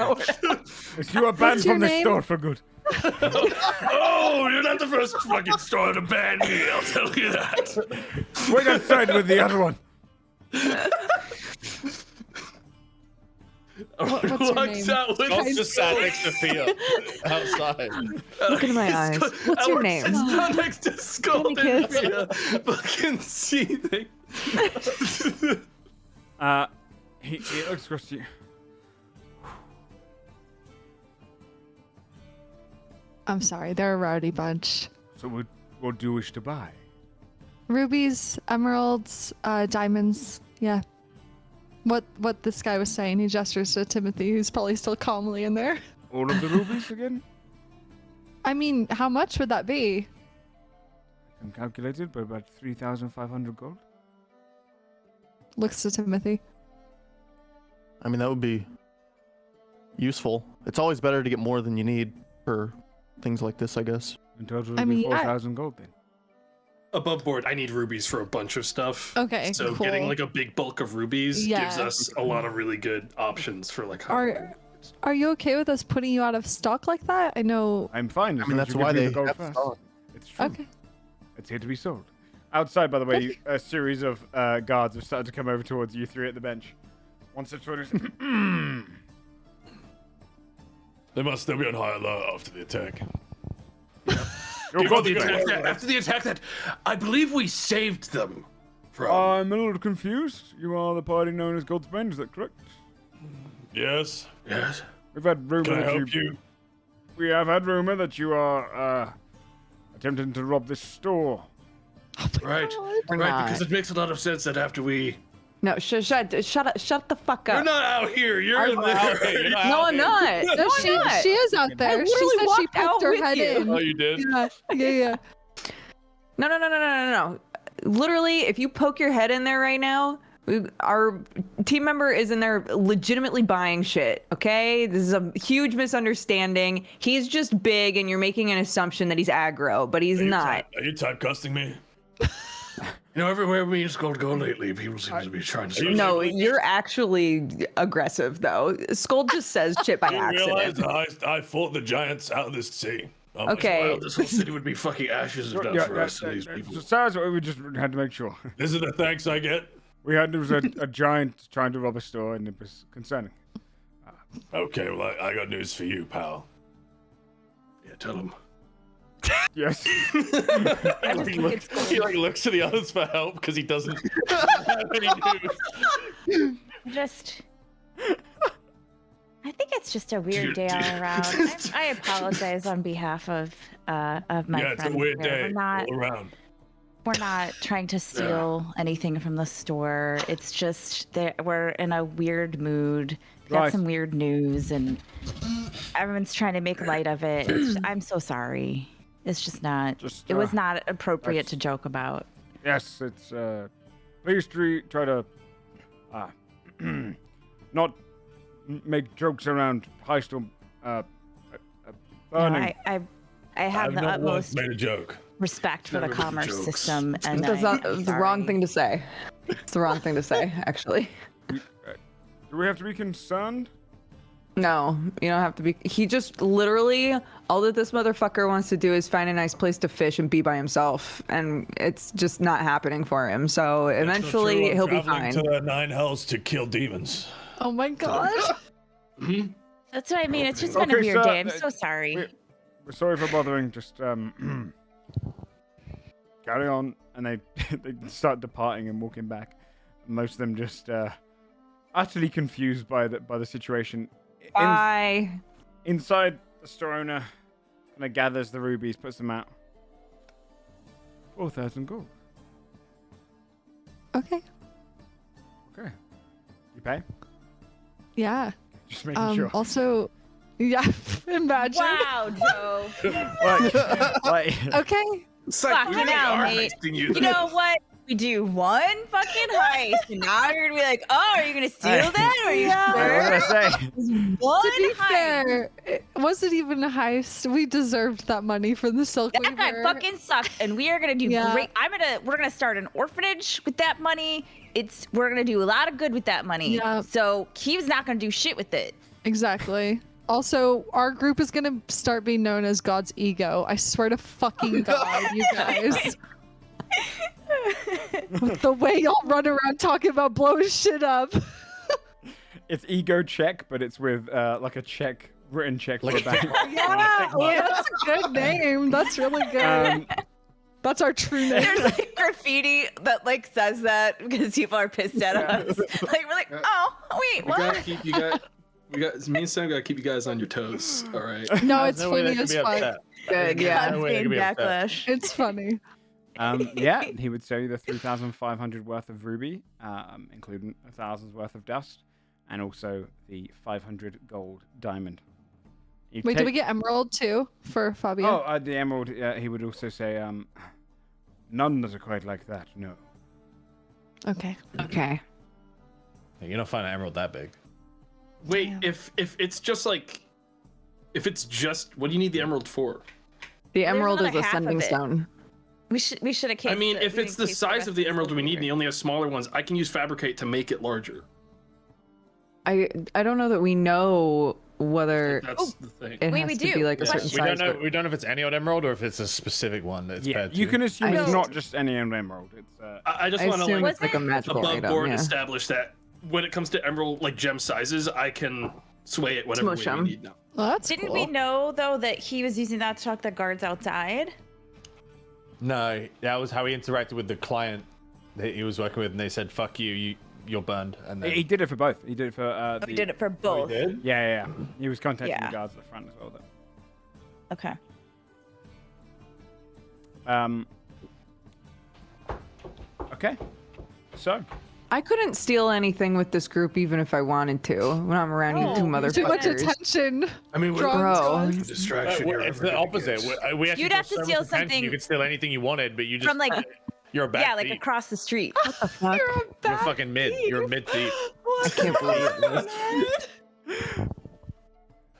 You are banned from this store for good. Oh, you're not the first fucking store to ban me, I'll tell you that. Wait outside with the other one. What's your name? Scott's just sat next to Thea outside. Look into my eyes. What's your name? It's not next to Skull and Thea. Fucking seething. He looks across to you. I'm sorry. They're a rowdy bunch. So what do you wish to buy? Rubies, emeralds, diamonds. Yeah. What this guy was saying. He gestures to Timothy, who's probably still calmly in there. All of the rubies again? I mean, how much would that be? I'm calculated by about 3,500 gold. Looks to Timothy. I mean, that would be useful. It's always better to get more than you need for things like this, I guess. In total, it'll be 4,000 gold then. Above board, I need rubies for a bunch of stuff. Okay, So cool. getting like a big bulk of rubies gives us a lot of really good options for like. Are you okay with us putting you out of stock like that? I know. I'm fine. I mean, that's why they have fast. stock. It's true. Okay. It's here to be sold. Outside, by the way, a series of guards have started to come over towards you three at the bench. One steps forward. They must still be on high alert after the attack. After the attack that I believe we saved them from. I'm a little confused. You are the party known as Godsbane, is that correct? Yes. Yes. We've had rumor Can I that help you? We have had rumor that you are attempting to rob this store. Right. Right, because it makes a lot of sense that after we. No, shut the fuck up. You're not out here. You're in there. No, I'm not. No, she is out there. She literally said she walked out poked her with head you. in. Oh, you did? Yeah. No. Literally, if you poke your head in there right now, our team member is in there legitimately buying shit, okay? This is a huge misunderstanding. He's just big and you're making an assumption that he's aggro, but he's not. Are you typecasting me? Everywhere me and Skull go lately, people seem to be trying to. No, you're actually aggressive, though. Skull just says shit by You accident. realize I fought the giants out of this sea. Okay. Well, this whole city would be fucking ashes if not for us and these people. So we just had to make sure. This is the thanks I get. There was a giant trying to rob a store, and it was concerning. Okay, well, I got news for you, pal. Yeah, tell him. Yes. He looks to the others for help because he doesn't have any news. I think it's just a weird day all around. I apologize on behalf of my friends. Yeah, it's a weird here. day all around. We're not trying to steal anything from the store. It's just that we're in a weird mood. We got some weird news, and everyone's trying to make light of it. I'm so sorry. It's just not. It was not appropriate to joke about. Yes, it's please try to not make jokes around heist or burning. No, have the utmost made a joke. respect for the commerce system, and That's not the wrong thing to say. It's the wrong thing to say, actually. Do we have to be concerned? No, you don't have to be. He just literally, all that this motherfucker wants to do is find a nice place to fish and be by himself, and it's just not happening for him. So eventually he'll be fine. To the 9 hells to kill demons. Oh my god. That's what I mean. It's just been a weird day. I'm so sorry. We're sorry for bothering. Just carry on. And they start departing and walking back. Most of them just utterly confused by the situation. Bye. Inside, the store owner kind of gathers the rubies, puts them out. 4,000 gold. Okay. Okay. You pay? Yeah. Just making sure. Also, yeah, imagine. Wow, Joe. Okay. Fucking hell, mate. You know what? We do one fucking heist, and now you're gonna be like, "Oh, are you gonna steal that? Or are you sure?" What did I say? To be fair, it wasn't even a heist. We deserved that money for the Silk That guy Weaver. fucking sucked, and we are gonna do great. We're gonna start an orphanage with that money. We're gonna do a lot of good with that money. Yeah. So he was not gonna do shit with it. Exactly. Also, our group is gonna start being known as God's ego. I swear to fucking God, you guys. The way y'all run around talking about blowing shit up. It's ego check, but it's with like a check, written check for a bank. Yeah, that's a good name. That's really good. That's our true name. There's like graffiti that like says that because people are pissed at us. Like we're like, oh wait, what? Me and Sam gotta keep you guys on your toes. All right. No, it's funny as fuck. Good, yeah. Backlash. It's funny. Yeah, he would sell you the 3,500 worth of ruby, including 1,000's worth of dust, and also the 500 gold diamond. Wait, did we get emerald too for Fabio? Oh, the emerald. He would also say, none are quite like that. No. Okay. Okay. You're not finding an emerald that big. Wait, if it's just like, if it's just, what do you need the emerald for? The emerald is another a half sending of it. stone. We should have. I mean, if it's the size of the emerald we need and they only have smaller ones, I can use fabricate to make it larger. I don't know that we know whether that's the thing. it Wait, has we to do. be like a certain We size. don't know. We don't know if it's any odd emerald or if it's a specific one that's paired to. You can assume it's I- not just any emerald. It's I just I want to assume like it's like a magical above item. board Yeah. establish that when it comes to emerald like gem sizes, I can sway it whatever way Smush 'em. we need now. Well, that's Didn't cool. we know though that he was using that to talk the guards outside? No, that was how he interacted with the client that he was working with, and they said, "Fuck you, you're burned." And then he did it for both. He did it for. He did it for both. Yeah. He was contacting Yeah. the guards at the front as well, though. Okay. Okay. So. I couldn't steal anything with this group even if I wanted to when I'm around you two motherfuckers. Too much attention. I mean, Bro. distraction. it's the opposite. We actually You'd have got to so steal much attention, something You could steal anything you wanted, but you just from like you're a bad like thief. across the street. What the fuck? You're fucking mid. You're a mid thief. I can't believe this.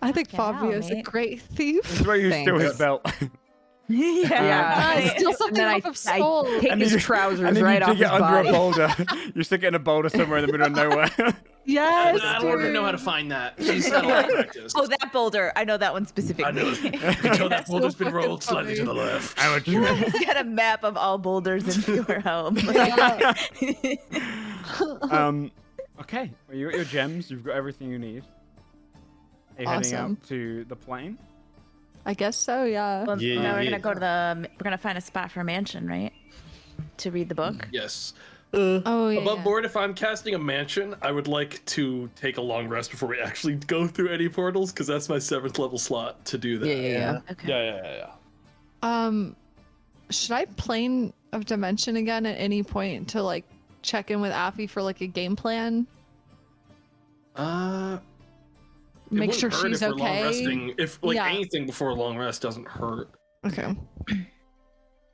I think Fucking hell, Fabio is a mate. great thief. This is where you steal his Thanks. belt. Yeah. Steal something And then off of Skull. I take And his then trousers and then right you off dig his it under body. a boulder. You stick it in a boulder somewhere in the middle of nowhere. Yes, I don't even know how to find that. She's had a lot of practice. Oh, that boulder. I know that one specifically. I know. Until that boulder's been fucking rolled slightly to the left. He's got a map of all boulders in your home. Okay. Well, you got your gems. You've got everything you need. Are you heading Awesome. out to the plane? I guess so, yeah. Well, Yeah, now we're yeah. gonna go to we're gonna find a spot for a mansion, right? To read the book. Yes. Oh, yeah. Above board, if I'm casting a mansion, I would like to take a long rest before we actually go through any portals, because that's my 7th level slot to do that. Yeah. Okay. Yeah. Should I plane of dimension again at any point to like check in with Affy for like a game plan? It Make wouldn't sure hurt she's if we're long okay. resting. If like Yeah. anything before a long rest doesn't hurt. Okay.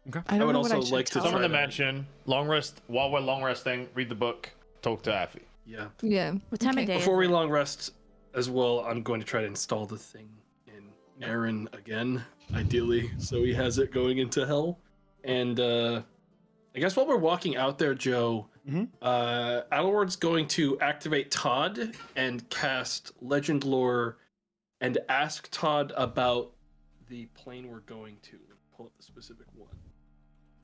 Okay. I don't would know what also I should like to tell Summon her. the mansion. Long rest. While we're long resting, read the book. Talk to Affy. Yeah. Yeah. What time Okay. of day? Before is we it? long rest as well, I'm going to try to install the thing in Aaron again, ideally, so he has it going into hell. And I guess while we're walking out there, Joe, Adelward's going to activate Todd and cast Legend Lore and ask Todd about the plane we're going to. Pull up the specific one.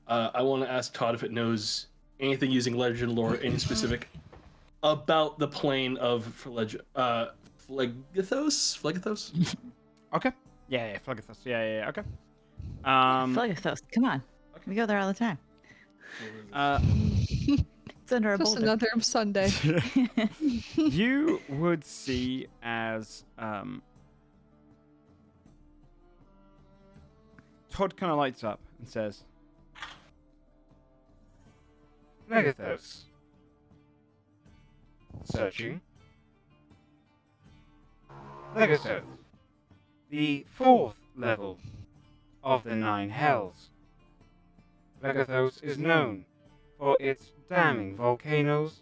I want to ask Todd if it knows anything using Legend Lore, any specific about the plane of Phlegethos? Phlegethos? Okay. Yeah, Phlegethos. Yeah, okay. Phlegethos, come on. We go there all the time. It's under a Just boulder. another Sunday. You would see as Todd kind of lights up and says, Phlegethos. Searching. Phlegethos. The 4th level of the 9 hells. Phlegethos is known for its damning volcanoes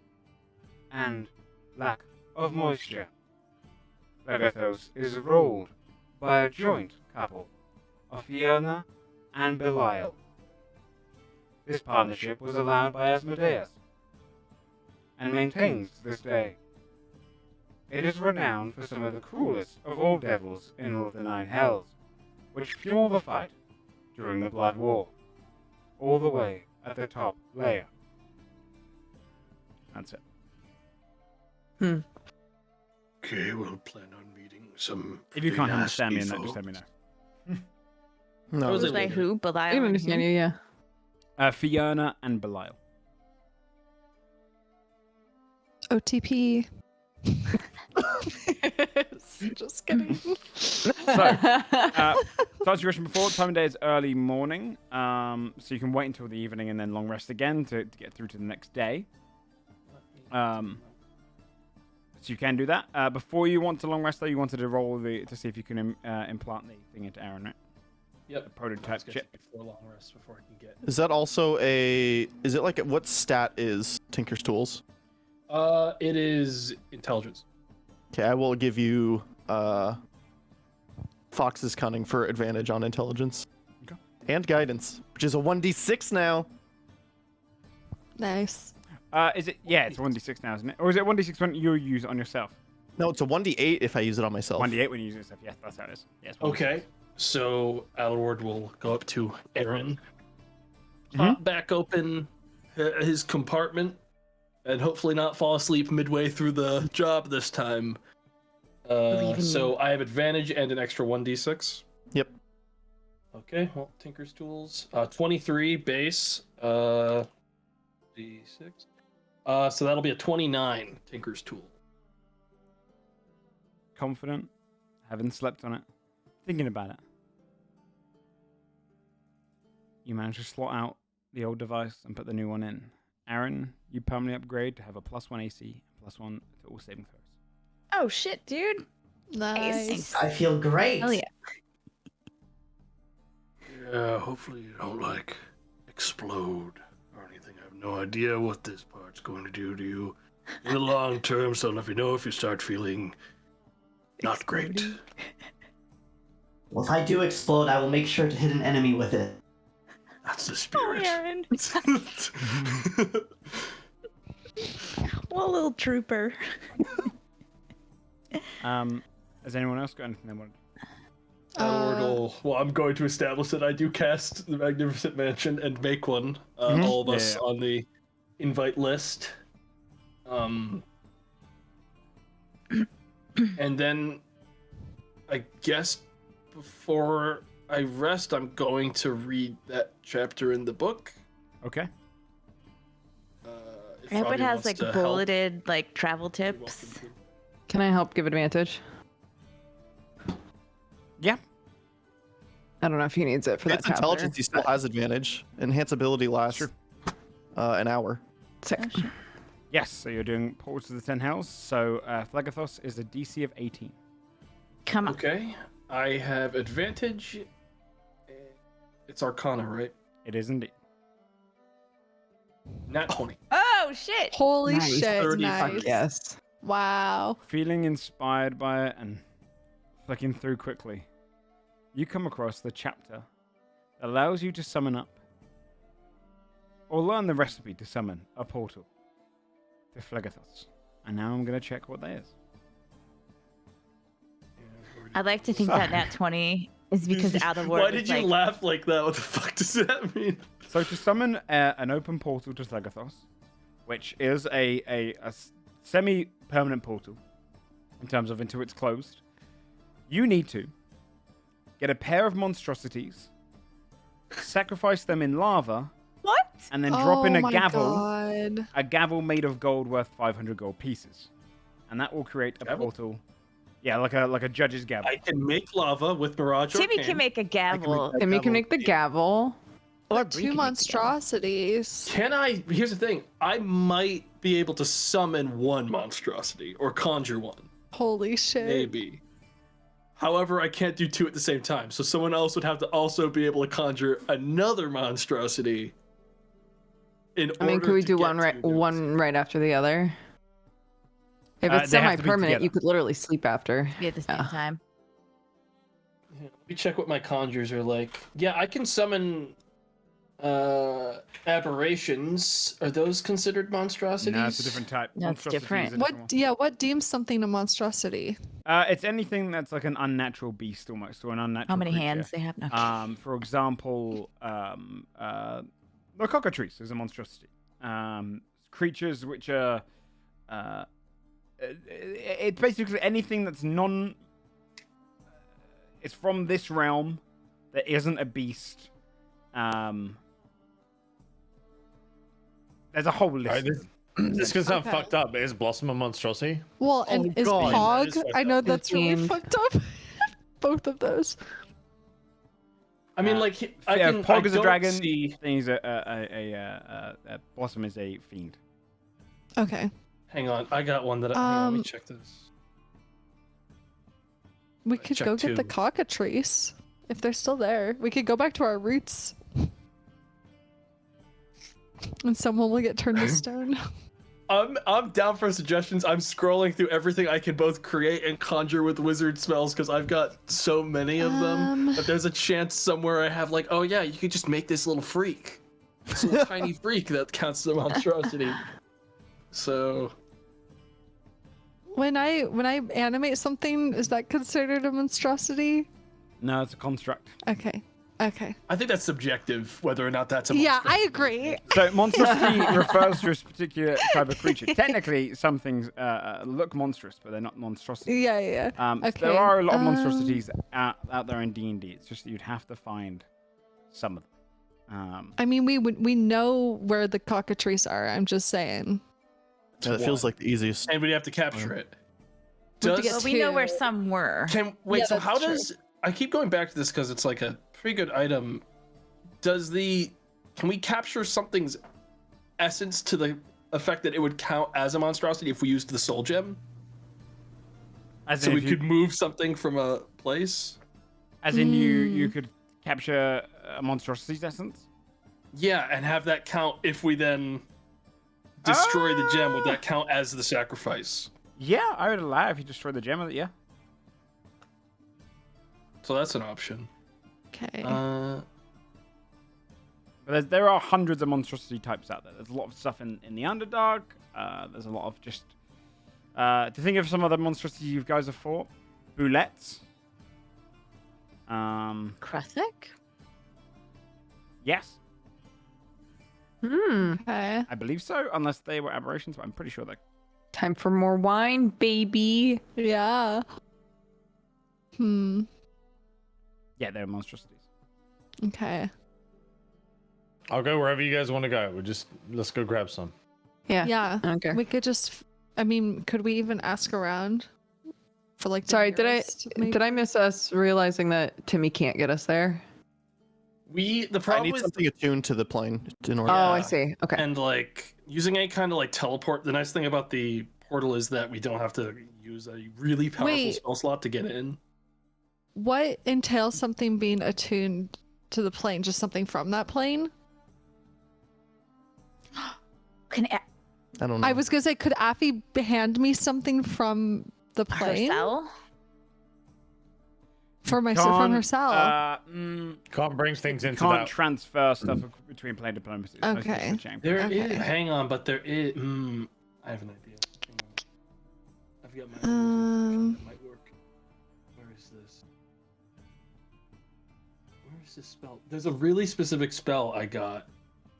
and lack of moisture. Phlegethos is ruled by a joint couple of Fiona and Belial. This partnership was allowed by Asmodeus and maintains to this day. It is renowned for some of the cruelest of all devils in all of the 9 hells, which fuel the fight during the Blood War, all the way at the top layer. That's it. Okay, we'll plan on meeting some. If you can't nasty understand me in that, folk. just let me know. No, Was it By who? Belial? I don't understand you, yeah. Fiona and Belial. OTP. Just kidding. So, to answer your question before, time of day is early morning, so you can wait until the evening and then long rest again to get through to the next day. So you can do that. Before you want to long rest, though, you wanted to roll to see if you can implant the thing into Aaron, right? Yep. The prototype chip. Before long rest, before I can get. Is that also is it like, what stat is Tinker's Tools? It is intelligence. Okay, I will give you Fox's Cunning for advantage on intelligence. Okay. And guidance, which is a 1d6 now. Nice. Is it? Yeah, it's 1d6 now, isn't it? Or is it 1d6 when you use it on yourself? No, it's a 1d8 if I use it on myself. 1d8 when you use it yourself. Yes, that's how it is. Yes. Okay, so Adelward will go up to Aaron, pop back open his compartment, and hopefully not fall asleep midway through the job this time. So I have advantage and an extra 1d6. Yep. Okay, well, Tinker's Tools. 23 base. D6. So that'll be a 29 Tinker's Tool. Confident. Haven't slept on it. Thinking about it. You manage to slot out the old device and put the new one in. Aaron, you permanently upgrade to have a +1 AC, +1 to all saving throws. Oh shit, dude. Nice. I feel great. Hell yeah. Yeah, hopefully you don't explode or anything. I have no idea what this part's going to do to you in the long term, so let me know if you start feeling not great. Well, if I do explode, I will make sure to hit an enemy with it. That's the spirit. Oh, Aaron. What a little trooper. Has anyone else got anything they wanted? Well, I'm going to establish that I do cast the Magnificent Mansion and make one. All of us on the invite list. And then I guess before I rest, I'm going to read that chapter in the book. Okay. I hope it has like bulleted like travel tips. Can I help give advantage? Yeah. I don't know if he needs it for that It's chapter. intelligence, he still has advantage. Enhance ability lasts an hour. Sick. Oh, sure. Yes, so you're doing Portals to the 10 Hells. So Phlegethos is a DC of 18. Come on. Okay. I have advantage. It's Arcana, right? It is indeed. Nat 20. Oh shit! Holy Nice. shit. 35. Nice. Yes. Wow. Feeling inspired by it and flicking through quickly, you come across the chapter that allows you to summon up, or learn the recipe to summon a portal to Phlegethos. And now I'm going to check what that is. I'd like to think that Nat 20 is because Adelward. Why did you laugh like that? What the fuck does that mean? So to summon an open portal to Phlegethos, which is a semi-permanent portal in terms of until it's closed, you need to get a pair of monstrosities, sacrifice them in lava, and then drop in a gavel made of gold worth 500 gold pieces, and that will create a portal. Yeah, like a judge's gavel. I can make lava with Mirage. Timmy can make a gavel. Timmy can make the gavel. Or 2 monstrosities. Can I? Here's the thing. I might be able to summon 1 monstrosity or conjure 1. Holy shit. Maybe. However, I can't do 2 at the same time. So someone else would have to also be able to conjure another monstrosity. Could we do one right after the other? If it's semi-permanent, you could literally sleep after. Be at the same time. Yeah, let me check what my conjures are like. Yeah, I can summon aberrations. Are those considered monstrosities? No, it's a different type. No, it's different. What deems something a monstrosity? It's anything that's like an unnatural beast almost, or an unnatural How many creature. hands they have now? For example, the cockatrice is a monstrosity. Creatures which are it's basically anything that's it's from this realm that isn't a beast. There's a whole list. This could sound fucked up, but is Blossom a monstrosity? Well, and is Pog? I know that's really fucked up. Both of those. I mean, Pog is a dragon. Thing's a Blossom is a fiend. Okay. Hang on, I got one that. Let me check this. We could go get the cockatrice if they're still there. We could go back to our roots, and someone will get turned to stone. I'm down for suggestions. I'm scrolling through everything I can both create and conjure with wizard spells because I've got so many of them. But there's a chance somewhere I have like, oh yeah, you could just make this little freak, this little tiny freak that counts as a monstrosity. So, when I animate something, is that considered a monstrosity? No, it's a construct. Okay. I think that's subjective, whether or not that's a monstrosity. Yeah, I agree. So monstrosity refers to a particular type of creature. Technically, some things look monstrous, but they're not monstrosities. Yeah. Okay. There are a lot of monstrosities out there in D&D. It's just that you'd have to find some of them. I mean, we know where the cockatrice are. I'm just saying. That feels like the easiest. And we'd have to capture it. We know where some were. So how does... I keep going back to this because it's like a pretty good item. Can we capture something's essence to the effect that it would count as a monstrosity if we used the soul gem? So we could move something from a place? As in you could capture a monstrosity's essence? Yeah, and have that count if we then destroy the gem. Would that count as the sacrifice? Yeah, I would allow if you destroy the gem with it, yeah. So that's an option. Okay. But there are hundreds of monstrosity types out there. There's a lot of stuff in the Underdark. There's a lot of just... to think of some other monstrosities you guys have fought. Boulettes. Krethik? Yes. Okay. I believe so, unless they were aberrations, but I'm pretty sure they're... Time for more wine, baby. Yeah. Yeah, they're monstrosities. Okay. I'll go wherever you guys want to go. Let's go grab some. Yeah. Okay. We could just... I mean, could we even ask around? For like... Sorry, did I miss us realizing that Timmy can't get us there? The I problem need with something attuned to the plane in order. Oh, I see. Okay. And like using any kind of like teleport. The nice thing about the portal is that we don't have to use a really powerful spell slot to get in. What entails something being attuned to the plane? Just something from that plane? I don't know. I was gonna say, could Affy hand me something from the plane? Herself? from herself. Can't bring things into can't that. transfer stuff between plane diplomacy. Okay. There is. Hang on, but there is. I have an idea. Hang on. I've got my. That might work. Where is this? Where is this spell? There's a really specific spell I got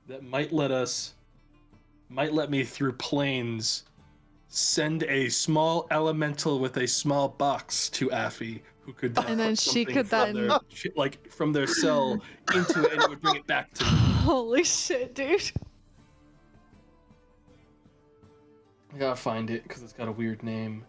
that might let me through planes send a small elemental with a small box to Affy, who could and then she could then from their cell into it, and it would bring it back to me. Holy shit, dude! I gotta find it because it's got a weird name.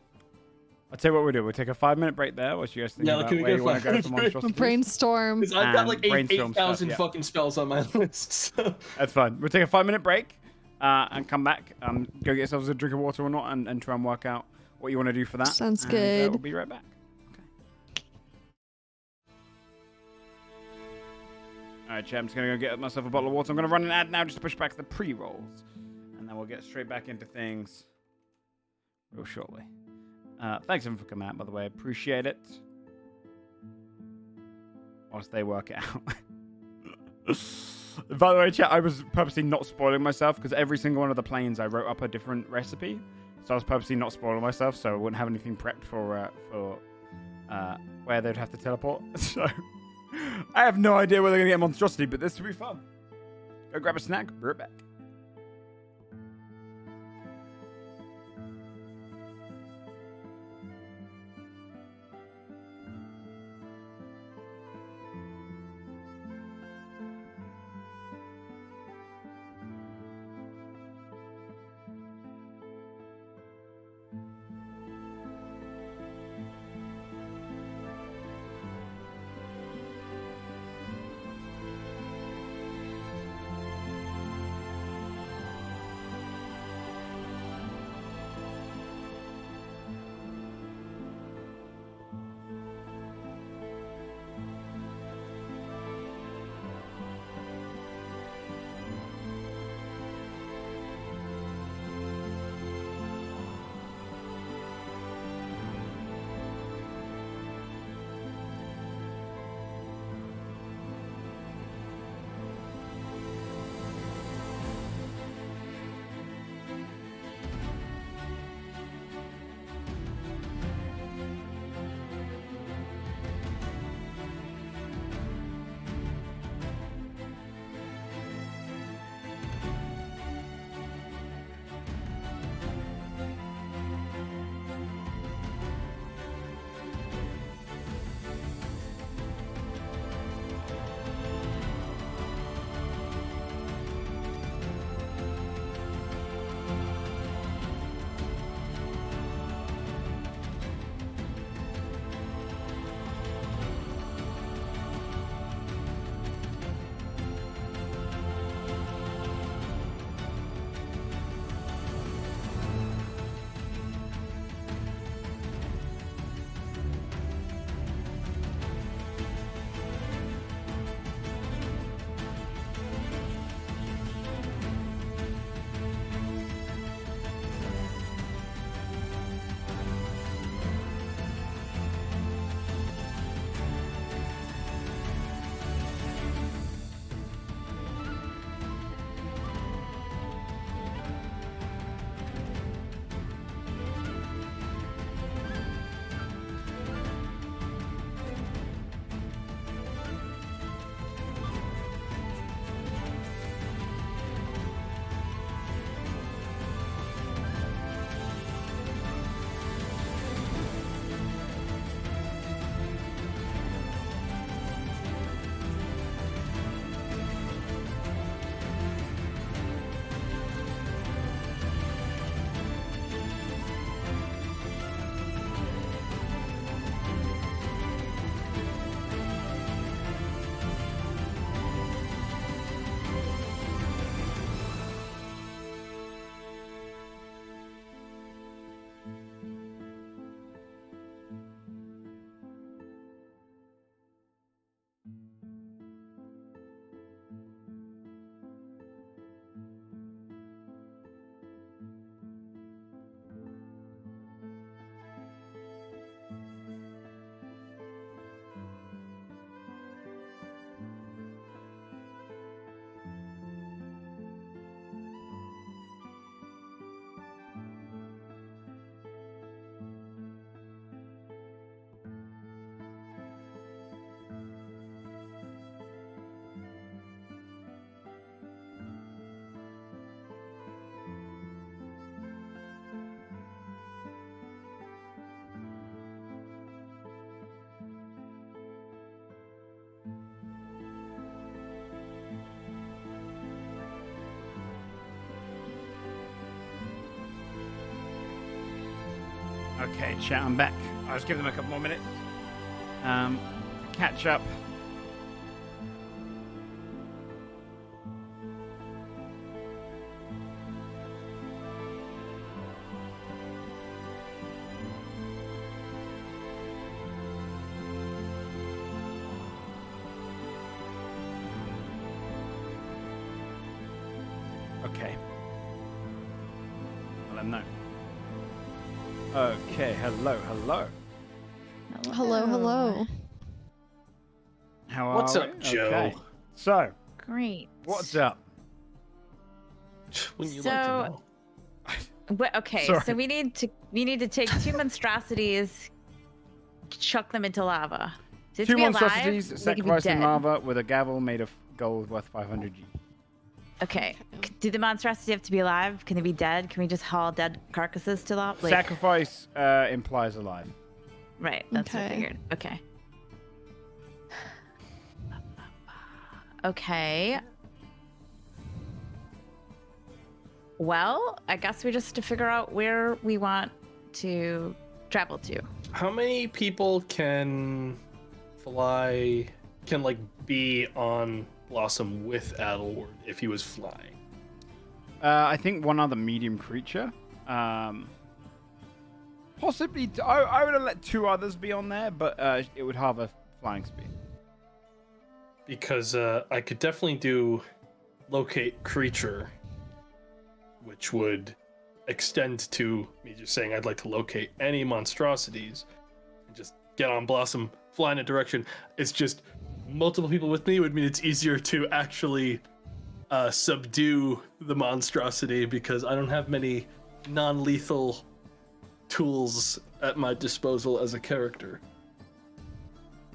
I'll tell you what we'll do. We'll take a 5-minute break there. What you guys think about where you want to go for monstrosities? Brainstorm. Because I've got like 8,000 fucking spells on my list. So. That's fine. We'll take a 5-minute break and come back. Go get yourselves a drink of water or not, and try and work out what you want to do for that. Sounds good. We'll be right back. Okay. All right, chat. I'm just gonna go get myself a bottle of water. I'm gonna run an ad now just to push back the pre-rolls, and then we'll get straight back into things real shortly. Thanks everyone for coming out, by the way. Appreciate it. Whilst they work it out. By the way, chat, I was purposely not spoiling myself because every single one of the planes I wrote up a different recipe. So I was purposely not spoiling myself so I wouldn't have anything prepped for where they'd have to teleport. So I have no idea where they're going to get a monstrosity, but this will be fun. Go grab a snack. Be right back. Okay, chat, I'm back. I'll just give them a couple more minutes. Catch up. Okay. I'll let them know. Okay, hello. Hello. How What's are up, we? Joe? Okay. So, Great. what's up? Wouldn't you So- like to know? Okay, Sorry. so we need to take 2 monstrosities, chuck them into lava. So to 2 be alive, monstrosities they could be sacrificed in dead. lava with a gavel made of gold worth 500 G. Okay. Do the monstrosities have to be alive? Can they be dead? Can we just haul dead carcasses to lava? Like, Sacrifice implies alive. right, that's what I Okay. figured. Okay. Okay. Well, I guess we just have to figure out where we want to travel to. How many people can fly? Can like be on Blossom with Adelward if he was flying? I think one other medium creature. Possibly, I would have let 2 others be on there, but it would have a flying speed. Because I could definitely do locate creature, which would extend to me just saying I'd like to locate any monstrosities and just get on Blossom, fly in a direction. It's just multiple people with me would mean it's easier to actually subdue the monstrosity because I don't have many non-lethal tools at my disposal as a character.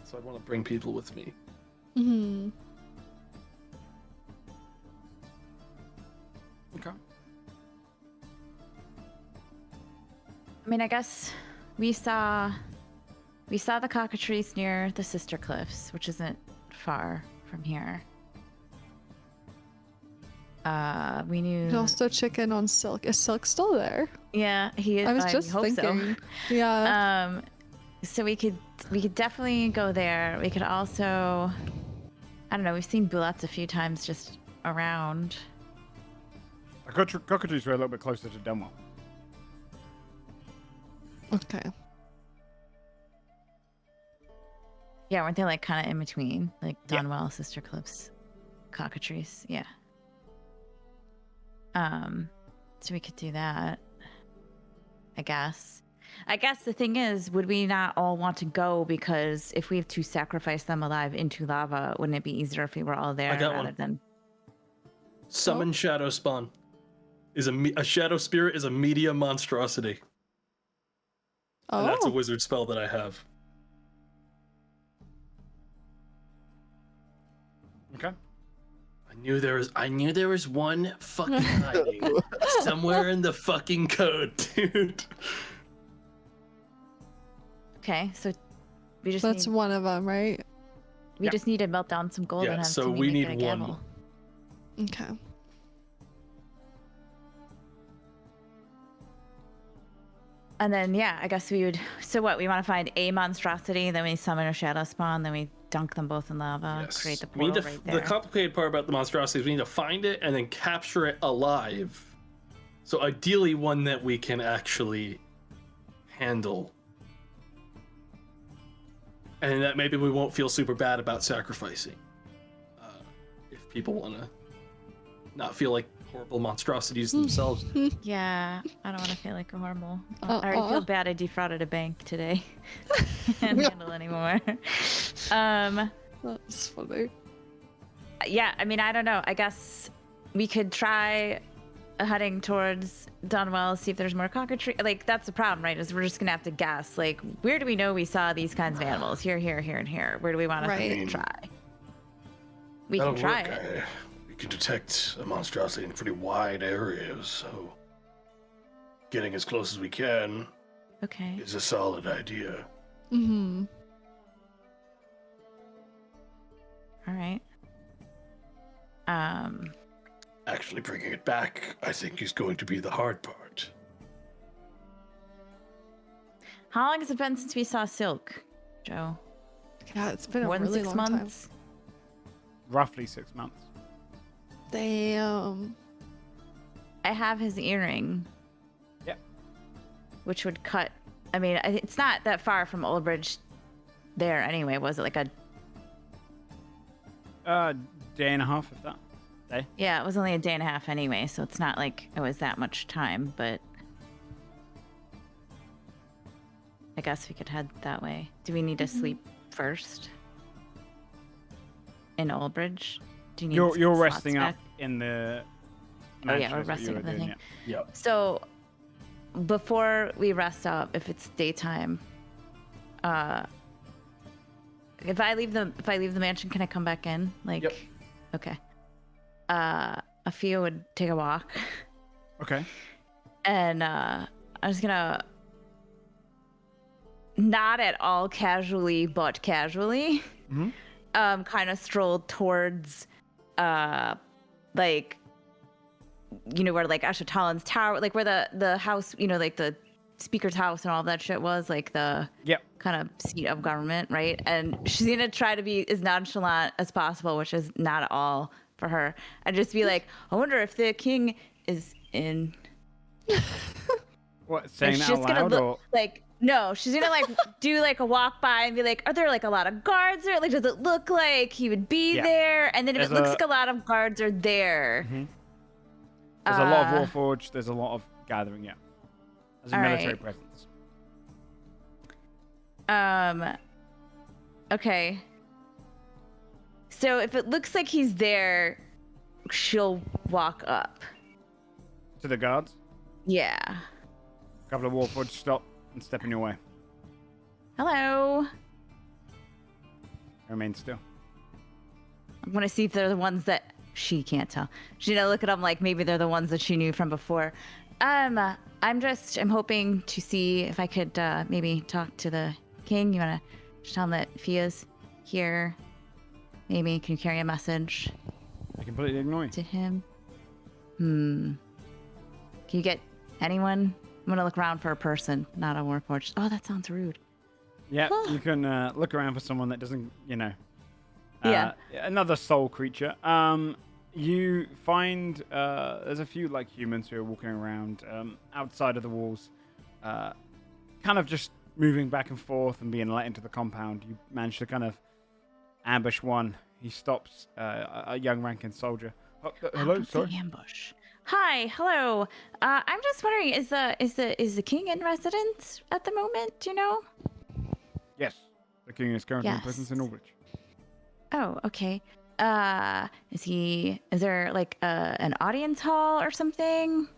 So I want to bring people with me. Hmm. Okay. I mean, I guess we saw the cockatrice near the Sister Cliffs, which isn't far from here. We knew. You can also check in on Silk. Is Silk still there? Yeah, he is. I was just hope thinking. So. Yeah. So we could definitely go there. We could also, I don't know. We've seen bullets a few times just around. Cockatrice were a little bit closer to Dunwell. Okay. Yeah, weren't they like kind of in between, like Yeah. Donwell, Sister Cliffs, Cockatrice? Yeah. So we could do that. I guess the thing is, would we not all want to go? Because if we have to sacrifice them alive into lava, wouldn't it be easier if we were all there I got rather one. than? Summon Shadow Spawn. Is a shadow spirit is a medium monstrosity. And that's a Oh. wizard spell that I have. Okay. I knew there was one fucking hiding somewhere in the fucking code, dude. Okay, so we just That's need, one of them, right? we just need to melt down some gold Yeah, and have so Timmy we make need a one. gavel. Okay. And then, yeah, I guess we would. So what? We want to find a monstrosity, then we summon a shadow spawn, then we dunk them both in lava, create the We need portal to, right there. the complicated part about the monstrosity is we need to find it and then capture it alive. So ideally one that we can actually handle. And that maybe we won't feel super bad about sacrificing. If people want to not feel like horrible monstrosities themselves. Yeah, I don't want to feel like a horrible. I already feel bad. I defrauded a bank today. Can't handle anymore. That's funny. Yeah, I mean, I don't know. I guess we could try heading towards Dunwell, see if there's more cockatrice. Like, that's the problem, right? Is we're just gonna have to guess. Like, where do we know we saw these kinds of animals? Here, here, here, and here. Where do we want to Right. try? We can try it. We can detect a monstrosity in pretty wide areas, so getting as close as we can Okay. is a solid idea. Mm-hmm. All right. Actually, bringing it back, I think, is going to be the hard part. How long has it been since we saw Silk, Joe? Yeah, it's been More a than really 6 long time. months. Roughly 6 months. Damn. I have his earring. Yep. Which would cut. I mean, it's not that far from Old Bridge there anyway. Was it like a day and a half, if that. Day? Yeah, it was only a day and a half anyway, so it's not like it was that much time, but I guess we could head that way. Do we need to sleep first? In Old Bridge? Do you need You're slots resting back? up in the Oh yeah, mansion we're is what you resting were up the doing, thing. yeah. Yep. So before we rest up, if it's daytime, if I leave the mansion, can I come back in? Like, Yep. Okay. Affie would take a walk. Okay. And I'm just gonna not at all casually, but casually, kind of stroll towards, like, you know, where like Ashatalan's tower, like where the house, you know, like the speaker's house and all that shit was, like the kind of seat of government, right? And she's gonna try to be as nonchalant as possible, which is not at all for her, and just be like, I wonder if the king is in. What, saying and that she's out gonna loud, look or? like, no, she's gonna like do like a walk by and be like, are there like a lot of guards there? Like, does it look like he would be there? And then if it looks like a lot of guards are there. There's a lot of Warforged, there's a lot of gathering, yeah. There's a military presence. Okay. So if it looks like he's there, she'll walk up. To the guards? Yeah. A couple of Warforged stop and step in your way. Hello. Remain still. I'm gonna see if they're the ones that she can't tell. She's gonna look at them like maybe they're the ones that she knew from before. I'm hoping to see if I could maybe talk to the king. You wanna just tell him that Fia's here? Maybe can you carry a message? I completely ignore you. To him. Can you get anyone? I'm gonna look around for a person, not a Warforged. Oh, that sounds rude. Yeah, you can look around for someone that doesn't, you know. Yeah. Another soul creature. You find there's a few like humans who are walking around outside of the walls, kind of just moving back and forth and being let into the compound. You manage to kind of ambush one. He stops, a young ranking soldier. Hello, sorry. Ambush. Hi, hello. I'm just wondering, is the king in residence at the moment? Do you know? Yes, the king is currently in presence in Albridge. Oh, okay. Is there like an audience hall or something?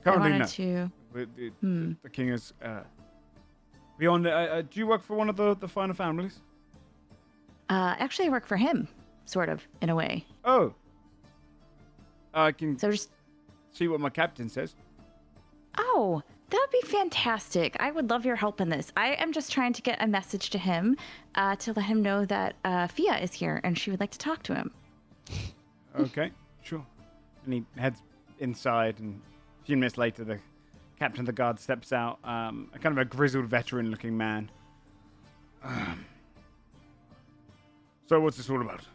Currently, I no. wanted The king is beyond. Do you work for one of the finer families? Actually, I work for him, sort of, in a way. Oh. I can just see what my captain says. Oh, that would be fantastic. I would love your help in this. I am just trying to get a message to him to let him know that Fia is here and she would like to talk to him. Okay, sure. And he heads inside, and a few minutes later, the captain of the guard steps out, a kind of a grizzled veteran-looking man. So what's this all about?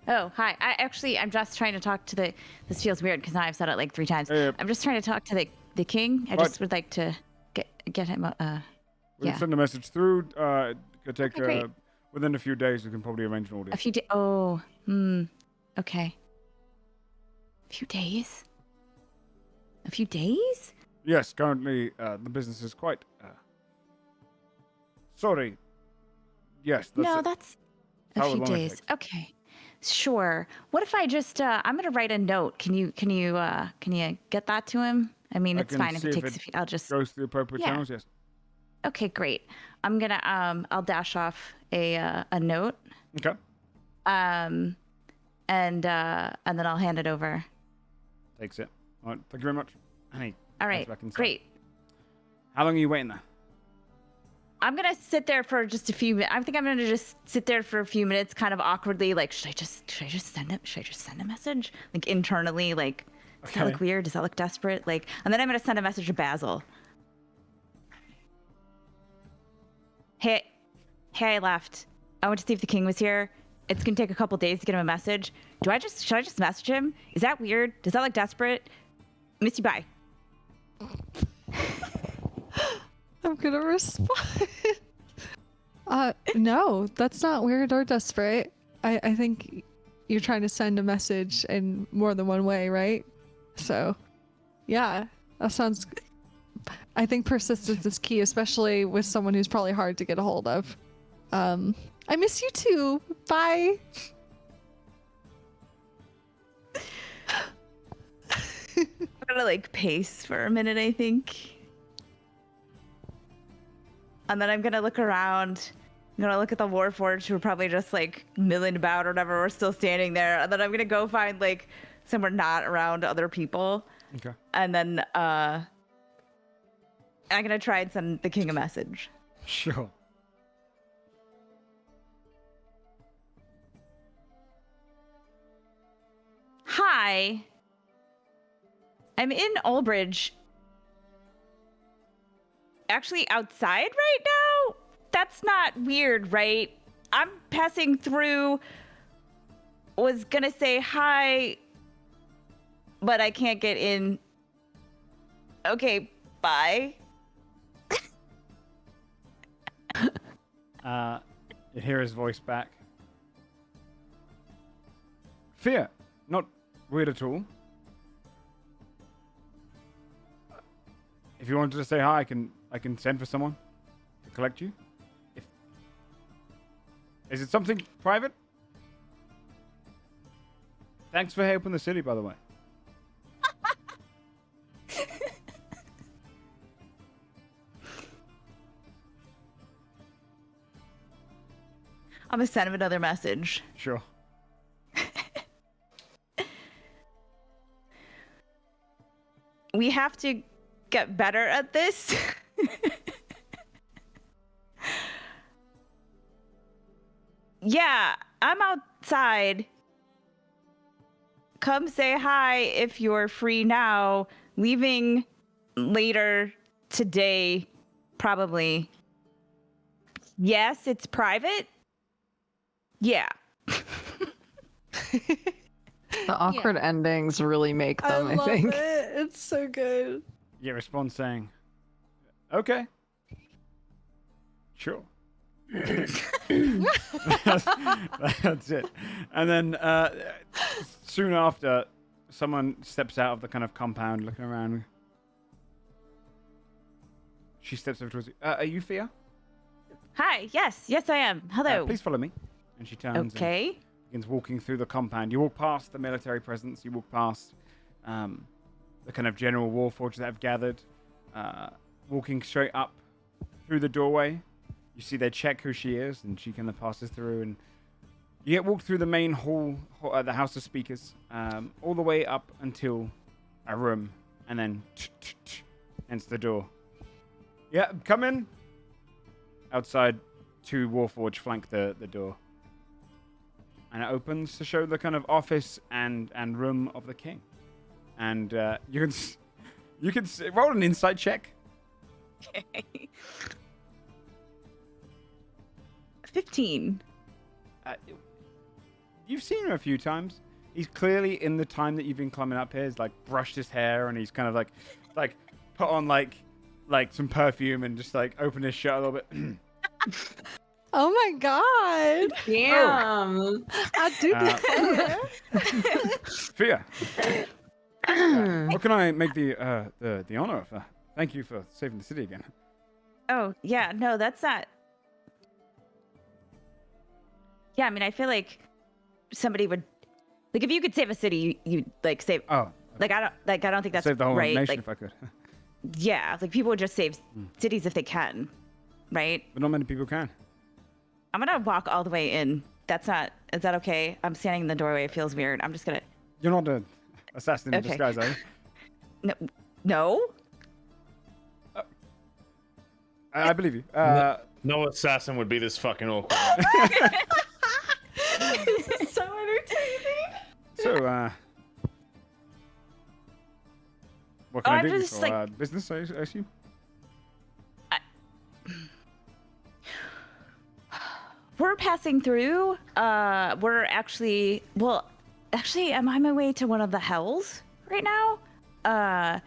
Oh, hi. I'm just trying to talk to this feels weird because now I've said it like 3 times. I'm just trying to talk to the king. I just would like to get him We can send a message through. It could take, great. within a few days, we can probably arrange an audience. A few days. Okay. A few days? A few days? Yes, currently, the business is quite, sorry. Yes, that's a few days. Okay. Sure. What if I just I'm gonna write a note. Can you get that to him? I mean, it's fine if it takes a few. I'll just goes through the appropriate channels. Yes. Okay, great. I'm gonna I'll dash off a note. Okay. And then I'll hand it over. Takes it. All right. Thank you very much. Honey. All right. Great. How long are you waiting there? I'm gonna sit there for just a few minutes. I think I'm gonna just sit there for a few minutes, kind of awkwardly, like, should I just send a message, like internally, like, does that look weird? Does that look desperate? Like, and then I'm gonna send a message to Basil. Hey, I left. I went to see if the king was here. It's gonna take a couple days to get him a message. Should I just message him? Is that weird? Does that look desperate? Miss you, bye. I'm gonna respond. No, that's not weird or desperate. I think you're trying to send a message in more than one way, right? So, yeah, that sounds. I think persistence is key, especially with someone who's probably hard to get a hold of. I miss you too. Bye. I'm gonna like pace for a minute, I think. And then I'm gonna look around. I'm gonna look at the Warforged who are probably just like milling about or whatever. We're still standing there. And then I'm gonna go find like somewhere not around other people. Okay. And then I'm gonna try and send the king a message. Sure. Hi. I'm in Ulbridge. Actually outside right now? That's not weird, right? I'm passing through. Was gonna say hi, but I can't get in. Okay, bye. You hear his voice back. Fear, not weird at all. If you wanted to say hi, I can send for someone to collect you. Is it something private? Thanks for helping the city, by the way. I'm gonna send him another message. Sure. We have to get better at this. Yeah, I'm outside. Come say hi if you're free now. Leaving later today, probably. Yes, it's private. Yeah. The awkward endings really make them, I love think. it. It's so good. You respond saying, okay. Sure. That's it. And then soon after, someone steps out of the kind of compound looking around. She steps over towards you. Are you Fia? Hi, yes, I am. Hello. Please follow me. And she turns and begins walking through the compound. You walk past the military presence. You walk past the kind of general warforged that have gathered. Walking straight up through the doorway, you see they check who she is, and she kind of passes through. And you get walked through the main hall at the House of Speakers, all the way up until a room, and then enter the door. Yeah, come in. Outside, two warforged flank the door. And it opens to show the kind of office and room of the king. And you can roll an insight check. Okay. 15. You've seen him a few times. He's clearly, in the time that you've been climbing up here, he's like brushed his hair and he's kind of like put on like some perfume and just like opened his shirt a little bit. Oh my god! Damn. I do that. Fia, what can I make the honor of? Thank you for saving the city again. Oh, yeah, no, that's not... Yeah, I mean, I feel like somebody would... Like, if you could save a city, you'd like save... Oh. Like, I don't think that's save the whole right. nation like, if I could. Yeah, like, people would just save cities if they can, right? But not many people can. I'm gonna walk all the way in. Is that okay? I'm standing in the doorway. It feels weird. I'm just gonna... You're not an assassin in disguise, are you? No? I believe you. No assassin would be this fucking awkward. This is so entertaining. So, what can I do just, for like... business, I assume? we're passing through. We're actually I'm on my way to one of the hells right now.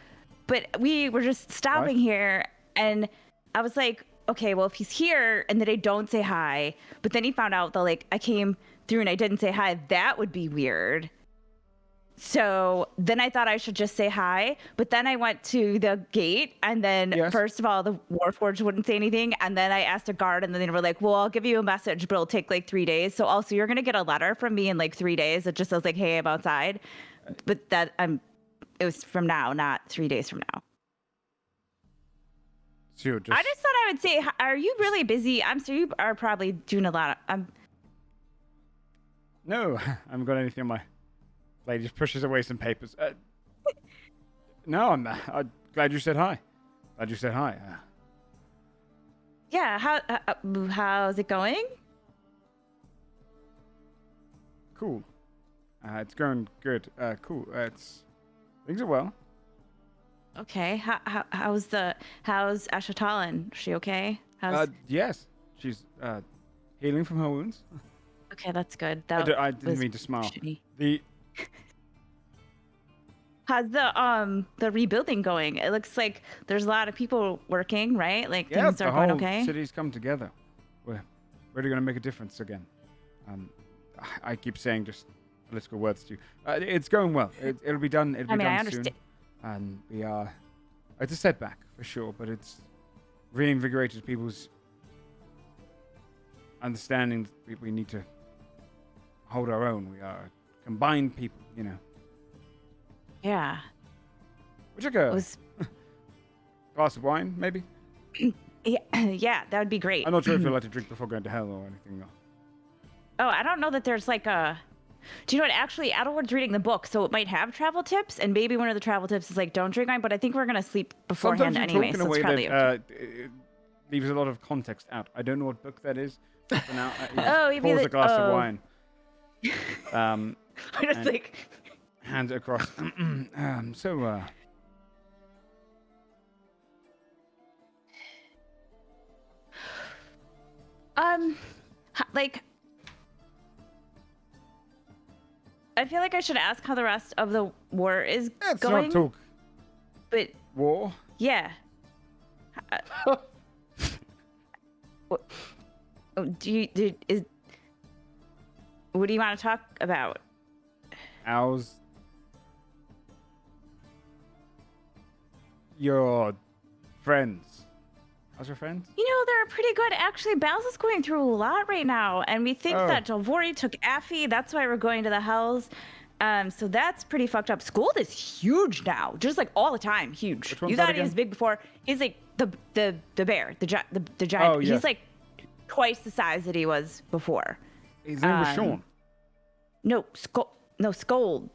But we were just stopping here, and I was like, okay, well, if he's here and then I don't say hi, but then he found out that like I came through and I didn't say hi, that would be weird. So then I thought I should just say hi, but then I went to the gate, and then first of all, the Warforged wouldn't say anything, and then I asked a guard, and then they were like, well, I'll give you a message, but it'll take like 3 days. So also you're gonna get a letter from me in like 3 days. It just says like, hey, I'm outside, but it was from now, not 3 days from now. So I just thought I would say, are you really busy? I'm sure you are probably doing a lot of. No, I haven't got anything on my. Lady just pushes away some papers. No, I'm glad you said hi. Glad you said hi. Yeah, how's it going? Cool. It's going good. Cool. Things are well. Okay. How's Ashtalin? Is she okay? Yes. She's healing from her wounds. Okay, that's good. I didn't mean to smile. Shitty. How's the rebuilding going? It looks like there's a lot of people working, right? Like things are going okay. The whole city's come together. We're really going to make a difference again. I keep saying just political words to you. It's going well. It'll be done. It'll be done soon. And we are. It's a setback for sure, but it's reinvigorated people's understanding that we need to hold our own. We are combined people, you know. Yeah. Would you go? Glass of wine, maybe? Yeah, that would be great. I'm not sure if you'd like to drink before going to hell or anything. Oh, I don't know that there's like a... Do you know what? Actually, Adelward's reading the book, so it might have travel tips, and maybe one of the travel tips is like, don't drink wine, but I think we're going to sleep beforehand anyway, so it's probably okay. It leaves a lot of context out. I don't know what book that is. For now, pours a glass of wine. I just like... Hands it across. Like, I feel like I should ask how the rest of the war is going. Let's not talk. But war? Yeah. What do you want to talk about? How's your friends? How's your friends? You know, they're pretty good. Actually, Baz is going through a lot right now, and we think that Jalvori took Affy. That's why we're going to the hells. So that's pretty fucked up. Skold is huge now, just like all the time, huge. You thought he was big before. He's like the bear, the giant. Oh, yeah. He's like twice the size that he was before. His name was Sean. No, Skold.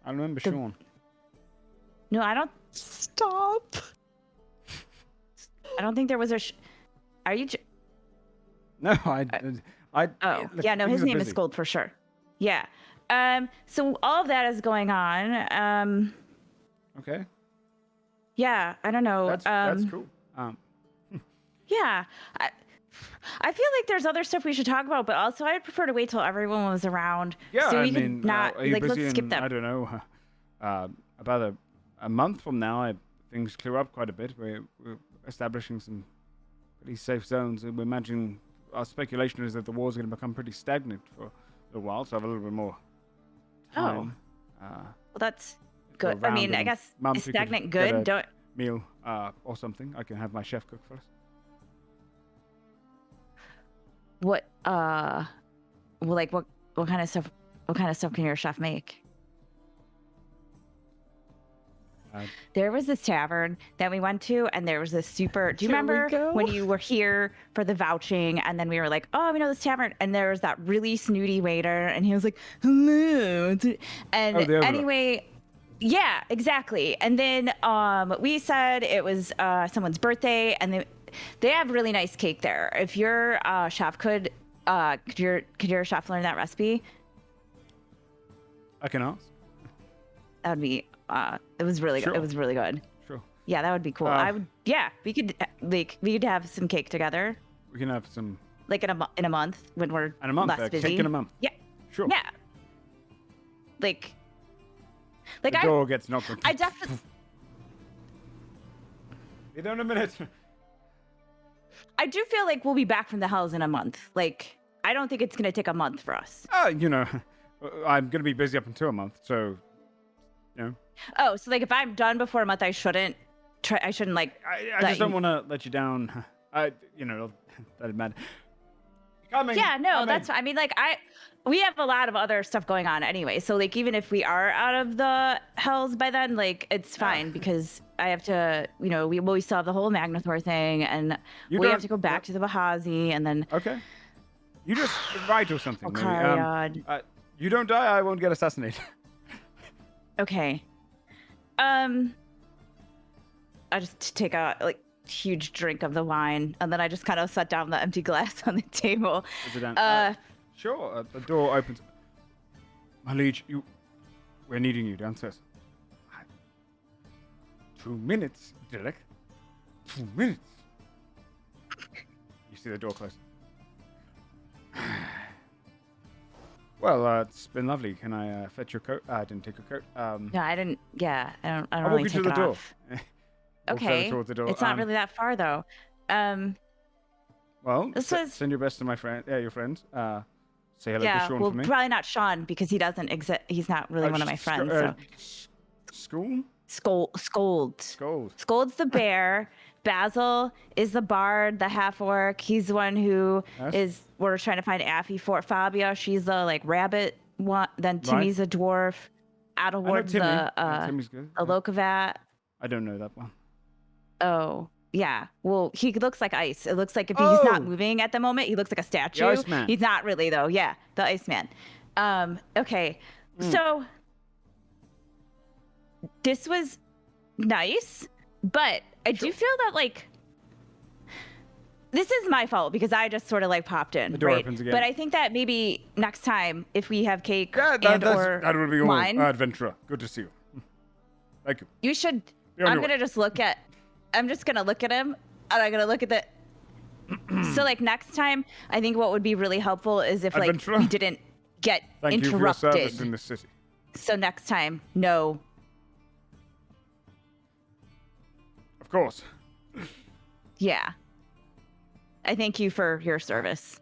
I remember Sean. No, I don't. Stop. I don't think there was a. Are you? No, I. Oh, yeah, no, his name is Skold for sure. Yeah. So all of that is going on. Okay. Yeah, I don't know. That's cool. Yeah. I feel like there's other stuff we should talk about, but also I'd prefer to wait till everyone was around. Yeah, so we I mean, could not like let's skip that. I don't know. About a month from now, things clear up quite a bit. We're establishing some pretty safe zones. We're imagining our speculation is that the war is going to become pretty stagnant for a little while, so I have a little bit more time. Well, that's good. I mean, I guess is stagnant good? Don't meal or something. I can have my chef cook for us. What well, like what kind of stuff can your chef make? There was this tavern that we went to, and there was this super. Do you remember when you were here for the vouching, and then we were like, "Oh, we know this tavern," and there was that really snooty waiter, and he was like, "Hello," and anyway, yeah, exactly. And then we said it was someone's birthday, and they have really nice cake there. If your chef could your chef learn that recipe? I can ask. That would be. It was really good. It was really good. Sure. Yeah, that would be cool. I would. Yeah, we could have some cake together. We can have some Like in a month when we're In a month, less busy. cake in a month. Yeah. Sure. Yeah. Like The door gets knocked on. I definitely. Be there in a minute. I do feel like we'll be back from the hells in a month. Like, I don't think it's gonna take a month for us. You know, I'm gonna be busy up until a month, so, you know. Oh, so like if I'm done before a month, I shouldn't try. I shouldn't like. I just don't want to let you down. You know, that matter. Yeah, no, that's. I mean, like we have a lot of other stuff going on anyway. So like, even if we are out of the hells by then, like it's fine because I have to. You know, we still have the whole Magnathor thing, and we have to go back to the Bahazi, and then. Okay. You just write or something. Maybe. You don't die, I won't get assassinated. Okay. I just take a huge drink of the wine, and then I just kind of set down the empty glass on the table. Sure. The door opens. My liege, we're needing you downstairs. 2 minutes, Derek. 2 minutes. You see the door close. Well, it's been lovely. Can I fetch your coat? I didn't take your coat. No, I didn't. Yeah, I don't I'll really walk you take to the it door. off. Walk Okay. towards the door. It's not really that far though. Well, this was... send your best to my friend. Yeah, your friends. Say hello to Yeah, Sean well, for me. probably not Sean because he doesn't exist. He's not really one of my friends. So. School? Scold. Scold's the bear. Basil is the bard, the half orc. He's the one who we're trying to find Affy for. Fabia, she's the rabbit one. Then Timmy's a dwarf. Adelward's Timmy's good. a Lokavat. I don't know that one. Oh, yeah. Well, he looks like ice. It looks like if he's not moving at the moment, he looks like a statue. The Iceman. He's not really though. Yeah, the Iceman. Okay. So this was nice, but I do feel that this is my fault because I just sort of popped in, the door right? opens again. But I think that maybe next time if we have cake or that would be wine, all. Adventurer, good to see you. Thank you. You should. I'm gonna just look at. I'm just gonna look at him, and I'm gonna look at the. So next time, I think what would be really helpful is if Adventurer? we didn't get Thank interrupted. you for your service in this city. So next time, no. Of course. Yeah. I thank you for your service.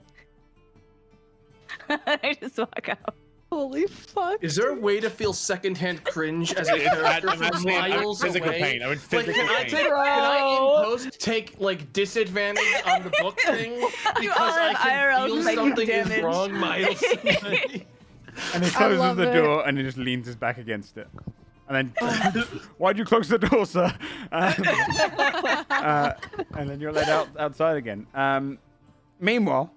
I just walk out. Holy fuck. Is there a way to feel secondhand cringe as a character from miles physical away? pain. I would physically can I pain. can I in post take disadvantage on the book thing because I can feel something is wrong miles away? And he closes the door and he just leans his back against it. And then, why'd you close the door, sir? And then you're let outside again. Meanwhile,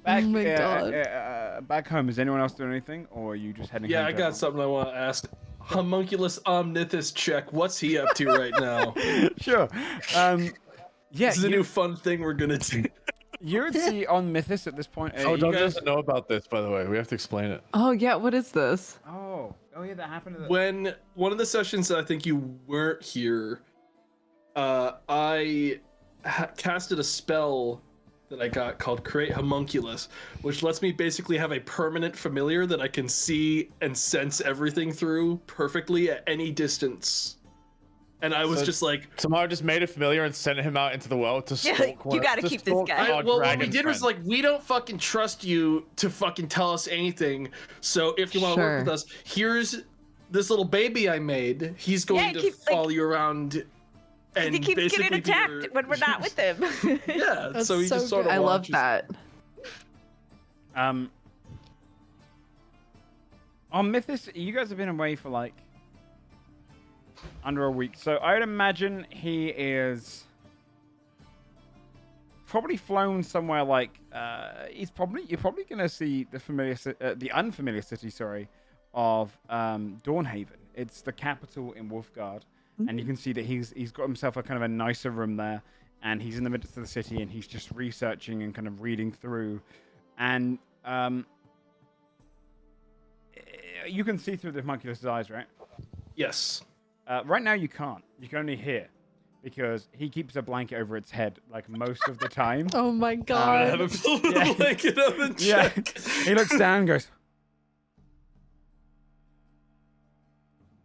back home, is anyone else doing anything, or are you just heading? Yeah, home I got something I want to ask. Homunculus Omnithus check. What's he up to right now? Sure. This is a new fun thing we're gonna do. You would see on Mythos at this point. Doug doesn't know about this, by the way. We have to explain it. Oh yeah, what is this? Oh yeah, that happened. When one of the sessions that I think you weren't here, I casted a spell that I got called Create Homunculus, which lets me basically have a permanent familiar that I can see and sense everything through perfectly at any distance. And I was just like, Tamara just made a familiar and sent him out into the world to stalk. You gotta keep this guy. Well, what we did was we don't fucking trust you to fucking tell us anything. So if you want to work with us, here's this little baby I made. He's going to follow you around. And he keeps getting attacked when we're not with him. Yeah, so he just sort of. I love watches. that. On Mythos, you guys have been away for under a week, so I would imagine he is probably flown somewhere you're probably gonna see the unfamiliar city, of Dawnhaven. It's the capital in Wolfguard, and you can see that he's got himself a kind of a nicer room there, and he's in the midst of the city, and he's just researching and kind of reading through, and you can see through the homunculus' eyes, right? Yes. Right now you can't. You can only hear. because he keeps a blanket over its head like most of the time. Oh my I god. have a little blanket up and check. He looks down and goes,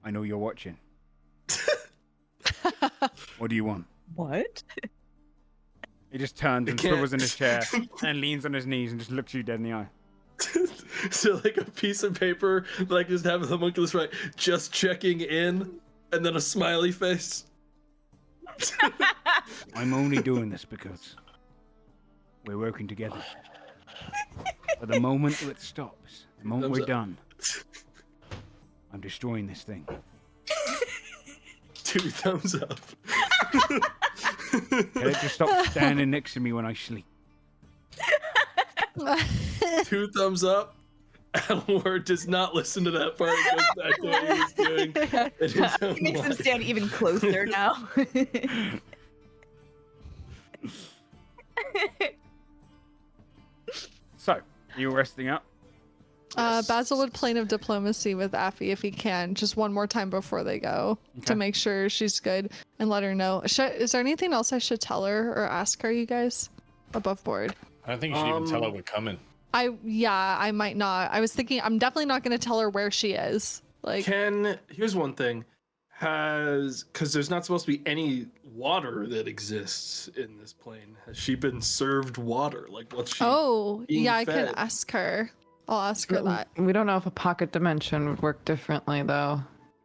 I know you're watching. What do you want? What? He just turns and swivels in his chair and leans on his knees and just looks you dead in the eye. So like a piece of paper, like just have the homunculus right, just checking in, and then a smiley face. I'm only doing this because we're working together. But the moment it stops, the moment we're done, I'm destroying this thing. 2 thumbs up. Can it just stop standing next to me when I sleep? 2 thumbs up. Alan does not listen to that part. Goes back to what he was doing. in his own He makes him life. stand even closer now. So, you resting up? Basil would plane of diplomacy with Affie if he can, just one more time before they go, Okay. to make sure she's good and let her know. Is there anything else I should tell her or ask her, you guys? Above board. I don't think you should even tell her we're coming. I might not. I was thinking I'm definitely not going to tell her where she is. Like, Here's one thing. Because there's not supposed to be any water that exists in this plane. Has she been served water? Like, what's she? oh, being yeah, I fed? can ask her. I'll ask her that. We don't know if a pocket dimension would work differently though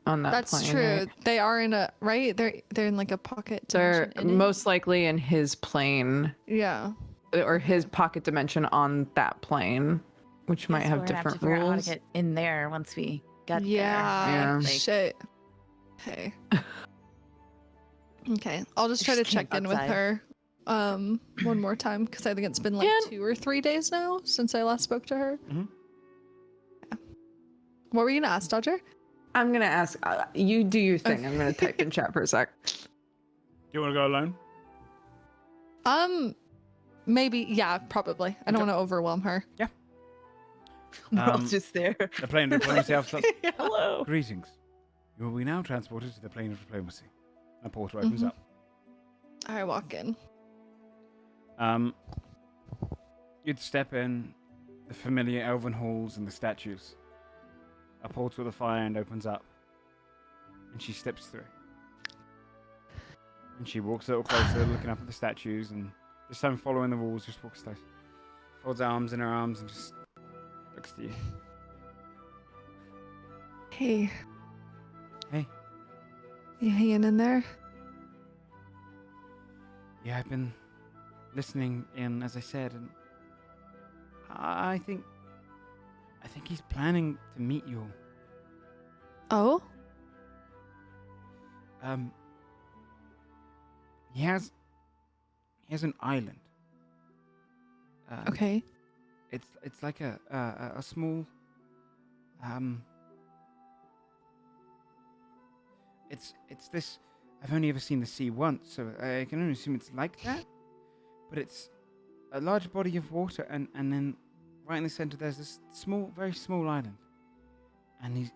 on that That's plane. true. Right? They are in a right. They're in like a pocket. They're dimension in it? most likely in his plane Yeah. or his pocket dimension on that plane, which might Guess have we're gonna different to figure out how to rules. get in there once we get Yeah. there. Yeah. Like, Shit. Okay. Okay. I'll just try to Just camp check in with outside. her one more time because I think it's been like And- 2 or 3 days now since I last spoke to her. Mhm. Yeah. What were you gonna ask, Dodger? I'm gonna ask. You do your thing. I'm gonna type in chat for a sec. Do you want to go alone? Maybe. Yeah, probably. I don't want to overwhelm her. We're all just there. The plane of diplomacy outside. Hello. Greetings. You will be now transported to the plane of diplomacy. A portal opens Mhm. up. I walk in. You'd step in, the familiar elven halls and the statues. A portal of fire end opens up, and she steps through. And she walks a little closer, looking up at the statues, and this time following the walls, just walks close. Folds her arms in her arms and just looks to you. Hey. Hey. You hanging in there? Yeah, I've been listening in, as I said, and I think he's planning to meet you. Oh? He has an island. Okay. It's like a small it's this. I've only ever seen the sea once, so I can only assume it's like that. But it's a large body of water, and then right in the center there's this small, very small island. And he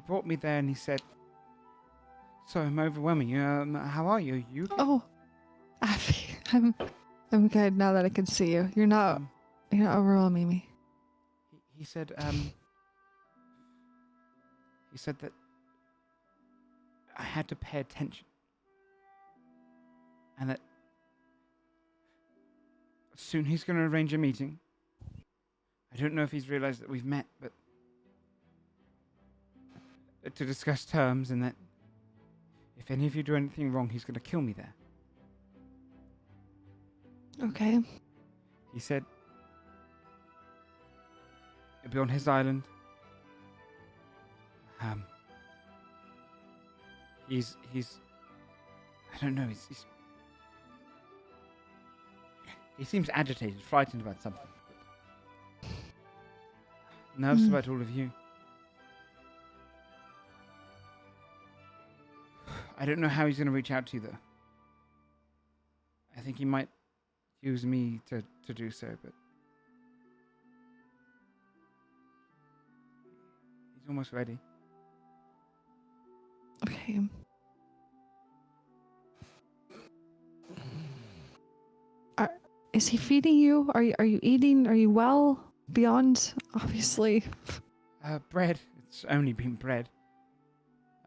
brought me there, and he said, "So I'm overwhelming you. How are you? You okay?" Oh, Affie, I'm good now that I can see you. You're not overwhelming me. He said that I had to pay attention, and that soon he's going to arrange a meeting. I don't know if he's realized that we've met, but to discuss terms, and that if any of you do anything wrong, he's going to kill me there. Okay. He said it'll be on his island. He's I don't know, he seems agitated, frightened about something. Nervous about all of you. I don't know how he's going to reach out to you, though. I think he might use me to do so, but he's almost ready. Okay. Is he feeding you? Are you eating? Are you well? Beyond, obviously. Bread. It's only been bread.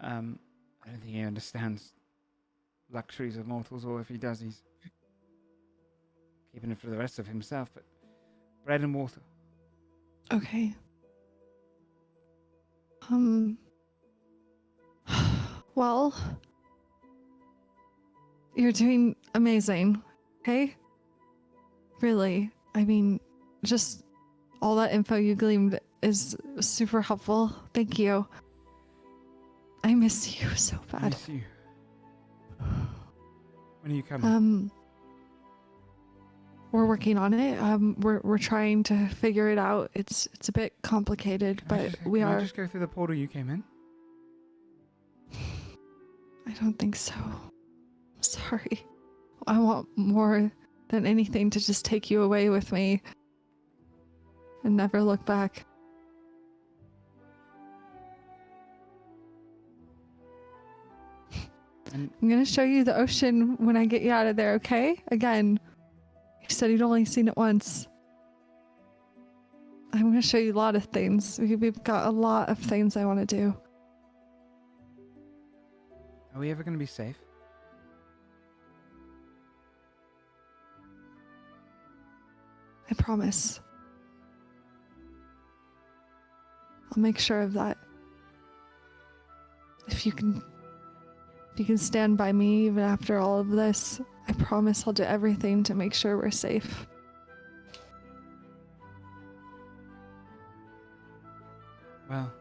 I don't think he understands luxuries of mortals, or if he does, he's keeping it for the rest of himself. But bread and water. Okay. Well, you're doing amazing. Okay? Really. I mean, just all that info you gleaned is super helpful. Thank you. I miss you so bad. I miss you. When are you coming? We're working on it. We're trying to figure it out. It's a bit complicated, but we are. Can I just go through the portal you came in? I don't think so. I'm sorry. I want more than anything to just take you away with me and never look back. I'm gonna show you the ocean when I get you out of there, okay? Again, you said you'd only seen it once. I'm gonna show you a lot of things. We've got a lot of things I want to do. Are we ever going to be safe? I promise. I'll make sure of that. If you can stand by me even after all of this, I promise I'll do everything to make sure we're safe. Well,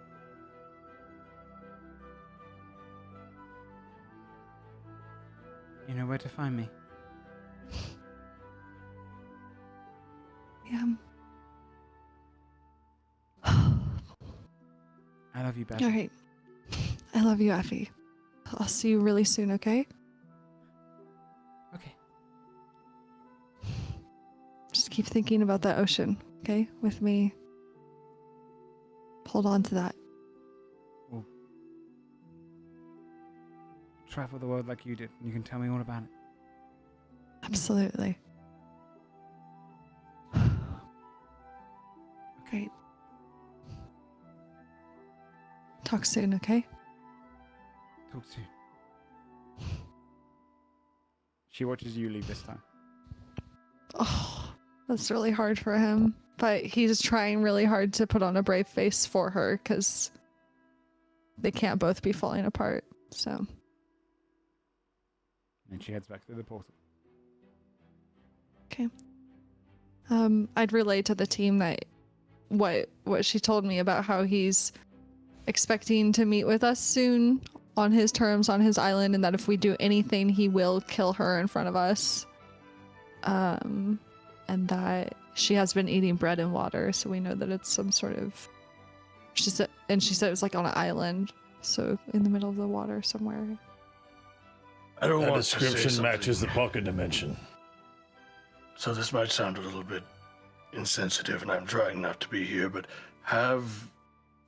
you know where to find me. Yeah. I love you, Basil. All right. I love you, Affy. I'll see you really soon, okay? Okay. Just keep thinking about that ocean, okay? With me. Hold on to that. We'll travel the world like you did, and you can tell me all about it. Absolutely. Great. Talk soon, okay? Talk soon. She watches you leave this time. Oh, that's really hard for him. But he's trying really hard to put on a brave face for her because they can't both be falling apart. So. And she heads back through the portal. Okay. I'd relay to the team that what she told me about how he's expecting to meet with us soon on his terms on his island, and that if we do anything, he will kill her in front of us. And that she has been eating bread and water, so we know that it's some sort of. She said it was like on an island, so in the middle of the water somewhere. I don't That want description matches the pocket dimension. So this might sound a little bit insensitive, and I'm trying not to be here, but have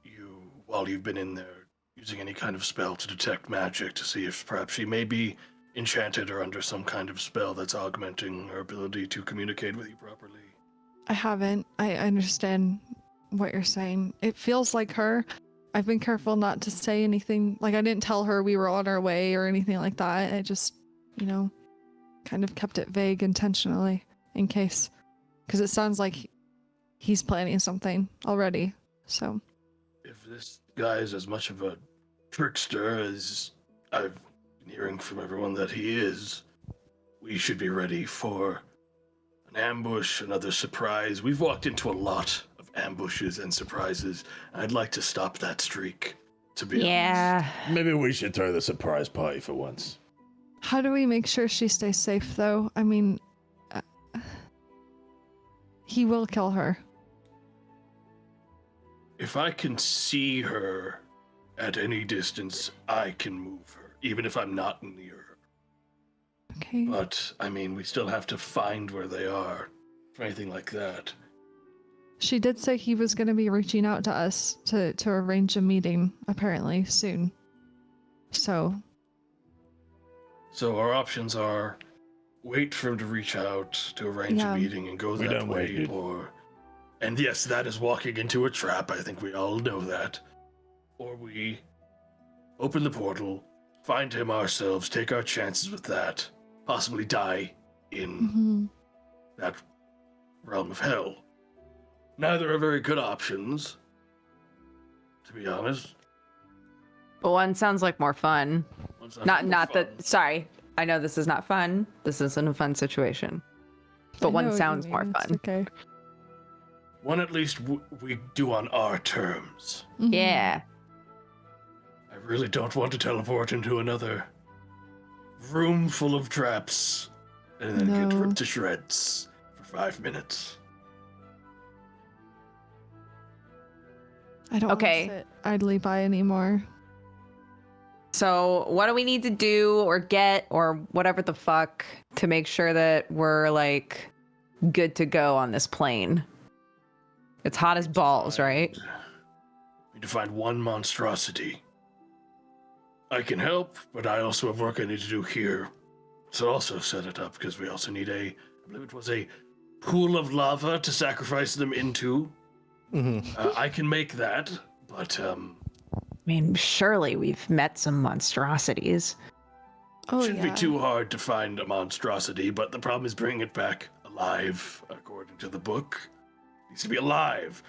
you, while you've been in there, using any kind of spell to detect magic to see if perhaps she may be enchanted or under some kind of spell that's augmenting her ability to communicate with you properly? I haven't. I understand what you're saying. It feels like her. I've been careful not to say anything. Like, I didn't tell her we were on our way or anything like that. I just, kind of kept it vague intentionally in case. Because it sounds like he's planning something already. So. If this guy is as much of a trickster as I've been hearing from everyone that he is, we should be ready for an ambush, another surprise. We've walked into a lot of ambushes and surprises. I'd like to stop that streak, to be honest. Maybe we should throw the surprise party for once. How do we make sure she stays safe, though? I mean, he will kill her. If I can see her at any distance, I can move her, even if I'm not near her. Okay. But, I mean, we still have to find where they are, or anything like that. She did say he was going to be reaching out to us to arrange a meeting, apparently, soon. So our options are wait for him to reach out to arrange a meeting and go that way, and yes, that is walking into a trap. I think we all know that. Or we open the portal, find him ourselves, take our chances with that, possibly die in that realm of hell. Neither are very good options, to be honest. But one sounds like more fun. Sorry, I know this is not fun. This isn't a fun situation. But one sounds more fun. Okay. One at least we do on our terms. Yeah. I really don't want to teleport into another room full of traps and then get ripped to shreds for 5 minutes. I don't want to sit idly by anymore. So what do we need to do or get or whatever the fuck to make sure that we're like good to go on this plane? It's hot as balls, right? We need to find one monstrosity. I can help, but I also have work I need to do here. So also set it up because we also need I believe it was a pool of lava to sacrifice them into. I can make that, but I mean, surely we've met some monstrosities. Shouldn't be too hard to find a monstrosity, but the problem is bringing it back alive, according to the book. It needs to be alive.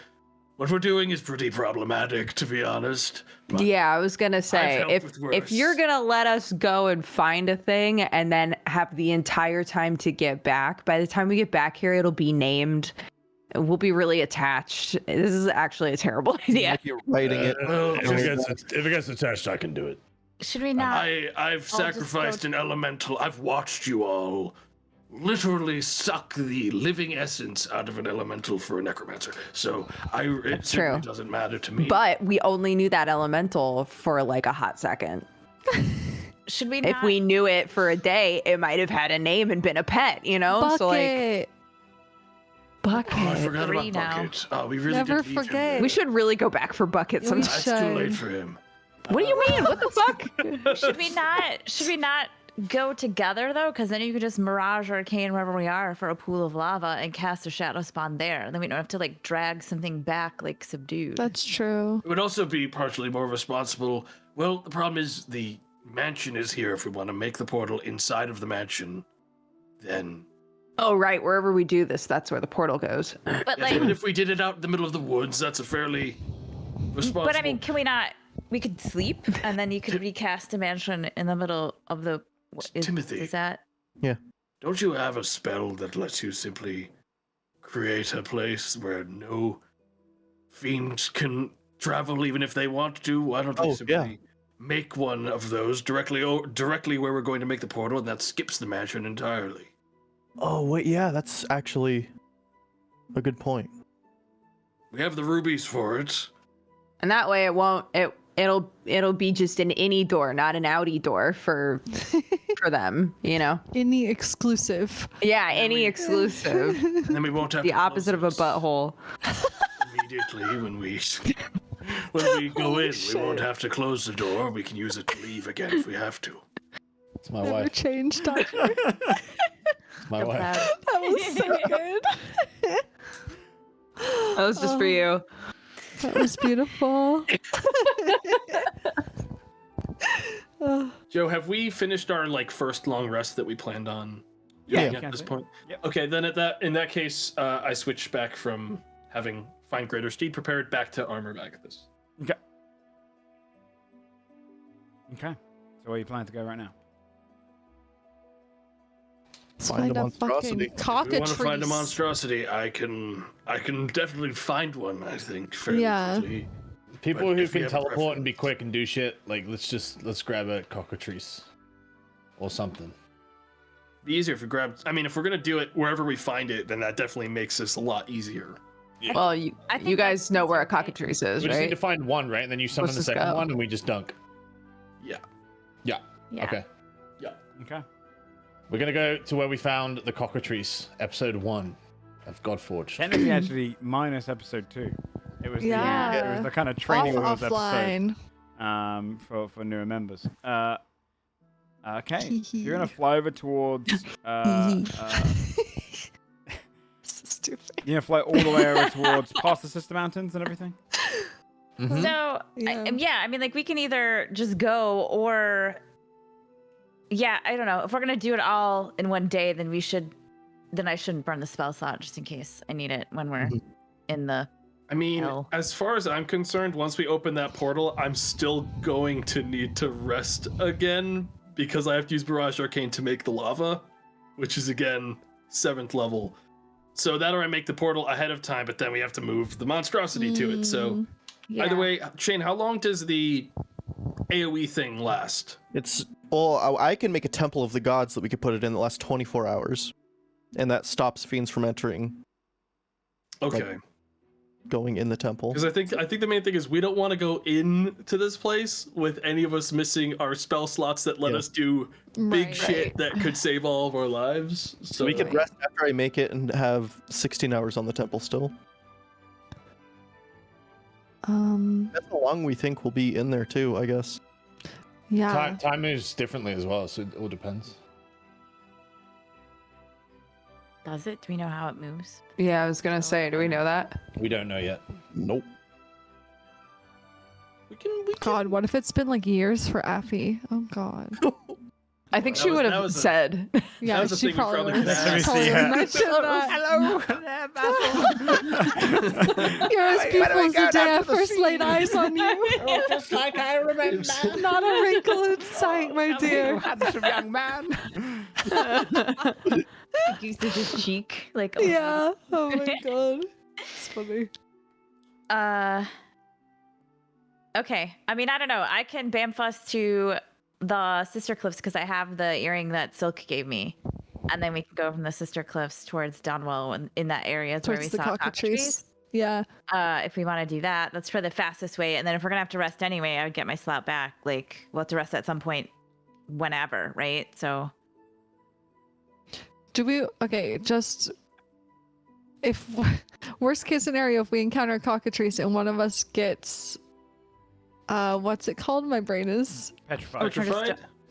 What we're doing is pretty problematic, to be honest. Yeah, I was gonna say, if you're gonna let us go and find a thing and then have the entire time to get back, by the time we get back here, it'll be named. We'll be really attached. This is actually a terrible idea. Like you're writing it. If it gets attached, I can do it. Should we not? I've sacrificed an elemental. I've watched you all literally suck the living essence out of an elemental for a necromancer. So it certainly doesn't matter to me. But we only knew that elemental for like a hot second. Should we not? If we knew it for a day, it might have had a name and been a pet, you know? Bucket. So like Bucket. Oh, I forgot about Bucket. Oh, we really Never did leave forget. We should really go back for Bucket sometime. It's too late for him. What do you mean? What the fuck? Should we not go together though? Because then you could just mirage arcane wherever we are for a pool of lava and cast a shadow spawn there. Then we don't have to like drag something back like subdued. That's true. It would also be partially more responsible. Well, the problem is the mansion is here. If we want to make the portal inside of the mansion, then Oh, right. Wherever we do this, that's where the portal goes. But like, even if we did it out in the middle of the woods, that's a fairly responsible. But I mean, can we not? We could sleep, and then you could recast a mansion in the middle of the. Timothy, is that? Yeah. Don't you have a spell that lets you simply create a place where no fiends can travel, even if they want to? Why don't we simply make one of those directly where we're going to make the portal, and that skips the mansion entirely? Oh, wait, yeah, that's actually a good point. We have the rubies for it. And that way it'll be just an innie door, not an outie door for them, you know? Any exclusive. Yeah, any exclusive. And then we won't have the opposite of a butthole. Immediately when we go in, we won't have to close the door. We can use it to leave again if we have to. It's my Never wife. changed, Doctor. My wife. That was so good. That was just for you. That was beautiful. Joe, have we finished our first long rest that we planned on? Yeah. At this point. Yep. Okay, then in that case, I switch back from having find greater steed prepared back to armor Agathis. Okay. Okay. So where are you planning to go right now? Find a monstrosity. Fucking cockatrice. If we want to find a monstrosity, I can definitely find one, I think, fairly quickly. People But who if we can have teleport and be quick and do shit, let's grab a cockatrice or something. Be easier if we grab. I mean, if we're gonna do it wherever we find it, then that definitely makes this a lot easier. Yeah. Well, you guys know where a cockatrice is, We just need right? to find one, right? And then you summon Let's the just second go. one and we just dunk. Yeah. Yeah. Okay. Okay. We're gonna go to where we found the cockatrice, episode 1 of Godforged. Technically, actually, minus episode 2. It was the kind of training wheels episode. Offline. for newer members. Okay, so you're gonna fly over towards. So stupid. You're gonna fly all the way over towards past the Sister Mountains and everything. Mm-hmm. So I mean, like we can either just go or, I don't know. If we're gonna do it all in one day, then I shouldn't burn the spell slot just in case I need it when we're in the. I mean, hell. as far as I'm concerned, once we open that portal, I'm still going to need to rest again because I have to use Barrage Arcane to make the lava, which is again 7th level. So that or I make the portal ahead of time, but then we have to move the monstrosity to it. So either way, Shane, how long does the AoE thing last? I can make a temple of the gods that we could put it in that lasts 24 hours. And that stops fiends from entering. Okay. Going in the temple. Because I think the main thing is we don't want to go into this place with any of us missing our spell slots that let us do big shit that could save all of our lives. So we could rest after I make it and have 16 hours on the temple still. That's how long we think we'll be in there too, I guess. Yeah. Time moves differently as well, so it all depends. Does it? Do we know how it moves? Yeah, I was gonna say, do we know that? We don't know yet. Nope. We can. God, what if it's been like years for Affy? Oh God. I think she would have said. Yeah, that was she thing we probably could would ask. Hello. You're as beautiful as the day I first laid eyes on you. Just like I remember. Not a wrinkle in sight, my dear. Handsome young man. Uses his cheek, like Yeah. Oh my God. It's funny. Okay. I mean, I don't know. I can Bamfuss to the Sister Cliffs because I have the earring that Silk gave me, and then we can go from the Sister Cliffs towards Downwell and in that area where we Towards the saw cockatrice. Yeah. If we want to do that, that's for the fastest way. And then if we're gonna have to rest anyway, I would get my slot back. Like we'll have to rest at some point, whenever, right? So. Do we? Okay, just if worst case scenario, if we encounter a cockatrice and one of us gets, what's it called? My brain is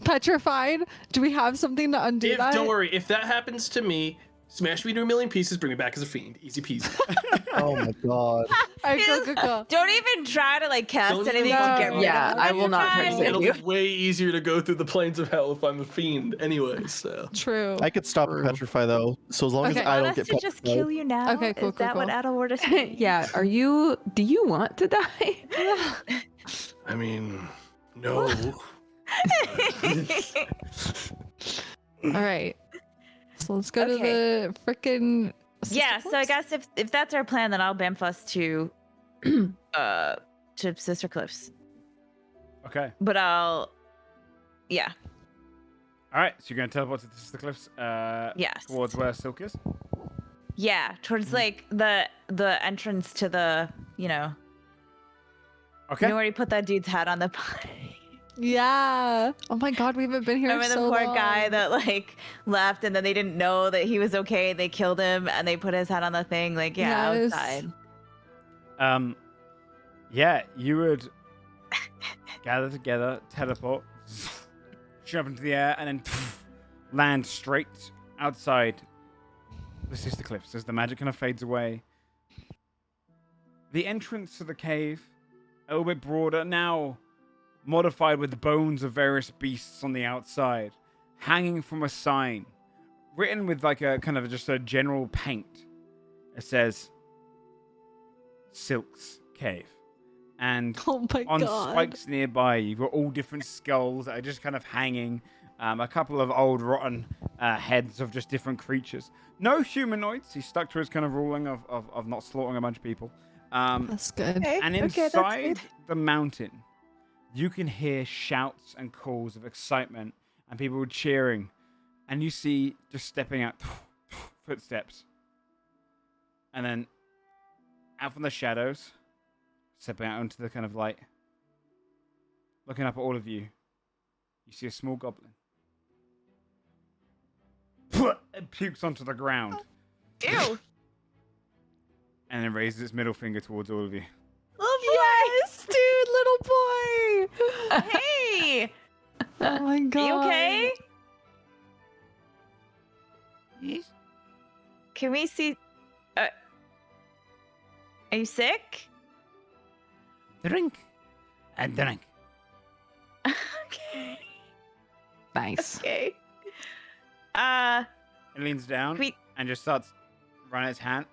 petrified. Do we have something to undo that? Don't worry, if that happens to me, smash me to a million pieces, bring me back as a fiend. Easy peasy. Oh my God. Don't even try to like cast anything to get rid of it. I will not try to save It'll you. be way easier to go through the plains of hell if I'm a fiend anyway, so. True. I could stop petrify though, so as long as I don't get petrified. Just kill you now? Okay, cool, Is that cool. what Adelward is saying? Yeah, do you want to die? I mean, no. All right. So let's go to the frickin' Yeah, so I guess if that's our plan, then I'll Bamfuss to Sister Cliffs. Okay. But all right, so you're gonna teleport to the Sister Cliffs. Yes. Towards where Silk is. Yeah, towards like the entrance to the Okay. You know where he put that dude's head on the pie? Yeah. Oh my God, we haven't been here Remember so the poor long. guy that like left and then they didn't know that he was okay. They killed him and they put his head on the thing. Like Yes. outside. Yeah, you would gather together, teleport, jump into the air, and then land straight outside the Sister Cliffs as the magic kind of fades away. The entrance to the cave, a little bit broader, now modified with the bones of various beasts on the outside, hanging from a sign, written with like a kind of just a general paint. It says, Silk's Cave. And Oh my on God. spikes nearby, you've got all different skulls that are just kind of hanging. A couple of old rotten heads of just different creatures. No humanoids. He's stuck to his kind of ruling of not slaughtering a bunch of people. That's good. And inside the mountain, you can hear shouts and calls of excitement and people cheering. And you see just stepping out footsteps. And then out from the shadows, stepping out into the kind of light, looking up at all of you, you see a small goblin. It pukes onto the ground. Ew. And then raises its middle finger towards all of you. Yes, dude, little boy. Hey! Oh my god. Are you okay? Yes. Can we see? Are you sick? Drink. And drink. Okay. Nice. Okay. It leans down We- and just starts running its hand.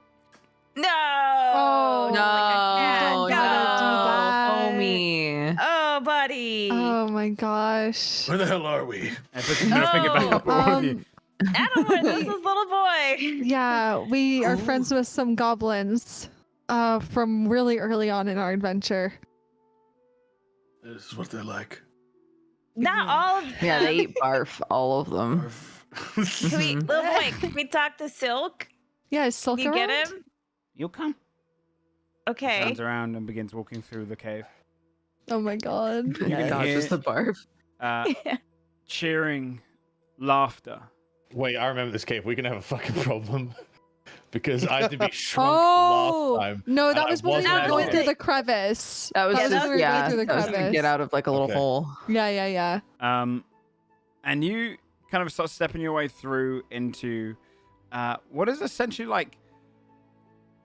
No. Oh, No, no. gotta do that. homie. Oh, buddy. Oh my gosh. Where the hell are we? And puts his middle finger back up at all of you. Adelwood, this is little boy. Yeah, we are friends with some goblins from really early on in our adventure. This is what they're like. Not all of them. Yeah, they eat barf, all of them. Can we, little boy, can we talk to Silk? Yeah, is Silk Can you get around? him? You come. Okay. Turns around and begins walking through the cave. Oh my god. You can Dodges hear the barf. cheering, laughter. Wait, I remember this cave. We're gonna have a fucking problem because I had to be shrunk Oh last time. no, that and was I when we wasn't were able going to- through the crevice. That was when just, we were yeah, going through the that was to crevice. get out of like a little Okay. hole. Yeah. And you kind of start stepping your way through into what is essentially like.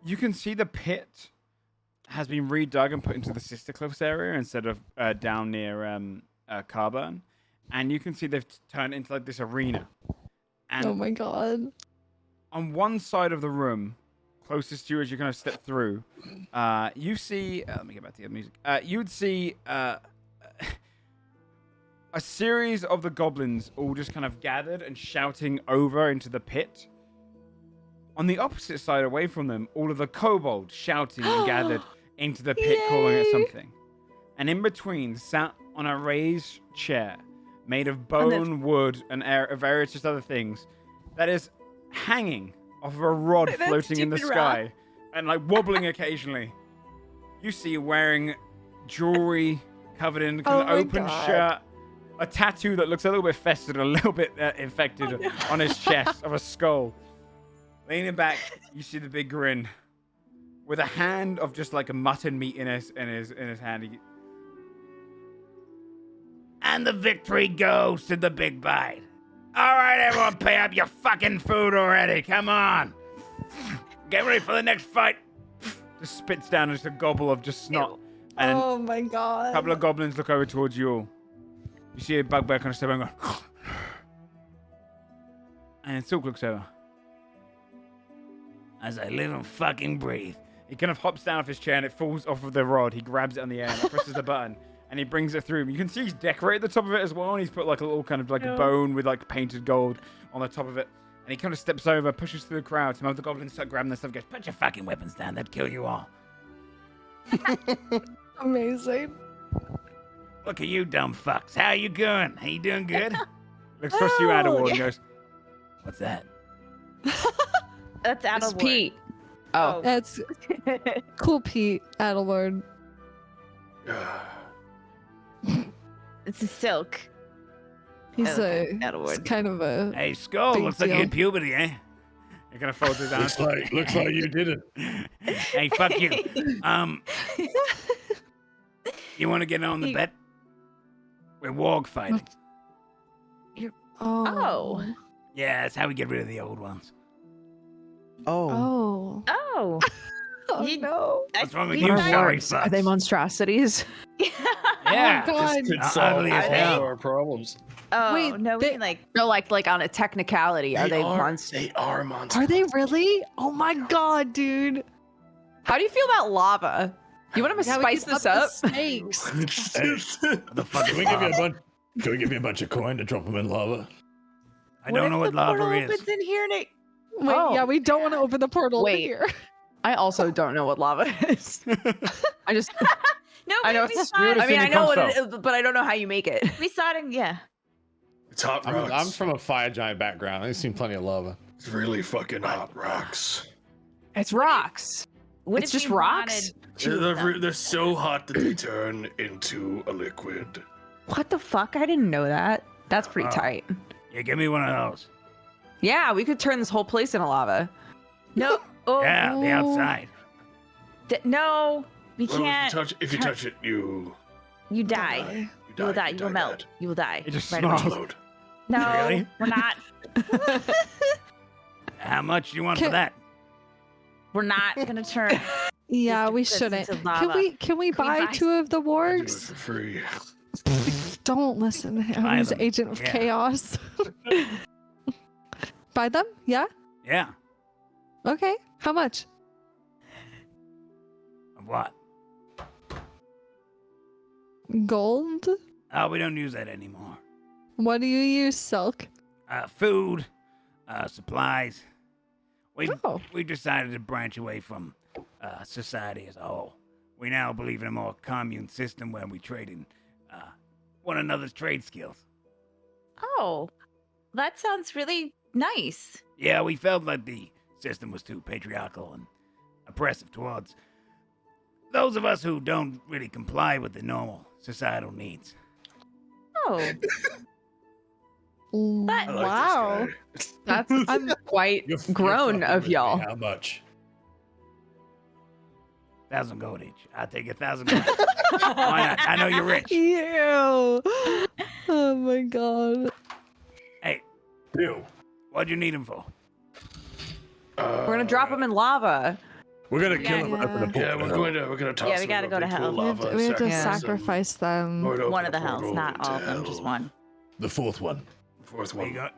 You can see the pit has been redug and put into the Sister Cliffs area instead of down near Carbon, and you can see they've turned into like this arena. And Oh my god. on one side of the room, closest to you as you kind of step through, you see. Let me get back to the music. You would see a series of the goblins all just kind of gathered and shouting over into the pit. On the opposite side, away from them, all of the kobolds shouting and gathered into the pit, calling it something. And in between, sat on a raised chair made of bone, wood, and various just other things, that is hanging off of a rod That floating in the stupid sky and like wobbling occasionally. You see wearing jewelry covered in kind of Oh my open God. shirt, a tattoo that looks a little bit festered, a little bit infected on his chest of a skull. Leaning back, you see the big grin, with a hand of just like a mutton meat in his hand. And the victory goes to the big bite. All right, everyone, pay up your fucking food already. Come on, get ready for the next fight. Just spits down just a gobble of just snot, and Oh my god. a couple of goblins look over towards you all. You see a bugbear kind of step and go, and Silk looks over. As I live and fucking breathe. He kind of hops down off his chair and it falls off of the rod. He grabs it on the air and presses the button and he brings it through. You can see he's decorated the top of it as well, and he's put like a little kind of like a bone with like painted gold on the top of it. And he kind of steps over, pushes through the crowd. Some of the goblins start grabbing their stuff, goes, "Put your fucking weapons down, they'd kill you all." Amazing. "Look at you dumb fucks. How you going? Are you doing good?" Looks across you, Adelwood, and goes, "What's that?" That's It's Adelwood. Pete. Oh. That's cool, Pete Adelord. It's a Silk. He's Okay, a Adelwood. he's kind of a "Hey, Skull, Big looks like you deal. had puberty, eh?" He kind of folds his arms. Looks like you did it. "Hey, fuck you. You want to get on the bet? We're warg fighting. Oh. Yeah, that's how we get rid of the old ones." Oh. Oh. Oh You- no. What's wrong with we you, thought- sorry Words. Are they fucks? monstrosities? Yeah. Oh god. Could Ugly solve as all hell. our problems. Oh, Wait, no, we they- mean like, No, like on a technicality. Are they monsters? They are monsters. Are they really? Oh my god, dude. How do you feel about lava? You want to Yeah, we spice can this up the up? Snakes. What the fuck? Can we give you a bunch? Can we give you a bunch of coin to drop them in lava? I don't know if what the lava portal is. opens in here and it... Wait, Oh. yeah, we don't want to open the portal Wait. here. I also don't know what lava is. I just, No, I know. we saw it. I mean, I know what it Console. is, but I don't know how you make it. We saw it in, yeah. It's hot rocks. I'm from a fire giant background. I've seen plenty of lava. It's really fucking hot rocks. It's rocks. What It's if just we rocks? wanted two of them? They're so hot that they turn into a liquid. What the fuck? I didn't know that. That's pretty Oh. tight. Yeah, give me one of those. Yeah, we could turn this whole place into lava. No. Oh, Yeah, the outside. no. We Well, can't. if you touch it, you You die. You will die. You will melt. You will die. It just right away. smells. No, Really? we're not. How much do you want for that? We're not gonna turn. Yeah, we this shouldn't. into lava. Can we buy buy 2 of the I do it wargs? for free. Don't listen to him. Buy He's them. agent of Yeah. chaos. Buy them? Yeah. Yeah. Okay. How much? What? Gold? Oh, we don't use that anymore. What do you use, Silk? Food, supplies. Oh. We decided to branch away from society as a whole. We now believe in a more commune system where we trade in one another's trade skills. Oh, that sounds really nice. Yeah, we felt like the system was too patriarchal and oppressive towards those of us who don't really comply with the normal societal needs. Oh, I like Wow. this guy. That's I'm quite You're grown fucking of with me. y'all. How much? 1,000 gold each. I'll take 1,000 gold. Why not? I know you're rich. Ew. Oh my god. Hey, Ew. what'd you need him for? We're gonna drop him in lava. We're gonna Yeah, kill him right up in the Yeah, portal. we're gonna toss Yeah, we him gotta up go to into hell. lava, We have to Yeah. sacrifice them. Or open one a of the hells, portal not into all of them, just hell. one. The fourth one. Fourth There one. you go.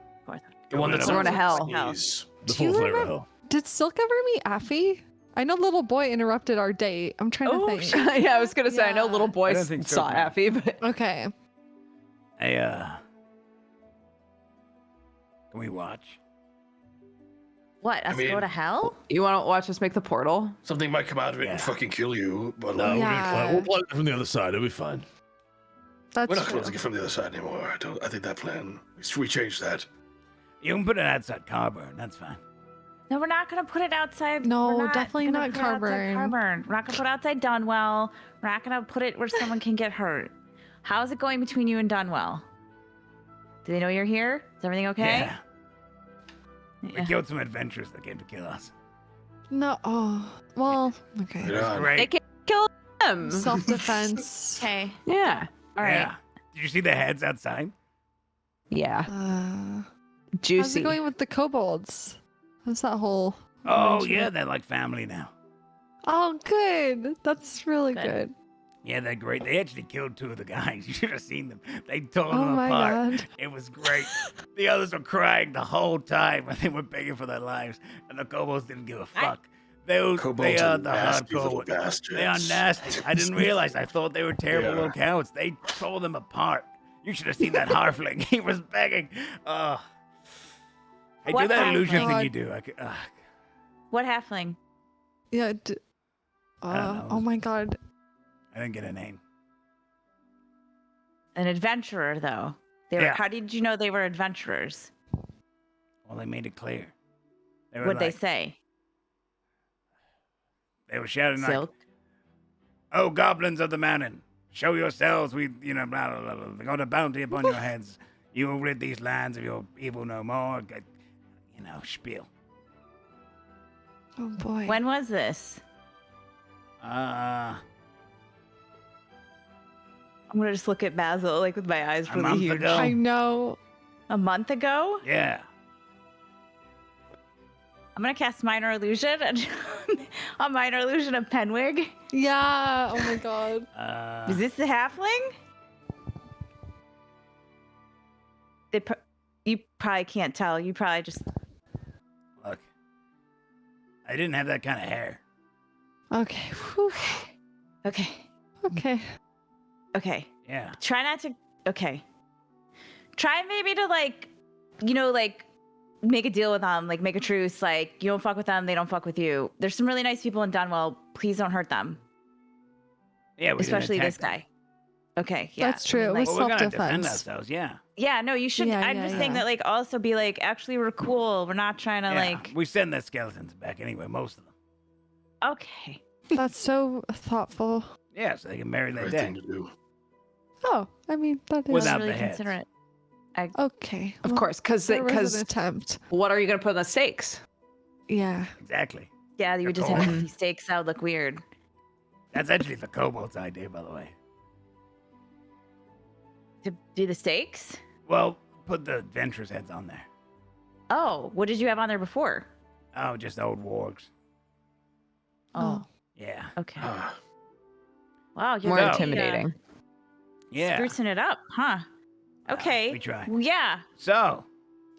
The one that's We're going to hell. Sneeze. The Do you fourth layer of remember- hell. Did Silk ever meet Affie? I know little boy interrupted our date. I'm trying Oh, to think. Yeah, I was gonna say I know Yeah. little I boys don't think so, saw no. Affy, but Okay. Hey, can we watch? What? Us mean- go to hell? you want to watch us make the portal? Something might come out of it Yeah. and fucking kill you, but No, like, Yeah. we'll play it from the other side. It'll be fine. That's we're not true. closing it from the other side anymore. I think that plan, we changed that. You can put it outside Carburn. That's fine. No, we're not gonna put it outside. No, we're definitely gonna not put it outside Carburn. Carburn. We're not gonna put it outside Dunwell. We're not gonna put it where someone can get hurt. How's it going between you and Dunwell? Do they know you're here? Is everything okay? Yeah. We killed some adventurers that came to kill us. No. Oh. Well. Okay. Right on. They Great. can kill him. Self-defense. Okay. Yeah. All right. Yeah. Did you see the heads outside? Yeah. How's Juicy. it going with the kobolds? How's that whole? Oh, arrangement? yeah, they're like family now. Oh, good. That's really Good. good. Yeah, they're great. They actually killed 2 of the guys. You should have seen them. They tore Oh them my apart. god. It was great. The others were crying the whole time when they were begging for their lives, and the kobolds didn't give a fuck. They are Kobolds the are nasty hardcore. little bastards. They are nasty. I didn't realize. I thought they were terrible Yeah. little cowards. They tore them apart. You should have seen that halfling. He was begging. Hey, do What that illusion halfling? thing you do. What halfling? Yeah. I don't know. Oh my god. I didn't get a name. An adventurer, though. They were. Yeah. How did you know they were adventurers? Well, they made it clear. They were What'd they like- say? They were shouting like, Silk. "Oh, goblins of the mountain, show yourselves! We, blah, blah, blah, blah. Got a bounty upon your heads. You will rid these lands of your evil no more." Spiel. Oh boy. When was this? A I'm gonna just look at Basil like with my eyes really month huge. ago. I know. A month ago? Yeah. I'm gonna cast minor illusion and a minor illusion of Penwig. Yeah. Oh my god. Is this the halfling? You probably can't tell. You probably just. Look, I didn't have that kind of hair. Okay. Whew. Okay. Okay. Okay. Yeah. Try not to. Okay. Try maybe to make a deal with them, like make a truce. Like you don't fuck with them, they don't fuck with you. There's some really nice people in Dunwell. Please don't hurt them. Yeah. We didn't Especially attack this them. guy. Okay. Yeah. That's true. It like- was Well, we're gonna defend self-defense. ourselves. Yeah. yeah. No, you should. Yeah, I'm yeah, just saying yeah. that. Also be like, actually, we're cool. We're not trying to Yeah. We send their skeletons back anyway. Most of them. Okay. That's so thoughtful. Yeah, so they can bury their Right dead. thing to do. Oh, I mean that is Without really the heads. considerate. okay. Of well, course, because there was an attempt. what are you gonna put on the stakes? Yeah. Exactly. Yeah, you would just have these stakes. That would look weird. That's actually the kobold's idea, by the way. To do the stakes? Well, put the adventurers' heads on there. Oh, what did you have on there before? Oh, just old wargs. Oh. Yeah. Okay. Ah, Wow, you're More really, intimidating. Yeah. sprucing it up, huh? Okay. we try. Well, yeah. So,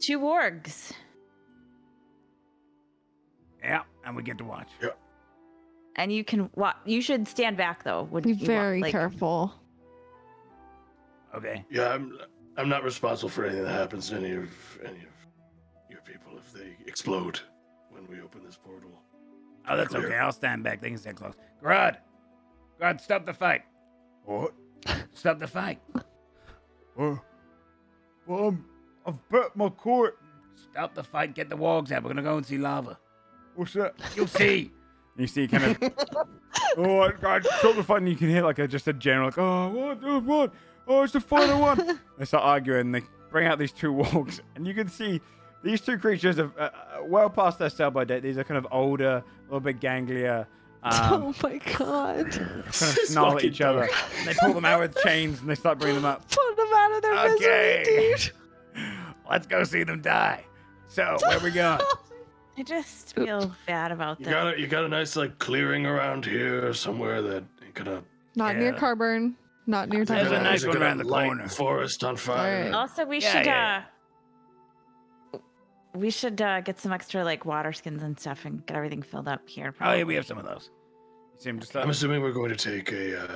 2 wargs. yeah, and we get to watch. Yeah. And you can you should stand back though. Be very careful. Okay. yeah, I'm not responsible for anything that happens to any of your people if they explode when we open this portal. Oh, that's Clear. okay. I'll stand back. They can stay close. Grud! Grud, stop the fight. What? Stop the fight. Well, I've bet my court. Stop the fight. Get the wargs out. We're gonna go and see lava. What's that? You'll see. You see kind of, oh, God, stop the fight, and you can hear like just a general, like, oh, what? Oh, it's the final one. They start arguing, they bring out these 2 wargs, and you can see these 2 creatures are well past their sell-by date. These are kind of older, a little bit ganglier. Oh my God. Kind of snarl at each other. And they pull them out with chains, and they start bringing them up. Put them out of their misery, dude. Let's go see them die. So, where are we going? I just feel bad about You that. got a nice like clearing around here somewhere that ain't gonna. Not near Carburn. Not near There's a Tithmore. nice one around the light corner. Forest on fire. Alright. Also, we should get some extra like water skins and stuff and get everything filled up here. Oh, yeah, we have some of those. You see him just I'm assuming we're going to take a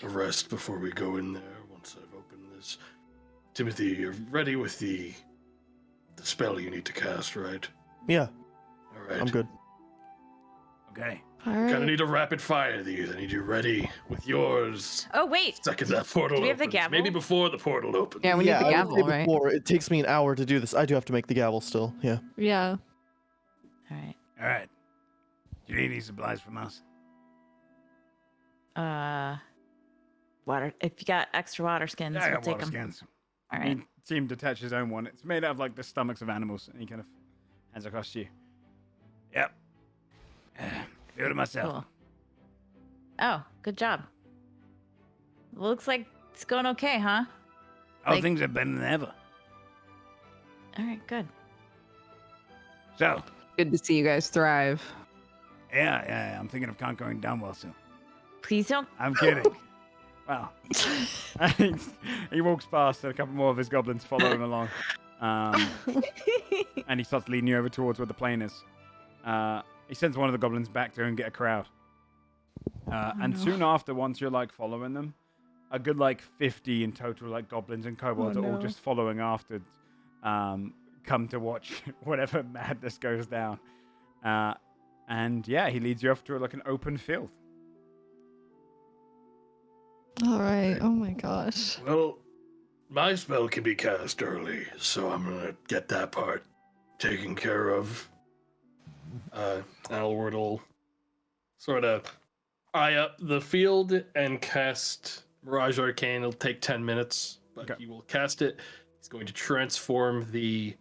rest before we go in there. Once I've opened this, Timothy, you're ready with the spell you need to cast, right? Yeah, All right. I'm good. Okay. All Kind of right. need a rapid fire these. I need you ready with yours. Oh wait, Second that portal Do we have the opens. gavel? Maybe before the portal opens. Yeah, we need the I would gavel, say right? before, it takes me an hour to do this. I do have to make the gavel still. Yeah. Yeah. all right. All right. Do you need any supplies from us? Water. If you got extra water skins, Yeah, I we'll got take water them. skins. All He right. seemed to attach his own one. It's made out of like the stomachs of animals, and he kind of hands across to you. Yep. Feel it myself. Cool. Oh, good job. Looks like it's going okay, huh? Oh, Like- things are better than ever. All right, good. So, Good to see you guys thrive. yeah, I'm thinking of conquering Dunwell soon. Please don't. I'm kidding. Well, He walks past, and a couple more of his goblins follow him along. And he starts leading you over towards where the plane is. He sends one of the goblins back to go and get a crowd. And soon after, once you're like following them, a good like 50 in total, like goblins and kobolds are all just following after, come to watch whatever madness goes down. And yeah, he leads you off to like an open field. All right. Oh my gosh. Well, my spell can be cast early, so I'm gonna get that part taken care of. Alward will sort of eye up the field and cast Mirage Arcane. It'll take 10 minutes, but he will cast it. He's going to transform the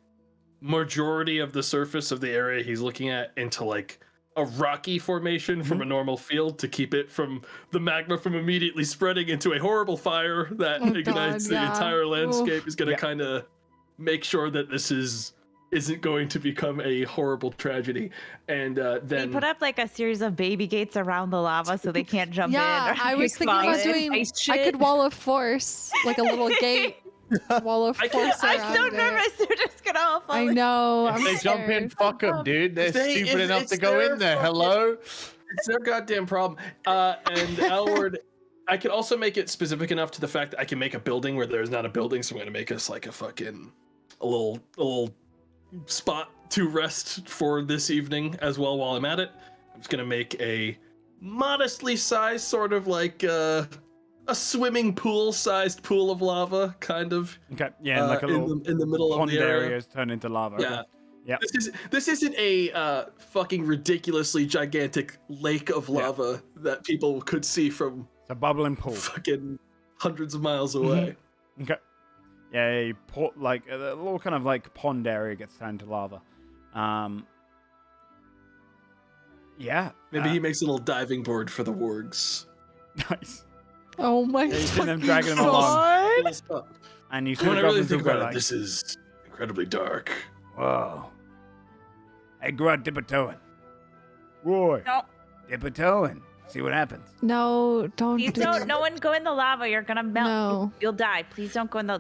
majority of the surface of the area he's looking at into like a rocky formation from a normal field to keep it from the magma from immediately spreading into a horrible fire that ignites the entire landscape. Is going to kind of make sure that this isn't going to become a horrible tragedy. And They then put up like a series of baby gates around the lava so they can't jump in. Yeah, I was thinking about doing. I could wall of force, like a little gate. Wall of force. I'm so around it. nervous. They're just gonna all fall. I know. If I'm they jump in, scared. fuck them, dude. They're stupid enough it's to go their in there. fucking- Hello? It's their goddamn problem. And Alward, I can also make it specific enough to the fact that I can make a building where there's not a building, so I'm gonna make us like a little spot to rest for this evening as well while I'm at it. I'm just gonna make a modestly sized sort of like a swimming pool sized pool of lava, kind of. Okay, yeah, and like a little in the middle of pond the area. areas turn into lava. Yeah. Yeah. This isn't a fucking ridiculously gigantic lake of lava that people could see from It's a bubbling pool. fucking hundreds of miles away. Okay. Yeah, you put like a little kind of like pond area gets turned to lava. Yeah. Maybe he makes a little diving board for the wargs. Nice. Oh my Yeah, you see them fucking dragging them along. God. cool spell. And you see When the I really goblins think will go about it, like, this is incredibly dark. whoa. Hey, go out, dip a toe in. Roy. No. Dip a toe in. See what happens. No, don't Please do don't. it. No one go in the lava. You're gonna melt. No. You'll die. Please don't go in the.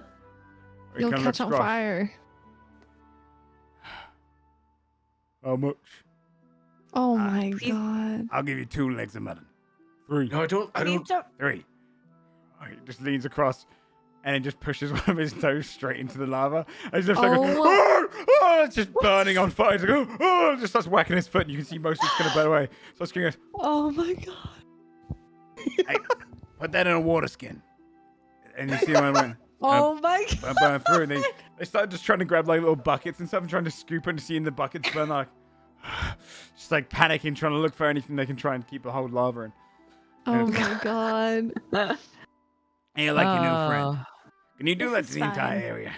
Or You'll come catch on across. fire. How much? Oh Ah, my please. god. I'll give you 2 legs of mutton. 3. No, I don't. Please don't. 3. Oh, he just leans across and then just pushes one of his toes straight into the lava. And he's just like, it's just burning on fire. He's like, just starts whacking his foot, and you can see most of it's going to burn away. So screaming, Oh my god. hey, put that in a water skin. And you see one went, Oh my god. burn through. And they started just trying to grab like little buckets and stuff and trying to scoop and seeing the buckets burn, like, just like panicking, trying to look for anything they can try and keep the whole lava in. Oh my god. Hey, like your new friend. Can you do This that is to the entire fine. area?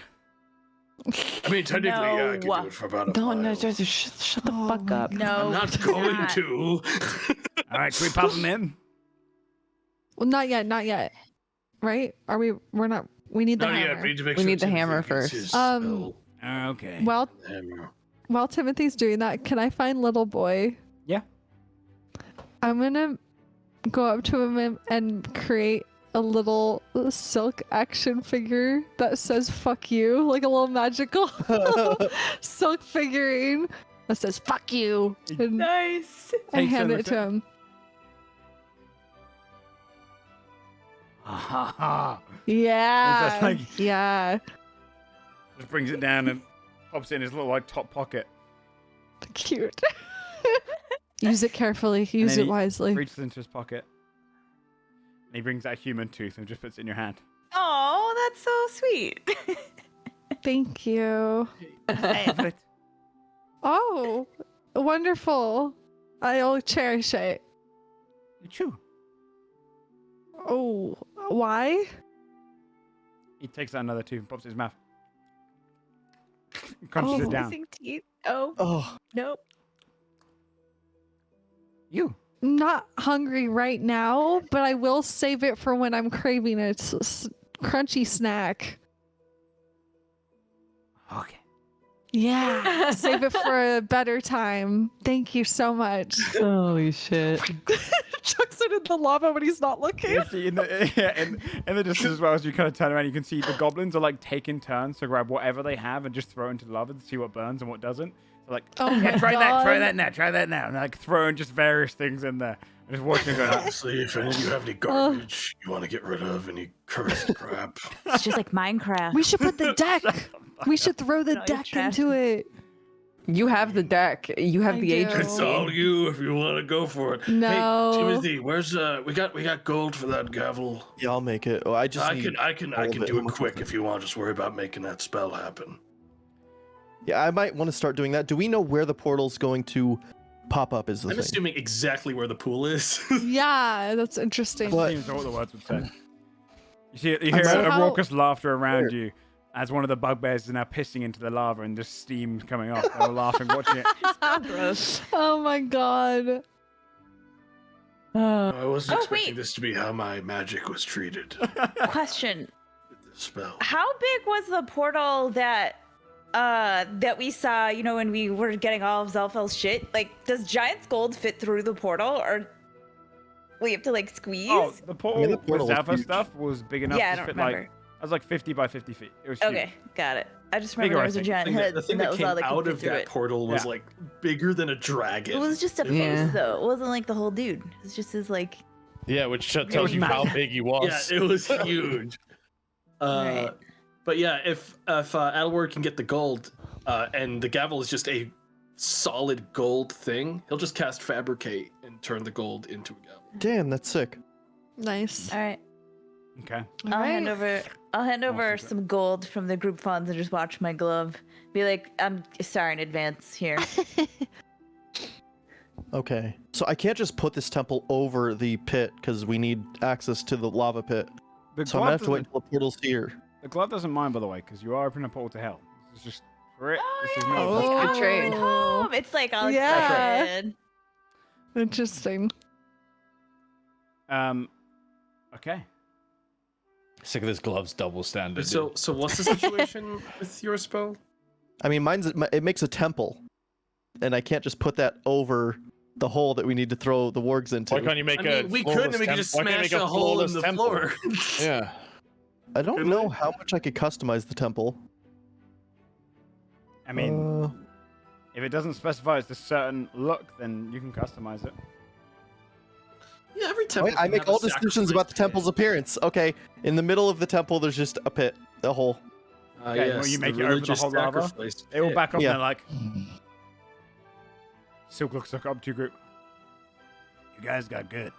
I mean, technically, yeah, I can No. do it for about a Don't mile. shut the Oh fuck my up. No. I'm not going to. All right, can we pop them in? Well, not yet, not yet. Right? Are we? We're not. We need the Not yet. hammer. We need to make We sure need the Timothy hammer gets first. his Um, spell. Okay. While Hammer. while Timothy's doing that, can I find little boy? Yeah. I'm gonna go up to him and create a little silk action figure that says "fuck you," like a little magical silk figurine that says "fuck you," and Nice. I Takes hand it, it to him. Ha ha. Yeah, like- yeah, Just brings it down and pops it in his little like top pocket. cute. Use it carefully. Use then it he wisely. Reaches into his pocket. And he brings that human tooth and just puts it in your hand. Oh, that's so sweet. Thank you. Hey, Oh, wonderful. I'll cherish it. you chew. Oh, why? He takes out another tooth and pops it in his mouth. Crunches it down. Missing teeth. Oh, Oh, nope. You. I'm not hungry right now, but I will save it for when I'm craving a crunchy snack. Okay. Yeah, save it for a better time. Thank you so much. Holy shit. Chucks it in the lava when he's not looking. You see in the distance as well, as you kind of turn around, you can see the goblins are like taking turns to grab whatever they have and just throw it into the lava to see what burns and what doesn't. They're like, Oh yeah, my try God. that now. And like throwing just various things in there. And just watching it go, Honestly, if any of you have any garbage you want to get rid of, any cursed crap, It's just like Minecraft. We should put the deck. We should throw the No, you're deck trash. into it. You have the deck. You have I the do. it's agency. all you if you want to go for it. No. Hey, Timothy, where's we got gold for that gavel. yeah, I'll make it. Oh, I just need I can all of do How it much quick is if you want. Just worry about making that spell happen. Yeah, I might want to start doing that. Do we know where the portal's going to pop up? Is the I'm thing. assuming exactly where the pool is. Yeah, that's interesting. What? seems what the words would say. You I'm hear so- a raucous laughter around you as one of the bugbears is now pissing into the lava and just steam coming off. They're all laughing, watching it. Gross. Oh my god. I wasn't Oh, expecting wait. this to be how my magic was treated. Question: with this spell. how big was the portal that we saw? You know, when we were getting all of Zelfel's shit. Like, does Giant's gold fit through the portal, or we have to like squeeze? Oh, the portal, I mean, the portal with was Zalfa huge. stuff was big enough Yeah, I to don't fit remember. like, it was like 50 by 50 feet. It was huge. Okay, got it. I just Bigger, remember there I was a think. giant head. The thing and that was came all that could out fit of through that it. portal was Yeah. like bigger than a dragon. It was just a face, Yeah. though. It wasn't like the whole dude. It was just his like. Yeah, which tells was you how massive. big he was. Yeah, it was huge. Right. But yeah, if Adelward can get the gold, and the gavel is just a solid gold thing, he'll just cast Fabricate and turn the gold into a gavel. Damn, that's sick. Nice. All right. Okay. I'll hand Alright. over Awesome. some gold from the group funds and just watch my glove. Be like, I'm sorry in advance here. Okay. So I can't just put this temple over the pit because we need access to the lava pit. The So I'm gonna have to wait doesn't- until the portal's here. The glove doesn't mind, by the way, because you are opening a portal to hell. This is just for it. Oh, This is yeah. not It's like, Good trade. I'm home. It's like all Yeah. excited. Interesting. Okay. Sick of this gloves double standard. So what's the situation with your spell? I mean, it makes a temple, and I can't just put that over the hole that we need to throw the wargs into. Why can't you make we could, and we could just smash a hole in the floor. Yeah. I don't know how much I could customize the temple. I mean, if it doesn't specify it's a certain look, then you can customize it. Yeah, every temple. I make all decisions about the temple's appearance. Okay, in the middle of the temple, there's just a pit, a hole. Okay, yes, well, you make it over the whole lava. They all back up and they're like, Silk looks up to your group. You guys got good.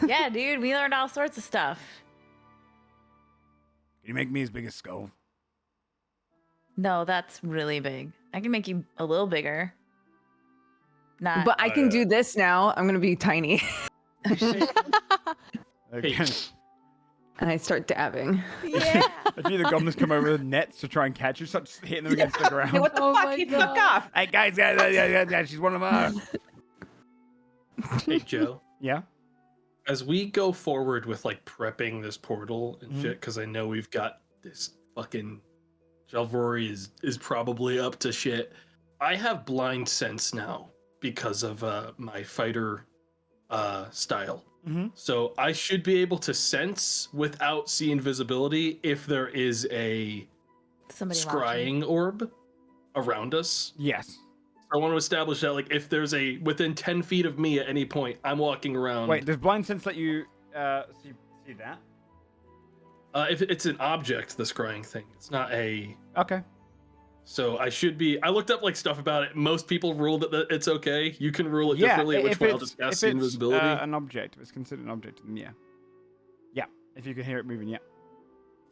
Yeah, dude, we learned all sorts of stuff. Can you make me as big as Skull? No, that's really big. I can make you a little bigger. Not. But I can do this now. I'm gonna be tiny. Okay. And I start dabbing. Yeah. If you the goblins come over with nets to try and catch you, start hitting them against the ground. Hey, what the fuck? You fuck off. Hey guys, she's one of ours. Hey Joe. Yeah. As we go forward with like prepping this portal and shit, because I know we've got this fucking Jalvori is probably up to shit. I have blind sense now because of my fighter style. So I should be able to sense without see invisibility if there is a scrying orb around us. Yes. I want to establish that, like, if there's a within 10 feet of me at any point, I'm walking around. Wait, does blind sense let you see that? If it's an object, the scrying thing, it's not a. Okay. So I should be. I looked up like stuff about it. Most people rule that it's okay. You can rule it differently. Which one I'll just cast the invisibility. An object, if it's considered an object, then yeah. If you can hear it moving, yeah.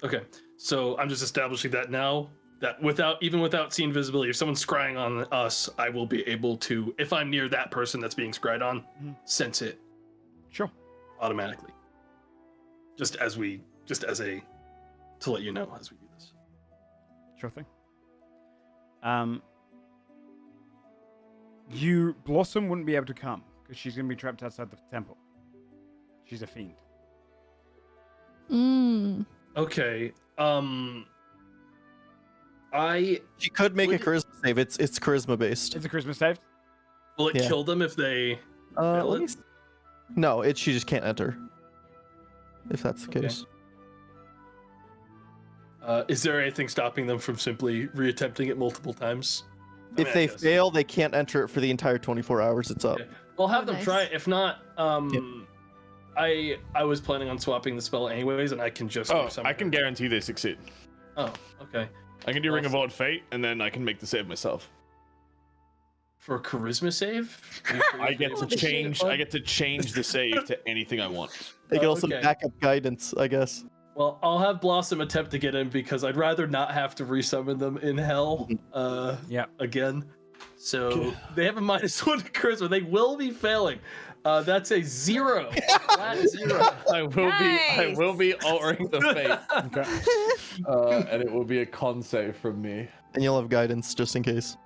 Okay, so I'm just establishing that now. That even without seeing visibility, if someone's scrying on us, I will be able to, if I'm near that person that's being scryed on, sense it. Sure. Automatically. To let you know as we do this. Sure thing. Blossom wouldn't be able to come because she's going to be trapped outside the temple. She's a fiend. Okay. She could make a charisma save. It's charisma based. It's a charisma save. Will it kill them if they fail it? No, she just can't enter. If that's the case. Is there anything stopping them from simply reattempting it multiple times? If they fail, they can't enter it for the entire 24 hours it's up. Okay. I'll have them try it. If not, I was planning on swapping the spell anyways, and I can just. I can guarantee they succeed. Oh, okay. I can do Ring of Odd Fate, and then I can make the save myself. For a charisma save? I get to change. I get to change the save to anything I want. They can also back up guidance, I guess. Well, I'll have Blossom attempt to get in because I'd rather not have to resummon them in hell again. So they have a -1 to charisma. They will be failing. That's a 0. Flat 0. I will be altering the fate. And it will be a con save from me. And you'll have guidance just in case.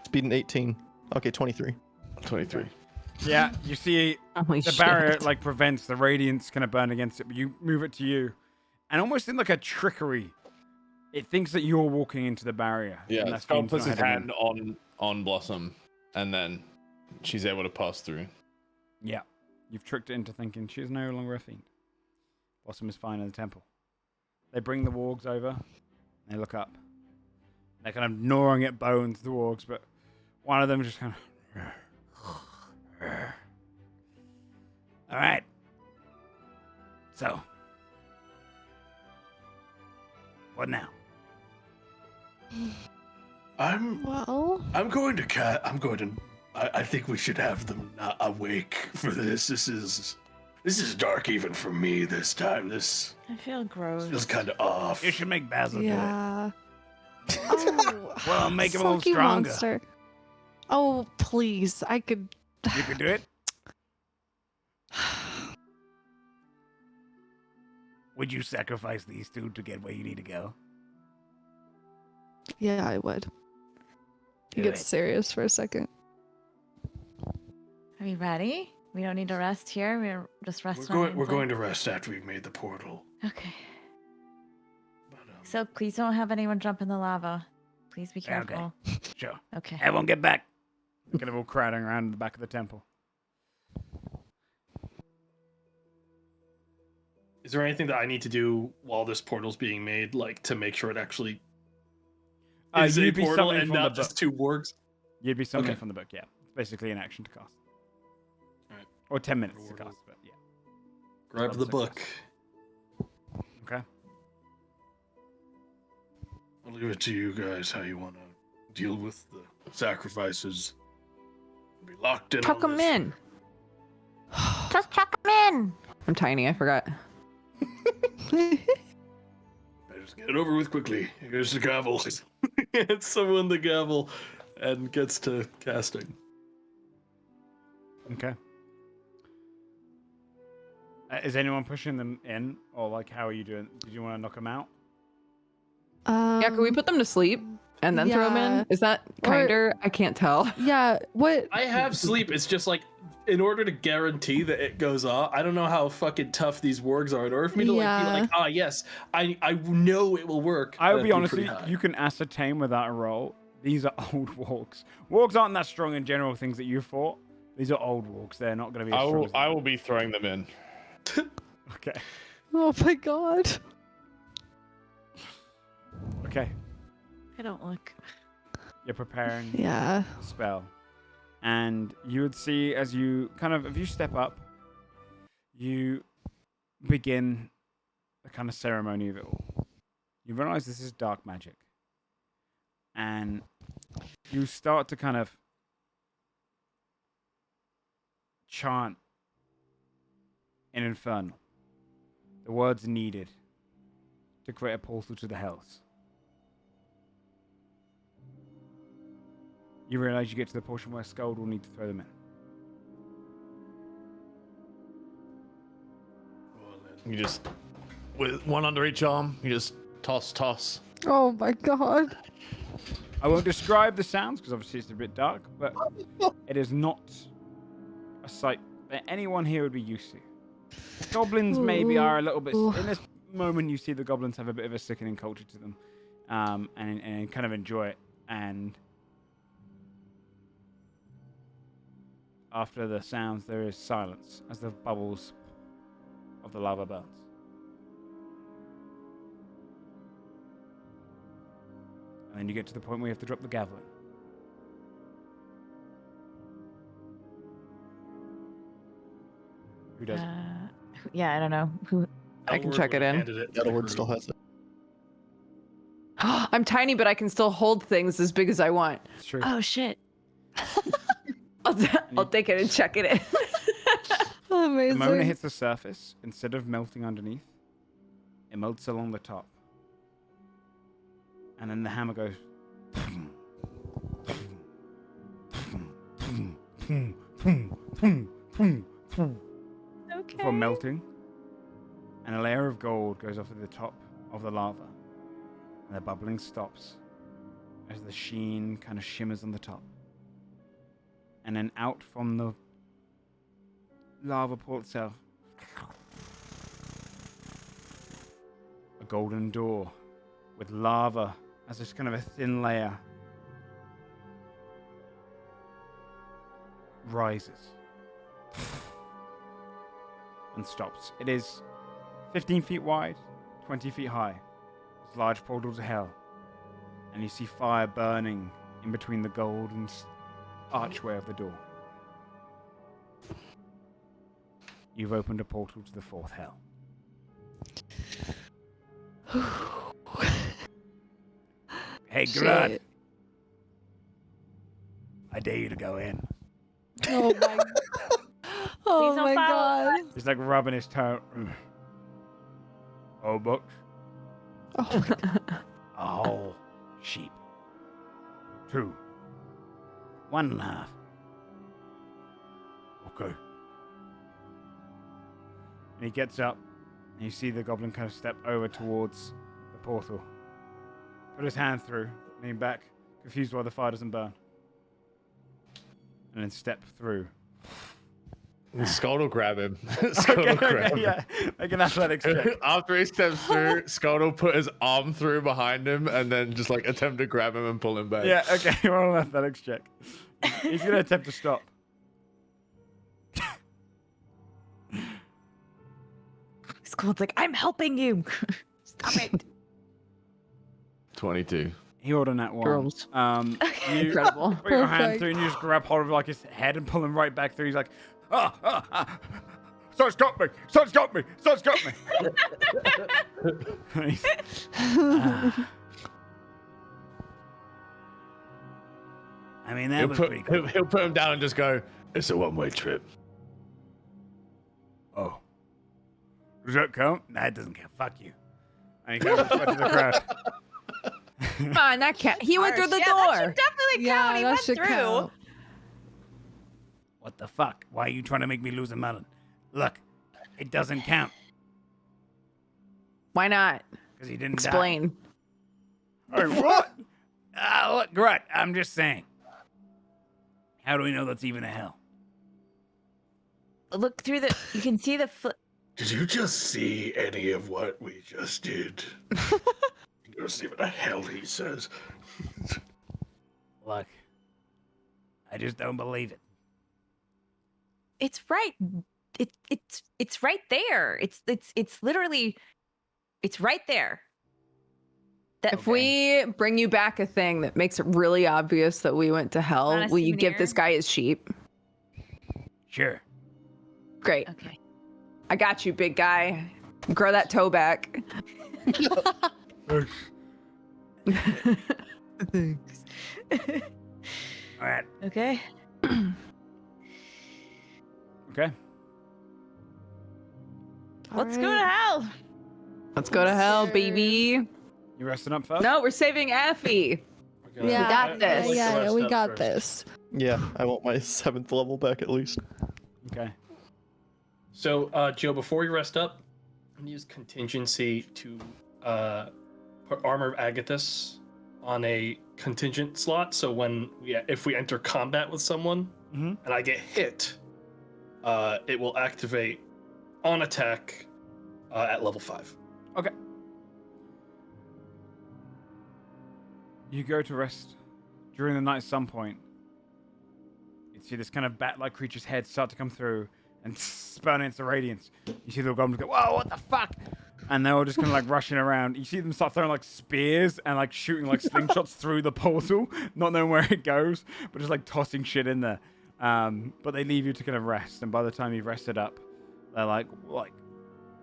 Speed an 18. Okay, 23. 23. Yeah, you see the barrier like prevents the radiance kind of burn against it, but you move it to you. And almost in like a trickery, it thinks that you're walking into the barrier. Yeah, Scott puts his hand on Blossom, and then she's able to pass through. Yeah, you've tricked it into thinking she's no longer a fiend. Blossom is fine in the temple. They bring the wargs over. They look up. They're kind of gnawing at bones, the wargs, but one of them just kind of... All right. So... what now? I think we should have them not awake for this. This is dark even for me this time. I feel gross. Feels kind of off. You should make Basil do it. Oh, Well, make him a little sulky stronger. monster. Oh, please. I could. You could do it? Would you sacrifice these two to get where you need to go? Yeah, I would. Do Get it. serious for a second. Are we ready? We don't need to rest here. We're just resting. We're going to rest after we've made the portal. Okay. So please don't have anyone jump in the lava. Please be careful. Okay. Sure. Okay. Everyone get back. Kind of all crowding around the back of the temple. Is there anything that I need to do while this portal's being made, like to make sure it actually is a You'd be portal summoning and from the not just book. 2 wargs? You'd be summoning Okay. from the book, yeah. It's basically an action to cast. Alright. Or 10 minutes to cast, but yeah. Grab the book. Okay. I'll leave it to you guys how you want to deal with the sacrifices. Be locked in. Chuck on them this. in. Just chuck them in. I'm tiny. I forgot. Better just get it over with quickly. Here's the gavel. Hands someone the gavel and gets to casting. Okay. Is anyone pushing them in? Or, like, how are you doing? Did you want to knock them out? Yeah, can we put them to sleep and then throw them in? Is that kinder? I can't tell. Yeah, what? I have sleep. It's just like, in order to guarantee that it goes off, I don't know how fucking tough these wargs are. In order for me to like be like, ah, yes, I know it will work. I will be honest pretty with you, high. you can ascertain without a roll. These are old wargs. Wargs aren't that strong in general things that you fought. These are old wargs. They're not going to be as strong as I will be throwing them in. Okay. Oh my god. Okay. I don't look. You're preparing Yeah. the spell. And you would see as you if you step up, you begin the kind of ceremony of it all. You realize this is dark magic. And you start to kind of chant in Infernal the words needed to create a portal to the Hells. You realize you get to the portion where Skuld will need to throw them in. You just, with one under each arm, you just toss. Oh my god. I won't describe the sounds because obviously it's a bit dark, but it is not a sight that anyone here would be used to. Goblins maybe are a little bit. In this moment, you see the goblins have a bit of a sickening culture to them, and kind of enjoy it. And after the sounds, there is silence as the bubbles of the lava burns. And then you get to the point where you have to drop the gavel in. Who does it? Yeah, I don't know. Who? I can check it in. Edelward still has it. I'm tiny, but I can still hold things as big as I want. It's true. Oh shit. I'll take it and check it in. Amazing. The moment it hits the surface, instead of melting underneath, it melts along the top. And then the hammer goes. Before melting. And a layer of gold goes off at the top of the lava. And the bubbling stops as the sheen kind of shimmers on the top. And then out from the lava pool itself, a golden door with lava as this kind of a thin layer rises and stops. It is 15 feet wide, 20 feet high. It's large portal to hell. And you see fire burning in between the golden archway of the door. You've opened a portal to the fourth hell. Hey, Grud. I dare you to go in. Oh my. Oh my god. He's like rubbing his toe. Oh, books. Oh my god. Oh, sheep. 2. 1.5. Okay. And he gets up, and you see the goblin kind of step over towards the portal. Put his hand through, lean back, confused why the fire doesn't burn. And then step through. Skull will grab him. Skull will grab him. Yeah, make an athletics check. After he steps through, Skull will put his arm through behind him and then just like attempt to grab him and pull him back. Yeah, okay, roll an athletics check. He's gonna attempt to stop. Skull's like, I'm helping you. Stop it. 22. He rolled on that one. Girls. You Incredible. put your hand Perfect. through and you just grab hold of like his head and pull him right back through. He's like, Son's got me! Son's got me! Son's got me! I mean, that was pretty cool. He'll put him down and just go, it's a one-way trip. Oh. Does that count? Nah, it doesn't count. Fuck you. And he goes back to the crowd. Come on, that cat. He went through the Yeah, door. that should definitely count. He that went should through. count. What the fuck? Why are you trying to make me lose a melon? Look, it doesn't count. Why not? Because he didn't Explain. die. Hey, what? Look, Grut, I'm just saying. How do we know that's even a hell? Look through the. You can see the foot. Did you just see any of what we just did? You see what the hell he says. Look, I just don't believe it. It's right. It's right there. It's literally. It's right there. If we bring you back a thing that makes it really obvious that we went to hell, Want a will you give souvenir? this guy his sheep? Sure. Great. Okay. I got you, big guy. Grow that toe back. Thanks. All right. Okay. Okay. Let's go to hell. Let's go to hell, baby. You resting up first? No, we're saving Affy. Yeah, got this. We got this. Yeah, I want my 7th level back at least. Okay. So, Joe, before you rest up, I'm gonna use contingency to put Armor of Agathis on a contingent slot. So if we enter combat with someone and I get hit, it will activate on attack at level 5. Okay. You go to rest during the night at some point. You see this kind of bat-like creature's head start to come through and spurn into radiance. You see the goblins go, whoa, what the fuck? And they're all just kind of like rushing around. You see them start throwing like spears and like shooting like slingshots through the portal, not knowing where it goes, but just like tossing shit in there. But they leave you to kind of rest. And by the time you've rested up, they're like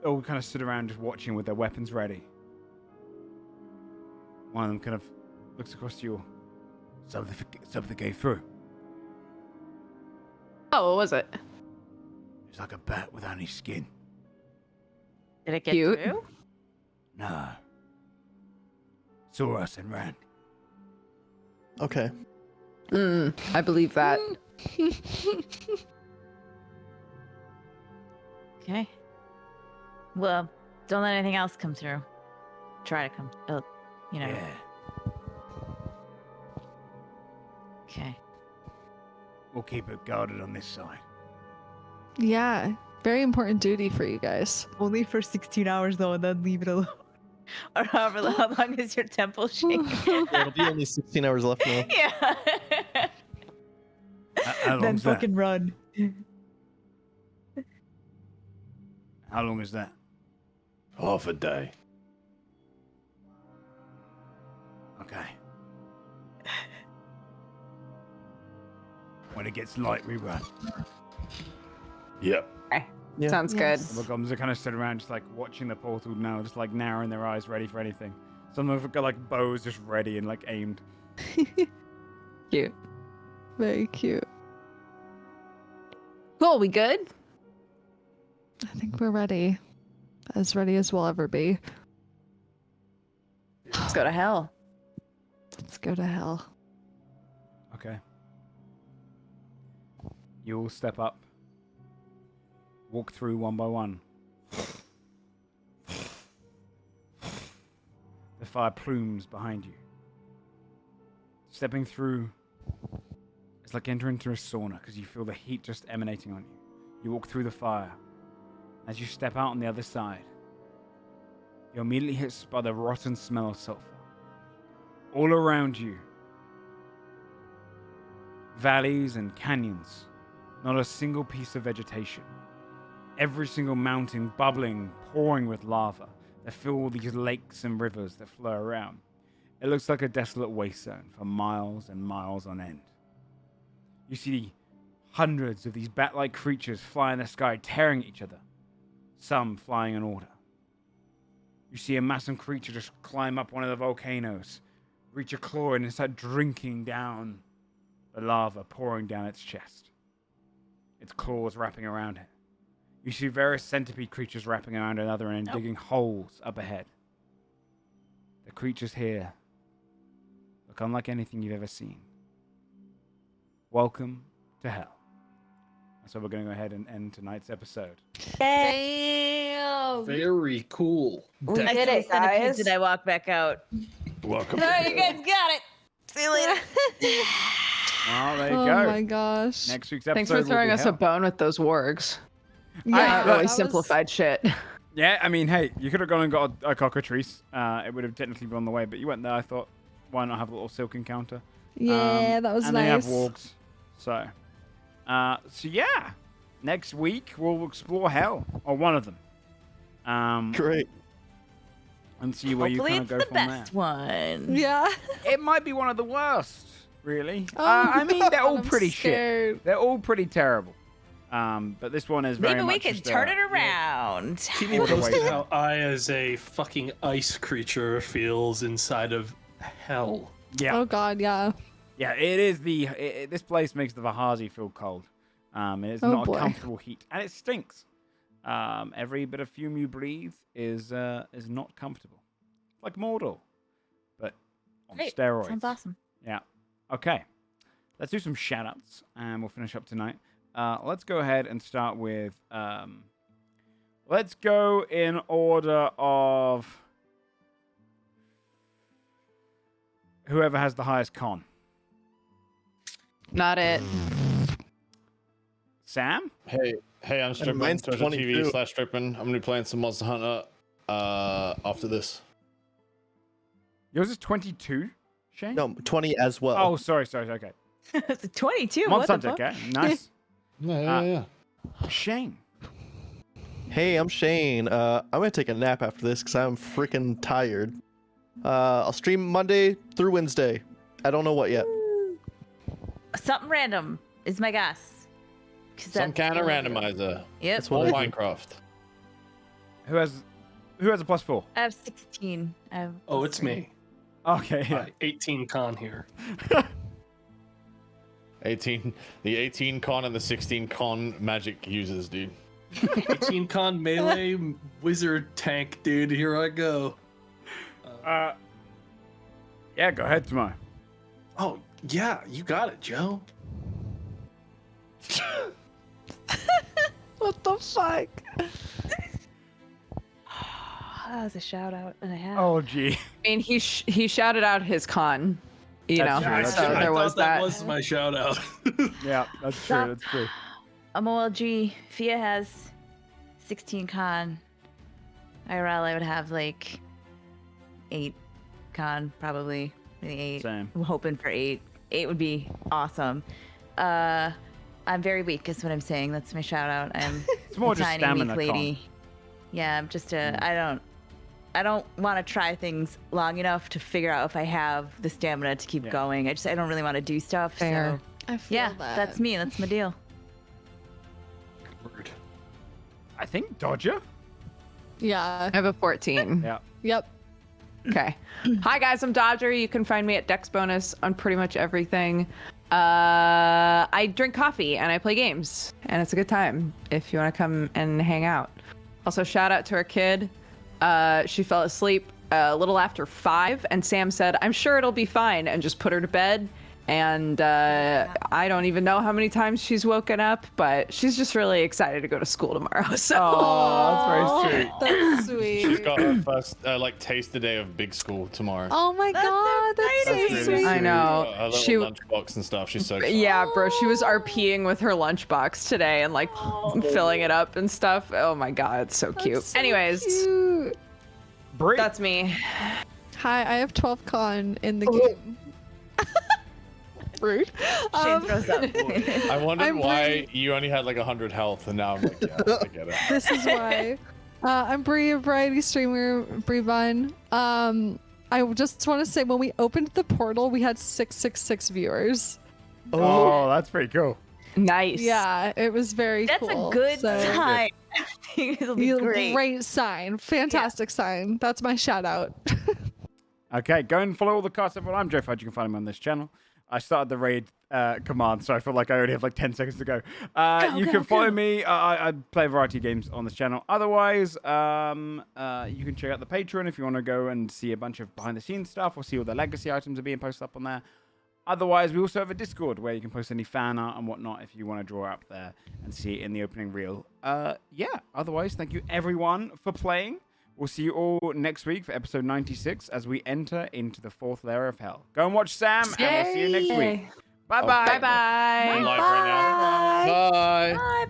all kind of stood around just watching with their weapons ready. One of them kind of looks across to you. Something came through. Oh, what was it? It's like a bat without any skin. Did it get Cute. through? No. Saw us and ran. Okay. I believe that. Okay. Well, don't let anything else come through. Try to come. Yeah. Okay. We'll keep it guarded on this side. Yeah, very important duty for you guys. Only for 16 hours though, and then leave it alone. Or however how long is your temple shake? It'll be only 16 hours left now. Yeah. How Then long's that? fucking run. How long is that? Half a day. Okay. When it gets light, we run. Yep. Yeah. Sounds Yes. The goblins are kind of stood around just like watching the portal now, just like narrowing their eyes, ready for anything. Some of them have got like bows just ready and like aimed. Cute. Very cute. Cool, we good? I think we're ready. As ready as we'll ever be. Let's go to hell. Let's go to hell. Okay. You all step up. Walk through one by one. The fire plumes behind you. Stepping through, it's like entering into a sauna because you feel the heat just emanating on you. You walk through the fire. As you step out on the other side, you're immediately hit by the rotten smell of sulfur. All around you, valleys and canyons, not a single piece of vegetation. Every single mountain bubbling, pouring with lava that fill these lakes and rivers that flow around. It looks like a desolate waste zone for miles and miles on end. You see hundreds of these bat-like creatures fly in the sky, tearing at each other, some flying in order. You see a massive creature just climb up one of the volcanoes, reach a claw in and start drinking down the lava pouring down its chest. Its claws wrapping around it. You see various centipede creatures wrapping around another end, digging holes up ahead. The creatures here look unlike anything you've ever seen. Welcome to hell. So we're going to go ahead and end tonight's episode. Damn. Very cool. We I did saw it, guys. Did I walk back out? Welcome. All right, you guys got it. See you later. Well, there you Oh go. my gosh. Next week's episode. Thanks for throwing us a bone with those wargs. Yeah, Really that was- simplified shit. Yeah, I mean, hey, you could have gone and got a cockatrice. It would have technically been on the way, but you went there. I thought, why not have a little silk encounter? Yeah, that was and nice. they have wargs. So yeah, next week we'll explore hell, or one of them. Great. And see where Hopefully you it's kind of the go from best there. one. Yeah. It might be one of the worst, really. Oh, I mean, they're all I'm pretty shit. scared. They're all pretty terrible. But this one is very Maybe we much could just turn a- it around. Keep me posted how I, as a fucking ice creature, feels inside of hell. Yeah. Oh god, yeah. Yeah, it is this place makes the Vahazi feel cold. It's Oh, not boy. a comfortable heat, and it stinks. Every bit of fume you breathe is not comfortable, like Mordor, but on Great. steroids. Sounds awesome. Yeah. Okay. Let's do some shout-outs, and we'll finish up tonight. Let's go ahead and start with. Let's go in order of whoever has the highest con. Not it. Sam? Hey, I'm stripping. mine's Twitch 22. TV/stripping. I'm gonna be playing some Monster Hunter after this. Yours is 22, Shane? No, 20 as well. Oh, sorry. Okay. It's a 22. Monster What the Hunter, fuck? okay. Nice. Yeah. Shane. Hey, I'm Shane. I'm gonna take a nap after this because I'm freaking tired. I'll stream Monday through Wednesday. I don't know what yet. Something random is my guess. Some kind of randomizer. Yep. That's Or what I do. Minecraft. Who has a plus 4? I have 16. I have Oh, plus it's 3. me. Okay. Yeah. 18 con here. 18. The 18 con and the 16 con magic users, dude. 18 con melee wizard tank, dude. Here I go. Yeah, go ahead, tomorrow. Oh, yeah, you got it, Joe. What the fuck? That was a shout out and a half. Oh, gee. I mean, he shouted out his con. You That's know, true, that's so true. there I was thought that that. was my shout out. Yeah, that's true. That's true. I'm OLG. Fia has 16 con. IRL, I would have like 8 con, probably. Maybe 8. Same. I'm hoping for 8. 8 would be awesome. I'm very weak, is what I'm saying. That's my shout out. I'm It's more a just tiny, stamina weak con. lady. Yeah, I'm just I don't want to try things long enough to figure out if I have the stamina to keep going. I don't really want to do stuff. Fair. So I feel yeah, that. that's me. That's my deal. Word. I think Dodger. Yeah. I have a 14. Yeah. Yep. Okay. Hi guys, I'm Dodger. You can find me at Dex Bonus on pretty much everything. I drink coffee and I play games, and it's a good time if you want to come and hang out. Also, shout out to our kid. She fell asleep a little after 5, and Sam said, "I'm sure it'll be fine," and just put her to bed. And I don't even know how many times she's woken up, but she's just really excited to go to school tomorrow. So Oh, that's very sweet. That's sweet. She's got her first like taster day of big school tomorrow. Oh my god, that's so That's really sweet. sweet. I know. Her She little lunchbox and stuff. She's so excited. Yeah, bro, she was RPing with her lunchbox today and like filling it up and stuff. Oh my god, it's so cute. That's so Anyways, cute. Brie. that's me. Hi, I have 12 con in the game. Rude. Shane throws up. I wondered I'm why Brie. you only had like 100 health, and now I'm like, yeah, I get it. This is why. I'm Brie, a variety streamer, Brie Vine. I just want to say, when we opened the portal, we had 666 viewers. Oh, that's pretty cool. Nice. Yeah, it was very That's cool. a good So- sign. I think it'll be great. Great sign. Fantastic sign. That's my shout out. Okay, go and follow all the casts. Everyone, I'm Joe Fudge. You can find me on this channel. I started the raid command, so I feel like I only have like 10 seconds to go. You can follow me. I play a variety of games on this channel. Otherwise, you can check out the Patreon if you want to go and see a bunch of behind-the-scenes stuff or see all the legacy items are being posted up on there. Otherwise, we also have a Discord where you can post any fan art and whatnot if you want to draw up there and see it in the opening reel. Yeah, otherwise, thank you everyone for playing. We'll see you all next week for episode 96 as we enter into the 4th layer of hell. Go and watch Sam, and we'll see you next week. Bye-bye. Bye-bye. I'm live right now. Bye. Bye.